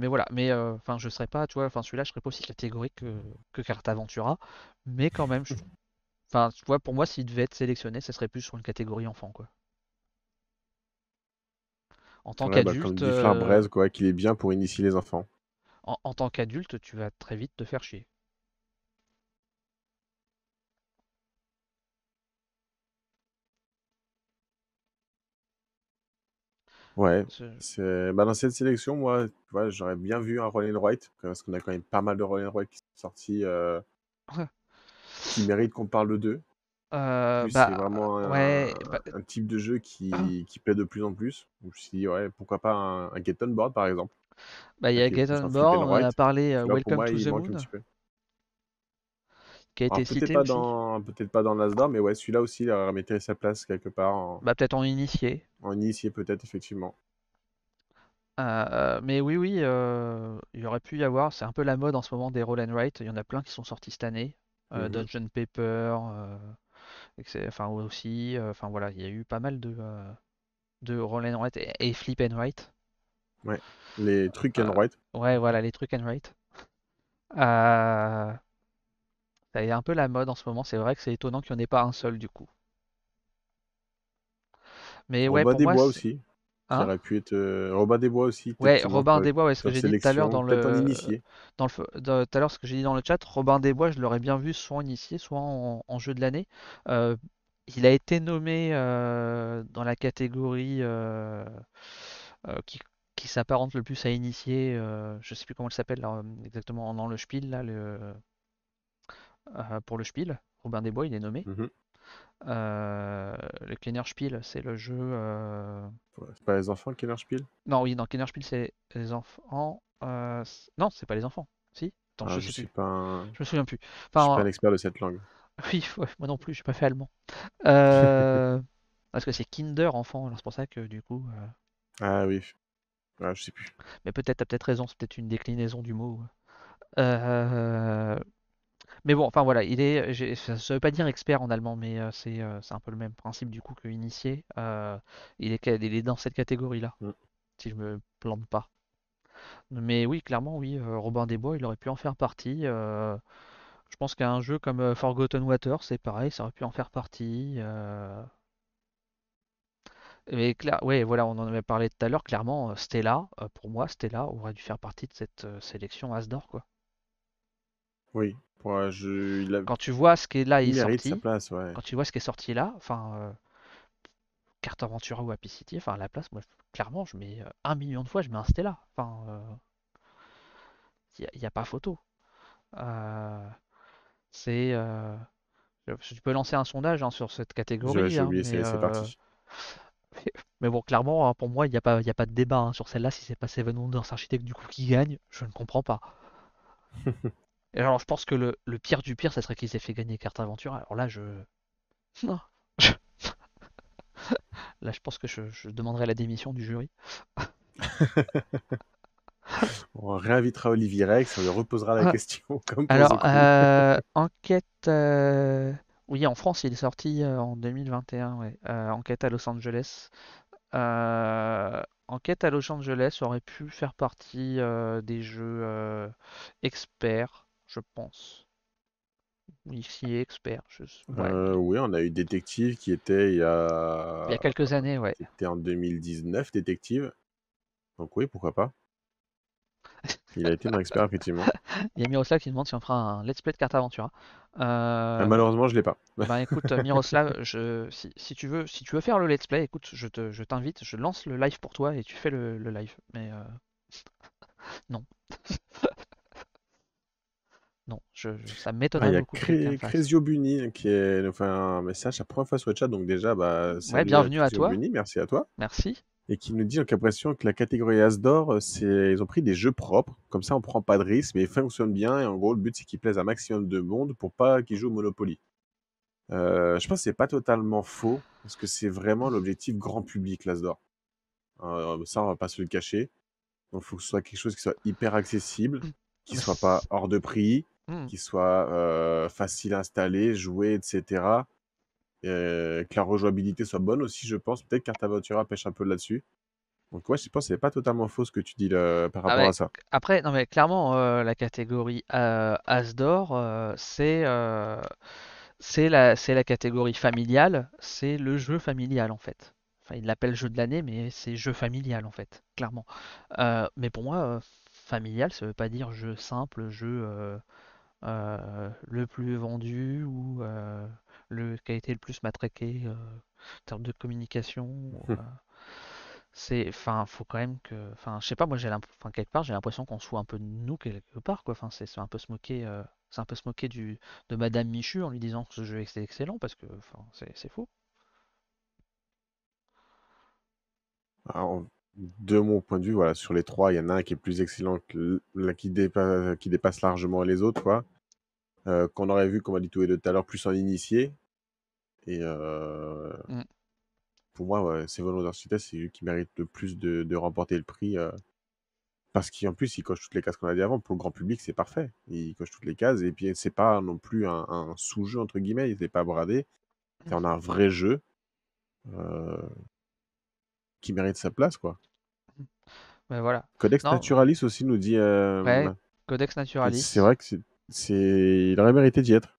Speaker 1: voilà, enfin, je serais pas, tu vois, enfin, celui-là, je serais pas aussi catégorique que Cartaventura, mais quand même, enfin, tu vois, pour moi, s'il devait être sélectionné, ce serait plus sur une catégorie enfant, quoi. En tant
Speaker 2: Ouais, bah, comme
Speaker 1: qu'adulte,
Speaker 2: dit Flarbraise, quoi, qu'il est bien pour initier les enfants.
Speaker 1: en tant qu'adulte, tu vas très vite te faire chier.
Speaker 2: Ouais,
Speaker 1: Ce-
Speaker 2: bah, dans cette sélection, moi, tu vois, j'aurais bien vu un Roll and Write, parce qu'on a quand même pas mal de Roll and Write qui sont sortis, qui méritent qu'on parle d'eux. Plus c'est
Speaker 1: Bah
Speaker 2: vraiment
Speaker 1: ouais, bah,
Speaker 2: un type de jeu qui plaît de plus en plus. Donc, je me suis dit, ouais, pourquoi pas un Get On Board, par exemple,
Speaker 1: bah, il y a
Speaker 2: qui est
Speaker 1: Get
Speaker 2: plus
Speaker 1: On
Speaker 2: un flip
Speaker 1: Board,
Speaker 2: and
Speaker 1: on en a
Speaker 2: write.
Speaker 1: parlé,
Speaker 2: Celui-là, pour
Speaker 1: Welcome
Speaker 2: moi,
Speaker 1: to
Speaker 2: il
Speaker 1: the
Speaker 2: manque un
Speaker 1: Moon,
Speaker 2: petit peu.
Speaker 1: qui a
Speaker 2: Alors,
Speaker 1: été cité aussi.
Speaker 2: peut-être pas dans l'Asdor, mais ouais, celui-là aussi, il aurait mérité sa place quelque part
Speaker 1: Bah peut-être en initié.
Speaker 2: en initié, peut-être, effectivement.
Speaker 1: Mais oui, oui, il y aurait pu y avoir, c'est un peu la mode en ce moment des roll and write, il y en a plein qui sont sortis cette année.
Speaker 2: Mhm.
Speaker 1: Dungeon Paper, enfin aussi, enfin voilà, il y a eu pas mal de roll and write et flip and write.
Speaker 2: Ouais. Les trucs
Speaker 1: Euh,
Speaker 2: and write.
Speaker 1: ouais, voilà, les trucs and write. Euh, Ça est un peu la mode en ce moment, c'est vrai que c'est étonnant qu'il n'y en ait pas un seul du coup. Mais ouais,
Speaker 2: Robin
Speaker 1: pour
Speaker 2: des
Speaker 1: moi,
Speaker 2: Bois aussi, qui
Speaker 1: hein?
Speaker 2: aurait pu être. Robin des Bois aussi, peut-être
Speaker 1: Ouais,
Speaker 2: qui manque
Speaker 1: Robin des Bois, ouais, ce que
Speaker 2: comme
Speaker 1: j'ai dit tout à l'heure
Speaker 2: sélection, peut-être en initié.
Speaker 1: tout à l'heure, ce que j'ai dit dans le chat, Robin des Bois, je l'aurais bien vu soit en initié, soit en jeu de l'année. Euh, il a été nommé dans la catégorie euh, qui, qui s'apparente le plus à initié. Je sais plus comment elle s'appelle là, exactement dans le Spiel là, pour le Spiel. Robin des Bois, il est nommé.
Speaker 2: Mhm.
Speaker 1: Le Kenner Spiel, c'est le jeu.
Speaker 2: Ouais, c'est pas les enfants qui leur pile.
Speaker 1: Non, oui, dans Kenner Spiel, c'est les enfants. Non, c'est pas les enfants. Si? Attends,
Speaker 2: Ah,
Speaker 1: je sais plus. Je me souviens plus.
Speaker 2: je suis pas
Speaker 1: Enfin,
Speaker 2: un expert de cette langue.
Speaker 1: oui, ouais, moi non plus, j'ai pas fait allemand. Euh, Parce que c'est Kinder enfant, alors c'est pour ça que du coup.
Speaker 2: Ah oui, ah, je sais plus.
Speaker 1: Mais peut-être, t'as peut-être raison, c'est peut-être une déclinaison du mot. Euh, Mais bon, enfin voilà, ça veut pas dire expert en allemand, mais c'est un peu le même principe du coup que initié. Il est dans cette catégorie-là,
Speaker 2: Mm.
Speaker 1: si je me plante pas. Mais oui, clairement, oui, Robin des Bois, il aurait pu en faire partie. Je pense qu'un jeu comme Forgotten Water, c'est pareil, ça aurait pu en faire partie. Mais ouais, voilà, on en avait parlé tout à l'heure. Clairement, Stella, pour moi, Stella aurait dû faire partie de cette sélection As d'or, quoi.
Speaker 2: Oui,
Speaker 1: Quand tu vois ce qui est là
Speaker 2: il
Speaker 1: est
Speaker 2: mérite sa
Speaker 1: sorti,
Speaker 2: place, ouais.
Speaker 1: quand tu vois ce qui est sorti là, enfin, Carte Aventura ou Happy City, enfin, à la place, moi, clairement, je mets 1 million de fois, je mets un Stella. Enfin, y a pas photo. Euh, c'est, tu peux lancer un sondage hein, sur cette catégorie,
Speaker 2: J'ai
Speaker 1: hein,
Speaker 2: oublié, c'est parti.
Speaker 1: mais bon, clairement, hein, pour moi, il y a pas de débat hein, sur celle-là. Si c'est pas Seven Wonders Architect du coup qui gagne, je ne comprends pas. Et alors, je pense que le pire du pire, ça serait qu'ils aient fait gagner Carte Aventure. Alors là, non. Là, je pense que je demanderai la démission du jury.
Speaker 2: On réinvitera Olivier Rex, on lui reposera la
Speaker 1: Ah,
Speaker 2: question, comme pour The
Speaker 1: alors,
Speaker 2: Crew.
Speaker 1: enquête. Oui, en France, il est sorti en 2021. Ouais. Enquête à Los Angeles. Enquête à Los Angeles aurait pu faire partie des jeux experts, je pense. Ici, expert. Ouais,
Speaker 2: Oui, on a eu Détective
Speaker 1: il y a quelques années, ouais.
Speaker 2: qui était en 2019, Détective. Donc oui, pourquoi pas. Il a été mon expert, effectivement.
Speaker 1: Il y a Miroslav qui demande si on fera un let's play de carte Aventura.
Speaker 2: Ah,
Speaker 1: Euh,
Speaker 2: malheureusement, je l'ai pas.
Speaker 1: eh ben écoute, Miroslav, si tu veux faire le let's play, écoute, je t'invite, je lance le live pour toi et tu fais le live. Mais non, non, ça
Speaker 2: Ah, il
Speaker 1: m'étonnerait
Speaker 2: y a
Speaker 1: beaucoup que quelqu'un le fasse.
Speaker 2: Cresio Buni qui est enfin un message la première fois sur le chat, donc déjà, bah,
Speaker 1: Ouais,
Speaker 2: salut à
Speaker 1: bienvenue à
Speaker 2: Cresio
Speaker 1: toi,
Speaker 2: Buni, merci à toi.
Speaker 1: merci.
Speaker 2: Et qui nous dit donc l'impression que la catégorie Asdor, ils ont pris des jeux propres, comme ça on prend pas de risques, mais ils fonctionnent bien, et en gros le but c'est qu'ils plaisent un maximum de monde pour pas qu'ils jouent au Monopoly. Je pense que c'est pas totalement faux, parce que c'est vraiment l'objectif grand public l'Asdor. Ça on va pas se le cacher. Donc il faut que ce soit quelque chose qui soit hyper accessible, qui
Speaker 1: Mais
Speaker 2: soit pas hors de prix,
Speaker 1: hmm.
Speaker 2: qui soit facile à installer, jouer, etc. Que la rejouabilité soit bonne aussi, je pense. Peut-être qu'Artaventura pêche un peu là-dessus. Donc ouais, je pense que c'est pas totalement faux ce que tu dis là, par
Speaker 1: Ah
Speaker 2: rapport à
Speaker 1: ouais,
Speaker 2: ça.
Speaker 1: après, non mais clairement, la catégorie As d'or, c'est la catégorie familiale, c'est le jeu familial en fait. Enfin, ils l'appellent jeu de l'année, mais c'est jeu familial en fait, clairement. Mais pour moi, familial, ça veut pas dire jeu simple, jeu le plus vendu ou le qui a été le plus matraqué en termes de communication. Enfin, faut quand même que, enfin, je sais pas, moi enfin, quelque part, j'ai l'impression qu'on se fout un peu de nous quelque part, quoi. Enfin, c'est un peu se moquer, c'est un peu se moquer de Madame Michu en lui disant que ce jeu est excellent parce que, enfin, c'est faux.
Speaker 2: Alors, de mon point de vue, voilà, sur les trois, il y en a un qui est plus excellent qui dépasse largement les autres, quoi. Qu'on aurait vu, comme on a dit tous les deux tout à l'heure, plus en initié. Et
Speaker 1: Mm.
Speaker 2: pour moi, ouais, c'est Volodymyr Cité, c'est lui qui mérite le plus de remporter le prix. Parce qu'en plus, il coche toutes les cases qu'on a dit avant. Pour le grand public, c'est parfait. Il coche toutes les cases. Et puis, c'est pas non plus un sous-jeu, entre guillemets. Il n'est pas bradé. On a un vrai jeu euh, qui mérite sa place, quoi.
Speaker 1: Mais voilà.
Speaker 2: Codex
Speaker 1: Non,
Speaker 2: Naturalis aussi nous dit
Speaker 1: ouais, Codex
Speaker 2: que c'est
Speaker 1: Naturalis.
Speaker 2: vrai que il aurait mérité d'y être.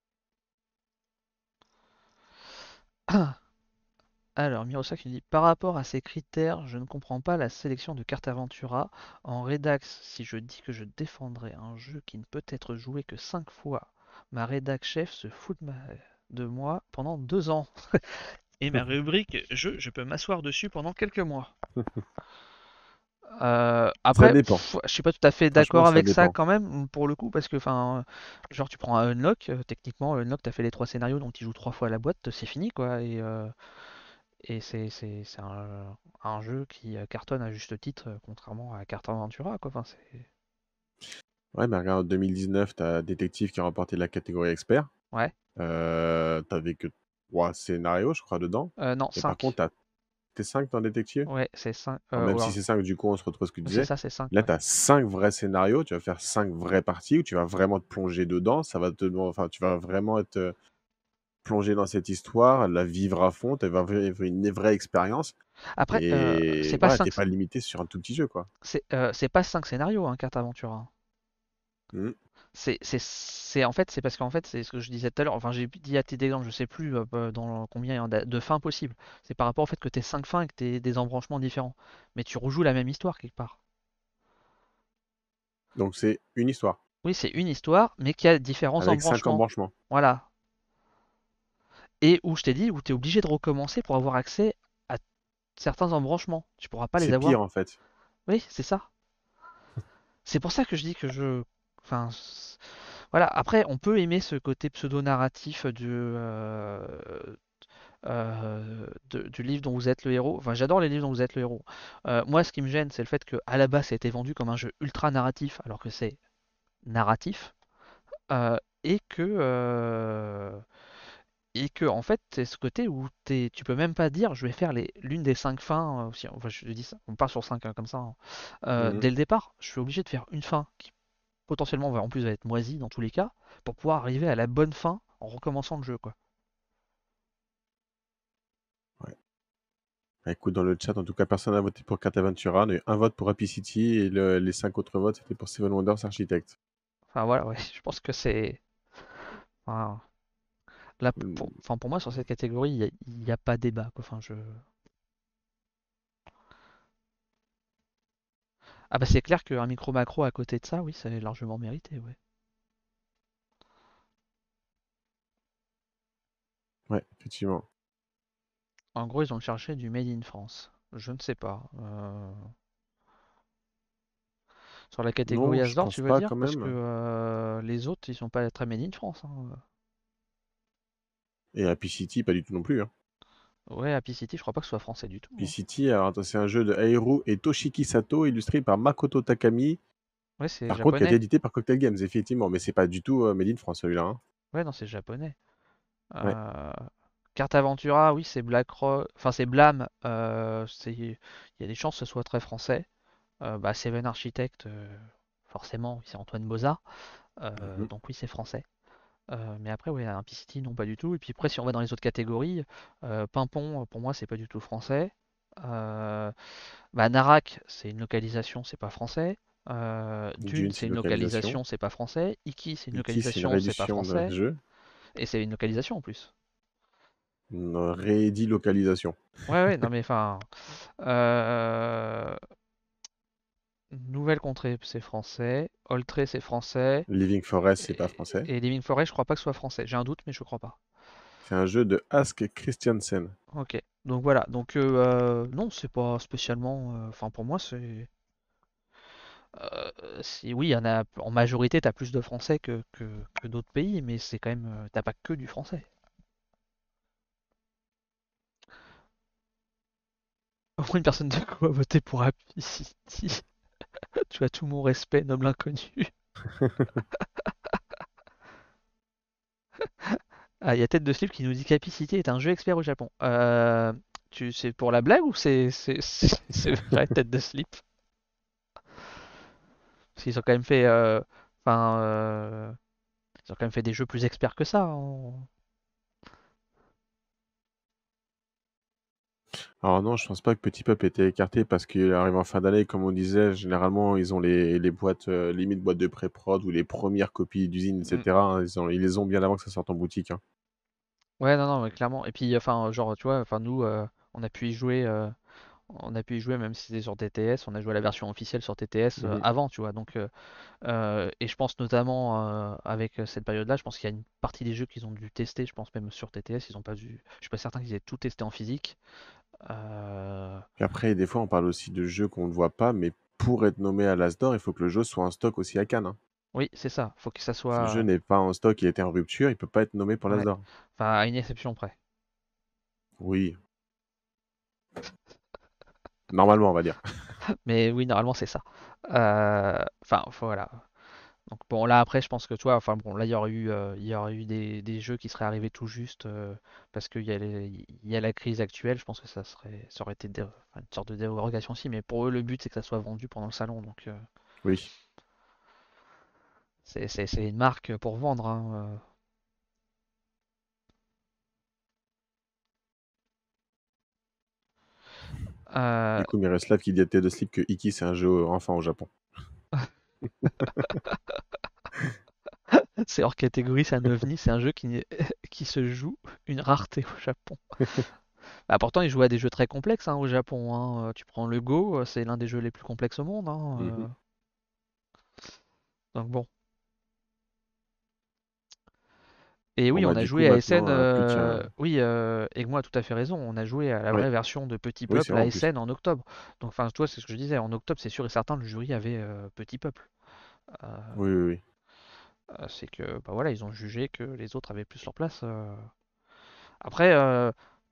Speaker 1: Alors, Miroslav qui dit, par rapport à ces critères, je ne comprends pas la sélection de cartes Aventura. En rédax, si je dis que je défendrai un jeu qui ne peut être joué que 5 fois, ma rédac chef se fout de moi pendant 2 ans. Et ma rubrique jeu, je peux m'asseoir dessus pendant quelques mois.
Speaker 2: Ça
Speaker 1: Après,
Speaker 2: dépend.
Speaker 1: je suis pas tout à fait
Speaker 2: Franchement,
Speaker 1: d'accord
Speaker 2: ça
Speaker 1: avec ça
Speaker 2: dépend.
Speaker 1: quand même, pour le coup, parce que, enfin, genre tu prends un Unlock, techniquement, Unlock, t'as fait les 3 scénarios, donc tu joues 3 fois à la boîte, c'est fini, quoi. Et c'est un jeu qui cartonne à juste titre, contrairement à Carte Aventura, quoi. Enfin, c'est...
Speaker 2: Ouais, mais regarde, en 2019, t'as Détective qui a remporté la catégorie expert.
Speaker 1: Ouais.
Speaker 2: T'avais que 3 scénarios, je crois, dedans.
Speaker 1: Non,
Speaker 2: Et par contre,
Speaker 1: 5.
Speaker 2: t'es 5 dans Détective.
Speaker 1: Ouais, c'est 5.
Speaker 2: Alors, même si c'est 5, du coup, on se retrouve ce que tu
Speaker 1: C'est
Speaker 2: disais.
Speaker 1: ça, c'est 5,
Speaker 2: Là,
Speaker 1: ouais.
Speaker 2: tu as 5 vrais scénarios. Tu vas faire 5 vraies parties où tu vas vraiment te plonger dedans. Ça va te, enfin, tu vas vraiment être plongé dans cette histoire, la vivre à fond. Tu vas vivre une vraie expérience.
Speaker 1: Après,
Speaker 2: Et
Speaker 1: c'est pas
Speaker 2: voilà,
Speaker 1: 5,
Speaker 2: t'es pas limité sur un tout petit jeu, quoi.
Speaker 1: c'est pas 5 scénarios, hein, Carte Aventura.
Speaker 2: Mhm.
Speaker 1: En fait, c'est parce qu'en fait, c'est ce que je disais tout à l'heure. Enfin, j'ai dit à tes exemples, je sais plus dans combien il y en a de fins possibles. C'est par rapport au fait que tu aies 5 fins et que tu aies des embranchements différents. Mais tu rejoues la même histoire quelque part.
Speaker 2: Donc, c'est une histoire
Speaker 1: Oui, c'est une histoire, mais qui a différents
Speaker 2: avec 5
Speaker 1: embranchements.
Speaker 2: embranchements.
Speaker 1: Voilà. Et où je t'ai dit, où tu es obligé de recommencer pour avoir accès à certains embranchements. Tu pourras pas les
Speaker 2: C'est pire,
Speaker 1: avoir.
Speaker 2: en fait.
Speaker 1: Oui, c'est ça. C'est pour ça que je dis que je. Enfin, voilà. Après, on peut aimer ce côté pseudo-narratif du livre dont vous êtes le héros. Enfin, j'adore les livres dont vous êtes le héros. Moi, ce qui me gêne, c'est le fait que à la base, ça a été vendu comme un jeu ultra narratif, alors que c'est narratif, et que en fait, c'est ce côté où tu peux même pas dire, je vais faire l'une des 5 fins. Enfin, je dis ça, on part sur 5 comme ça, hein.
Speaker 2: Mhm.
Speaker 1: Dès le départ, je suis obligé de faire une fin qui potentiellement va en plus va être moisie dans tous les cas, pour pouvoir arriver à la bonne fin en recommençant le jeu, quoi.
Speaker 2: Ouais. Bah, écoute, dans le chat, en tout cas, personne n'a voté pour Cataventura. On a eu un vote pour Happy City et les 5 autres votes, c'était pour Seven Wonders Architect.
Speaker 1: Enfin voilà, ouais, je pense que c'est. Enfin, là,
Speaker 2: Hmm.
Speaker 1: enfin, pour moi, sur cette catégorie, il y a pas débat, quoi. Enfin, je... Ah bah c'est clair qu'un micro-macro à côté de ça, oui, c'est largement mérité, ouais.
Speaker 2: Ouais, effectivement.
Speaker 1: En gros, ils ont cherché du Made in France. Je ne sais pas. Sur la catégorie
Speaker 2: Non, je
Speaker 1: Asdor,
Speaker 2: pense
Speaker 1: tu veux
Speaker 2: pas
Speaker 1: dire?
Speaker 2: quand
Speaker 1: Parce que
Speaker 2: même.
Speaker 1: les autres, ils sont pas très Made in France, hein.
Speaker 2: Et Happy City, pas du tout non plus, hein.
Speaker 1: Ouais, Happy City, je crois pas que ce soit français du tout,
Speaker 2: Happy
Speaker 1: hein.
Speaker 2: City, alors attends, c'est un jeu de Hairu et Toshiki Sato, illustré par Makoto Takami.
Speaker 1: Ouais, c'est
Speaker 2: Par contre, qui a été
Speaker 1: japonais.
Speaker 2: édité par Cocktail Games, effectivement, mais c'est pas du tout Made in France celui-là, hein.
Speaker 1: Ouais, non, c'est japonais.
Speaker 2: Ouais.
Speaker 1: Euh, Carte Aventura, oui, c'est Black Rock, enfin c'est Blam. Il y a des chances que ce soit très français. Bah, Seven Architect, forcément, oui, c'est Antoine Boza.
Speaker 2: Mhm.
Speaker 1: Donc oui, c'est français. Mais après, oui, Happy City, non, pas du tout. Et puis après, si on va dans les autres catégories, Pimpon, pour moi, c'est pas du tout français. Euh, Bah, Narak, c'est une localisation, c'est pas français. Dune,
Speaker 2: Dune,
Speaker 1: c'est
Speaker 2: c'est une
Speaker 1: une
Speaker 2: localisation.
Speaker 1: localisation, c'est pas français. Iki, c'est une
Speaker 2: Iki, c'est une
Speaker 1: localisation, c'est pas
Speaker 2: réédition d'un
Speaker 1: français.
Speaker 2: jeu.
Speaker 1: Et c'est une localisation en plus.
Speaker 2: Une réédilocalisation.
Speaker 1: Ouais, ouais, non mais enfin. euh, Nouvelle Contrée, c'est français. Oltré, c'est français.
Speaker 2: Living Forest, c'est pas français.
Speaker 1: Et Living Forest, je crois pas que ce soit français. J'ai un doute, mais je crois pas.
Speaker 2: C'est un jeu de Ask Christiansen.
Speaker 1: Ok. Donc voilà. Donc non, c'est pas spécialement. Enfin, pour moi, c'est. Si oui, il y en a. En majorité, t'as plus de français que d'autres pays, mais c'est quand même. T'as pas que du français. Au moins, une personne de quoi voter pour Happy City. Tu as tout mon respect, noble inconnu. Ah, il y a Tête de Slip qui nous dit qu'Happy City est un jeu expert au Japon. C'est pour la blague ou c'est vrai, Tête de Slip? Parce qu'ils ont quand même fait, enfin, ils ont quand même fait des jeux plus experts que ça, hein.
Speaker 2: Alors non, je pense pas que Petit Peuple était écarté parce qu'il arrive en fin d'année, comme on disait, généralement ils ont les boîtes, limite boîtes de pré-prod ou les premières copies d'usine,
Speaker 1: Mm.
Speaker 2: etc., hein, ils les ont bien avant que ça sorte en boutique, hein.
Speaker 1: Ouais, non, non, mais clairement. Et puis, enfin, genre, tu vois, enfin, nous, on a pu y jouer, même si c'était sur TTS, on a joué à la version officielle sur TTS
Speaker 2: Mhm.
Speaker 1: avant, tu vois. Donc, et je pense notamment avec cette période-là, je pense qu'il y a une partie des jeux qu'ils ont dû tester, je pense même sur TTS, ils ont pas dû, je suis pas certain qu'ils aient tout testé en physique. Euh,
Speaker 2: Puis après, des fois, on parle aussi de jeux qu'on ne voit pas, mais pour être nommé à l'As d'Or, il faut que le jeu soit en stock aussi à Cannes, hein.
Speaker 1: oui, c'est ça, faut que ça
Speaker 2: Si le jeu
Speaker 1: soit,
Speaker 2: n'est pas en stock, il était en rupture, il peut pas être nommé pour l'As
Speaker 1: ouais,
Speaker 2: d'Or.
Speaker 1: enfin, à une exception près.
Speaker 2: Oui, normalement, on va dire.
Speaker 1: Mais oui, normalement, c'est ça. Enfin, voilà. Donc bon, là après, je pense que toi, enfin bon, là il y aurait eu des jeux qui seraient arrivés tout juste parce il y a la crise actuelle. Je pense que ça aurait été enfin, une sorte de dérogation aussi, mais pour eux, le but c'est que ça soit vendu pendant le salon. Donc
Speaker 2: Oui.
Speaker 1: c'est une marque pour vendre, hein.
Speaker 2: Du
Speaker 1: Euh,
Speaker 2: coup, Miroslav qui dit à Tête de Slip que Iki, c'est un jeu enfant au Japon.
Speaker 1: c'est hors catégorie, c'est un ovni, c'est un jeu qui se joue une rareté au Japon. Bah, pourtant, ils jouent à des jeux très complexes hein, au Japon, hein. Tu prends le Go, c'est l'un des jeux les plus complexes au monde, hein.
Speaker 2: Mhm.
Speaker 1: Donc bon. Et
Speaker 2: Bon,
Speaker 1: oui,
Speaker 2: bah,
Speaker 1: on a
Speaker 2: du coup,
Speaker 1: joué à SN.
Speaker 2: maintenant, plus qu'un.
Speaker 1: Oui, et moi a tout à fait raison. On a joué à la
Speaker 2: Ouais,
Speaker 1: vraie version de Petit
Speaker 2: oui, c'est
Speaker 1: Peuple
Speaker 2: vrai
Speaker 1: à
Speaker 2: en plus.
Speaker 1: SN en octobre. Donc, enfin, toi, c'est ce que je disais. En octobre, c'est sûr et certain, le jury avait Petit Peuple. Euh,
Speaker 2: Oui, oui, oui.
Speaker 1: c'est que, bah voilà, ils ont jugé que les autres avaient plus leur place. Après,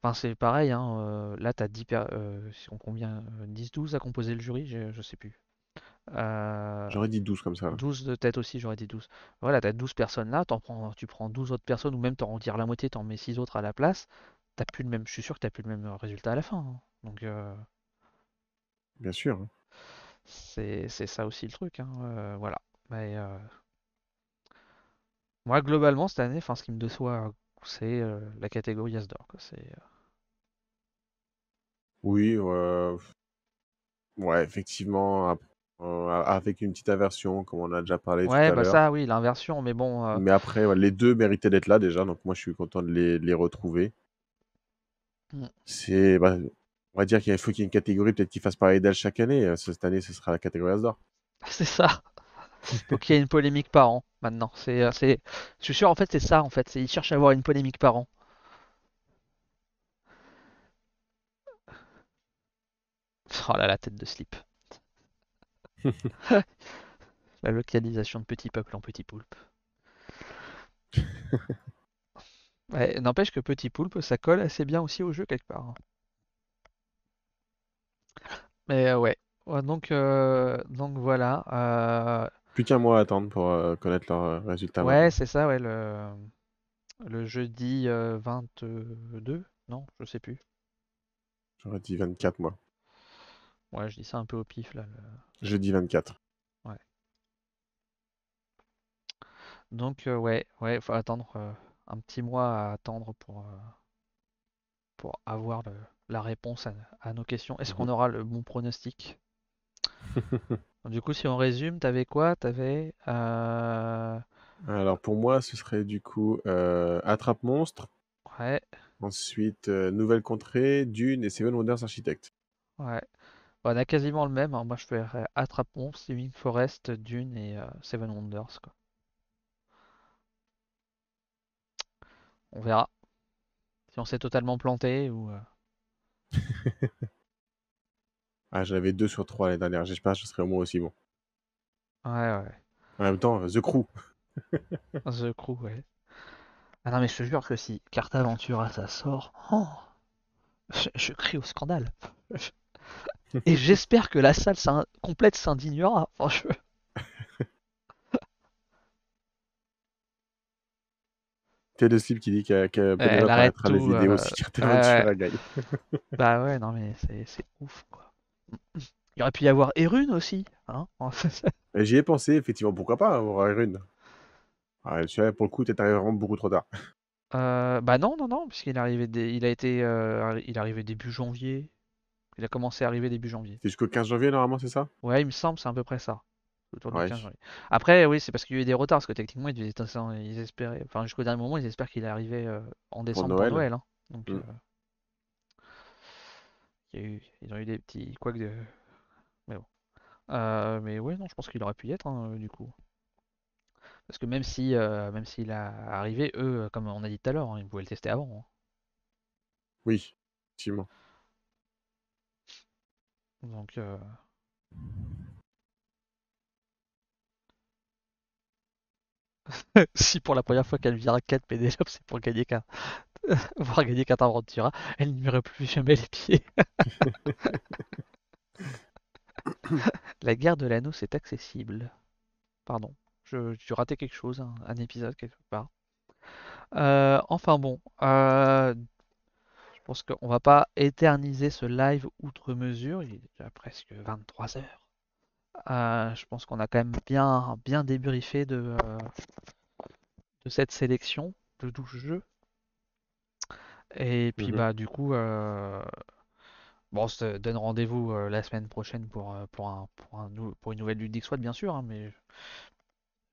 Speaker 1: enfin, c'est pareil, hein, là, t'as 10 ils sont combien? 10-12 à composer le jury, je sais plus. Euh,
Speaker 2: J'aurais dit 12 comme ça, là.
Speaker 1: 12 de tête aussi, j'aurais dit 12. Voilà, t'as 12 personnes là, tu prends 12 autres personnes, ou même t'en retires la moitié, t'en mets 6 autres à la place, t'as plus le même, je suis sûr que t'as plus le même résultat à la fin, hein. Donc
Speaker 2: Bien sûr, hein.
Speaker 1: c'est ça aussi le truc, hein, voilà. Mais moi globalement cette année, enfin ce qui me déçoit, c'est la catégorie As d'or, quoi.
Speaker 2: Oui, ouais, effectivement, avec une petite aversion, comme on a déjà parlé tout
Speaker 1: Ouais,
Speaker 2: à
Speaker 1: bah
Speaker 2: l'heure.
Speaker 1: ça, oui, l'inversion, mais bon,
Speaker 2: Mais après, ouais, les deux méritaient d'être là déjà, donc moi je suis content de les retrouver.
Speaker 1: mm,
Speaker 2: C'est, bah, On va dire qu'il faut qu'il y ait une catégorie, peut-être qu'ils fassent pareil d'elle chaque année. Cette année, ce sera la catégorie As d'or.
Speaker 1: C'est ça. Faut qu'il y ait une polémique par an maintenant. Je suis sûr en fait c'est ça en fait. Ils cherchent à avoir une polémique par an. Oh là la tête de slip. La localisation de Petit Peuple en Petit Poulpe. Ouais, n'empêche que Petit Poulpe ça colle assez bien aussi au jeu quelque part, hein. Mais ouais. Ouais, donc voilà.
Speaker 2: Plus qu'un mois à attendre pour connaître leurs résultats
Speaker 1: Ouais
Speaker 2: maintenant.
Speaker 1: c'est ça ouais le jeudi 22. Non je sais plus.
Speaker 2: J'aurais dit 24 mois.
Speaker 1: Ouais je dis ça un peu au pif là.
Speaker 2: Jeudi 24.
Speaker 1: Ouais. Donc ouais, faut attendre un petit mois à attendre pour avoir la réponse à nos questions. Est-ce qu'on
Speaker 2: Mhm.
Speaker 1: aura le bon pronostic? Du coup, si on résume, t'avais quoi? T'avais
Speaker 2: Alors pour moi, ce serait du coup Attrape Monstre,
Speaker 1: ouais,
Speaker 2: ensuite Nouvelle Contrée, Dune et Seven Wonders Architect.
Speaker 1: ouais. Bon, on a quasiment le même, hein. Moi, je fais Attrape-Monstre, Living Forest, Dune et Seven Wonders, quoi. On verra si on s'est totalement planté ou.
Speaker 2: Ah, j'avais 2 sur 3 l'année dernière. J'espère que je serai au moins aussi bon.
Speaker 1: Ouais, ouais.
Speaker 2: En même temps, The Crew.
Speaker 1: The Crew, ouais. Ah non, mais je te jure que si Carte Aventura ça sort, oh, je crie au scandale. Et j'espère que la salle complète s'indignera. Enfin,
Speaker 2: T'es le slip qui dit que
Speaker 1: elle
Speaker 2: Penelope
Speaker 1: arrête
Speaker 2: arrêtera les
Speaker 1: tout.
Speaker 2: vidéos si Carte
Speaker 1: Ouais,
Speaker 2: Aventura gagne.
Speaker 1: bah ouais, non mais c'est ouf quoi. Il aurait pu y avoir Erune aussi, hein.
Speaker 2: Et j'y ai pensé, effectivement, pourquoi pas avoir Rune. Ah, celui-là, pour le coup, t'es arrivé vraiment beaucoup trop tard.
Speaker 1: Bah non, non, non, puisqu'il est arrivé, il est arrivé début janvier. Il a commencé à arriver début janvier.
Speaker 2: C'est jusqu'au 15 janvier, normalement, c'est ça?
Speaker 1: Ouais, il me semble, c'est à peu près ça. Autour du
Speaker 2: Ouais.
Speaker 1: 15 janvier. Après, oui, c'est parce qu'il y a eu des retards, parce que techniquement, ils espéraient, enfin jusqu'au dernier moment, ils espèrent qu'il est arrivé en
Speaker 2: Pour
Speaker 1: décembre pour
Speaker 2: Noël.
Speaker 1: Noël, hein. Donc,
Speaker 2: Hmm.
Speaker 1: ils ont eu des petits couacs de. Mais bon. Mais ouais, non, je pense qu'il aurait pu y être, hein, du coup. Parce que même s'il a arrivé, eux, comme on a dit tout à l'heure, hein, ils pouvaient le tester avant, hein.
Speaker 2: Oui, effectivement.
Speaker 1: Donc, si pour la première fois qu'elle vira 4 Pénélope, c'est pour gagner qu'un, pour gagner qu'un Ventura, elle n'y mettrait plus jamais les pieds. La guerre de l'anneau, c'est accessible. Pardon, j'ai raté quelque chose, un épisode quelque part. Enfin bon, je pense qu'on va pas éterniser ce live outre mesure. Il est déjà presque 23 heures. Je pense qu'on a quand même bien débriefé de cette sélection de 12 jeux. Et puis
Speaker 2: Mhm.
Speaker 1: bah du coup, bon, on se donne rendez-vous la semaine prochaine pour une nouvelle Ludic Squad bien sûr, hein, mais j'ai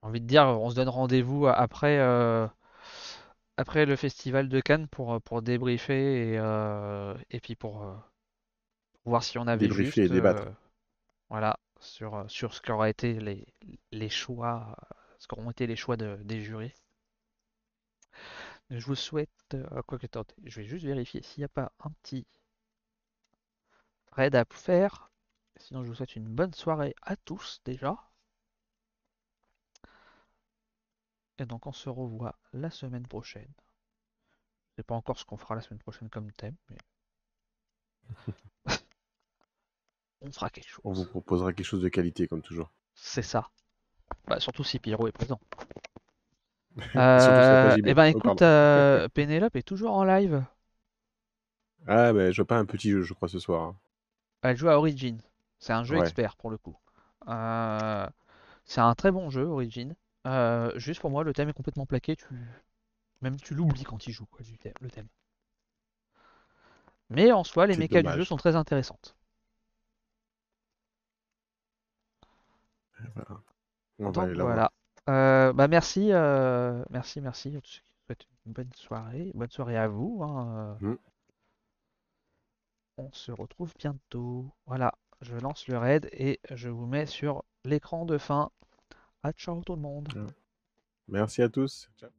Speaker 1: envie de dire, on se donne rendez-vous après le festival de Cannes pour débriefer et puis pour voir si on avait
Speaker 2: Débriefer et
Speaker 1: juste,
Speaker 2: débattre.
Speaker 1: voilà, sur ce qu'auraient été les choix, ce qu'auront été les choix des jurys. Je vous souhaite, quoi que attendez, je vais juste vérifier s'il n'y a pas un petit raid à faire. Sinon, je vous souhaite une bonne soirée à tous déjà. Et donc, on se revoit la semaine prochaine. Je sais pas encore ce qu'on fera la semaine prochaine comme thème, mais on fera quelque
Speaker 2: On vous
Speaker 1: chose.
Speaker 2: proposera quelque chose de qualité, comme toujours.
Speaker 1: C'est ça. Bah, surtout si Pierrot est présent.
Speaker 2: Et surtout s'il n'y a pas
Speaker 1: Eh
Speaker 2: JB.
Speaker 1: ben
Speaker 2: Oh,
Speaker 1: écoute,
Speaker 2: pardon.
Speaker 1: Pénélope est toujours en live.
Speaker 2: Ah, mais je vois pas un petit jeu, je crois, ce soir, hein.
Speaker 1: Elle joue à Origin. C'est un jeu
Speaker 2: Ouais.
Speaker 1: expert pour le coup. Euh, c'est un très bon jeu, Origin. Juste pour moi, le thème est complètement plaqué. Même tu l'oublies quand il joue, quoi, le thème. Mais en soi, les
Speaker 2: C'est
Speaker 1: mechas du jeu
Speaker 2: dommage.
Speaker 1: sont très intéressantes.
Speaker 2: Voilà. On va
Speaker 1: Donc
Speaker 2: aller la voir.
Speaker 1: voilà. Bah merci, merci. Je vous souhaite une bonne soirée à vous, hein.
Speaker 2: Hmm.
Speaker 1: on se retrouve bientôt. Voilà, je lance le raid et je vous mets sur l'écran de fin. À ciao tout le monde.
Speaker 2: Ouais. Merci à tous. Ciao.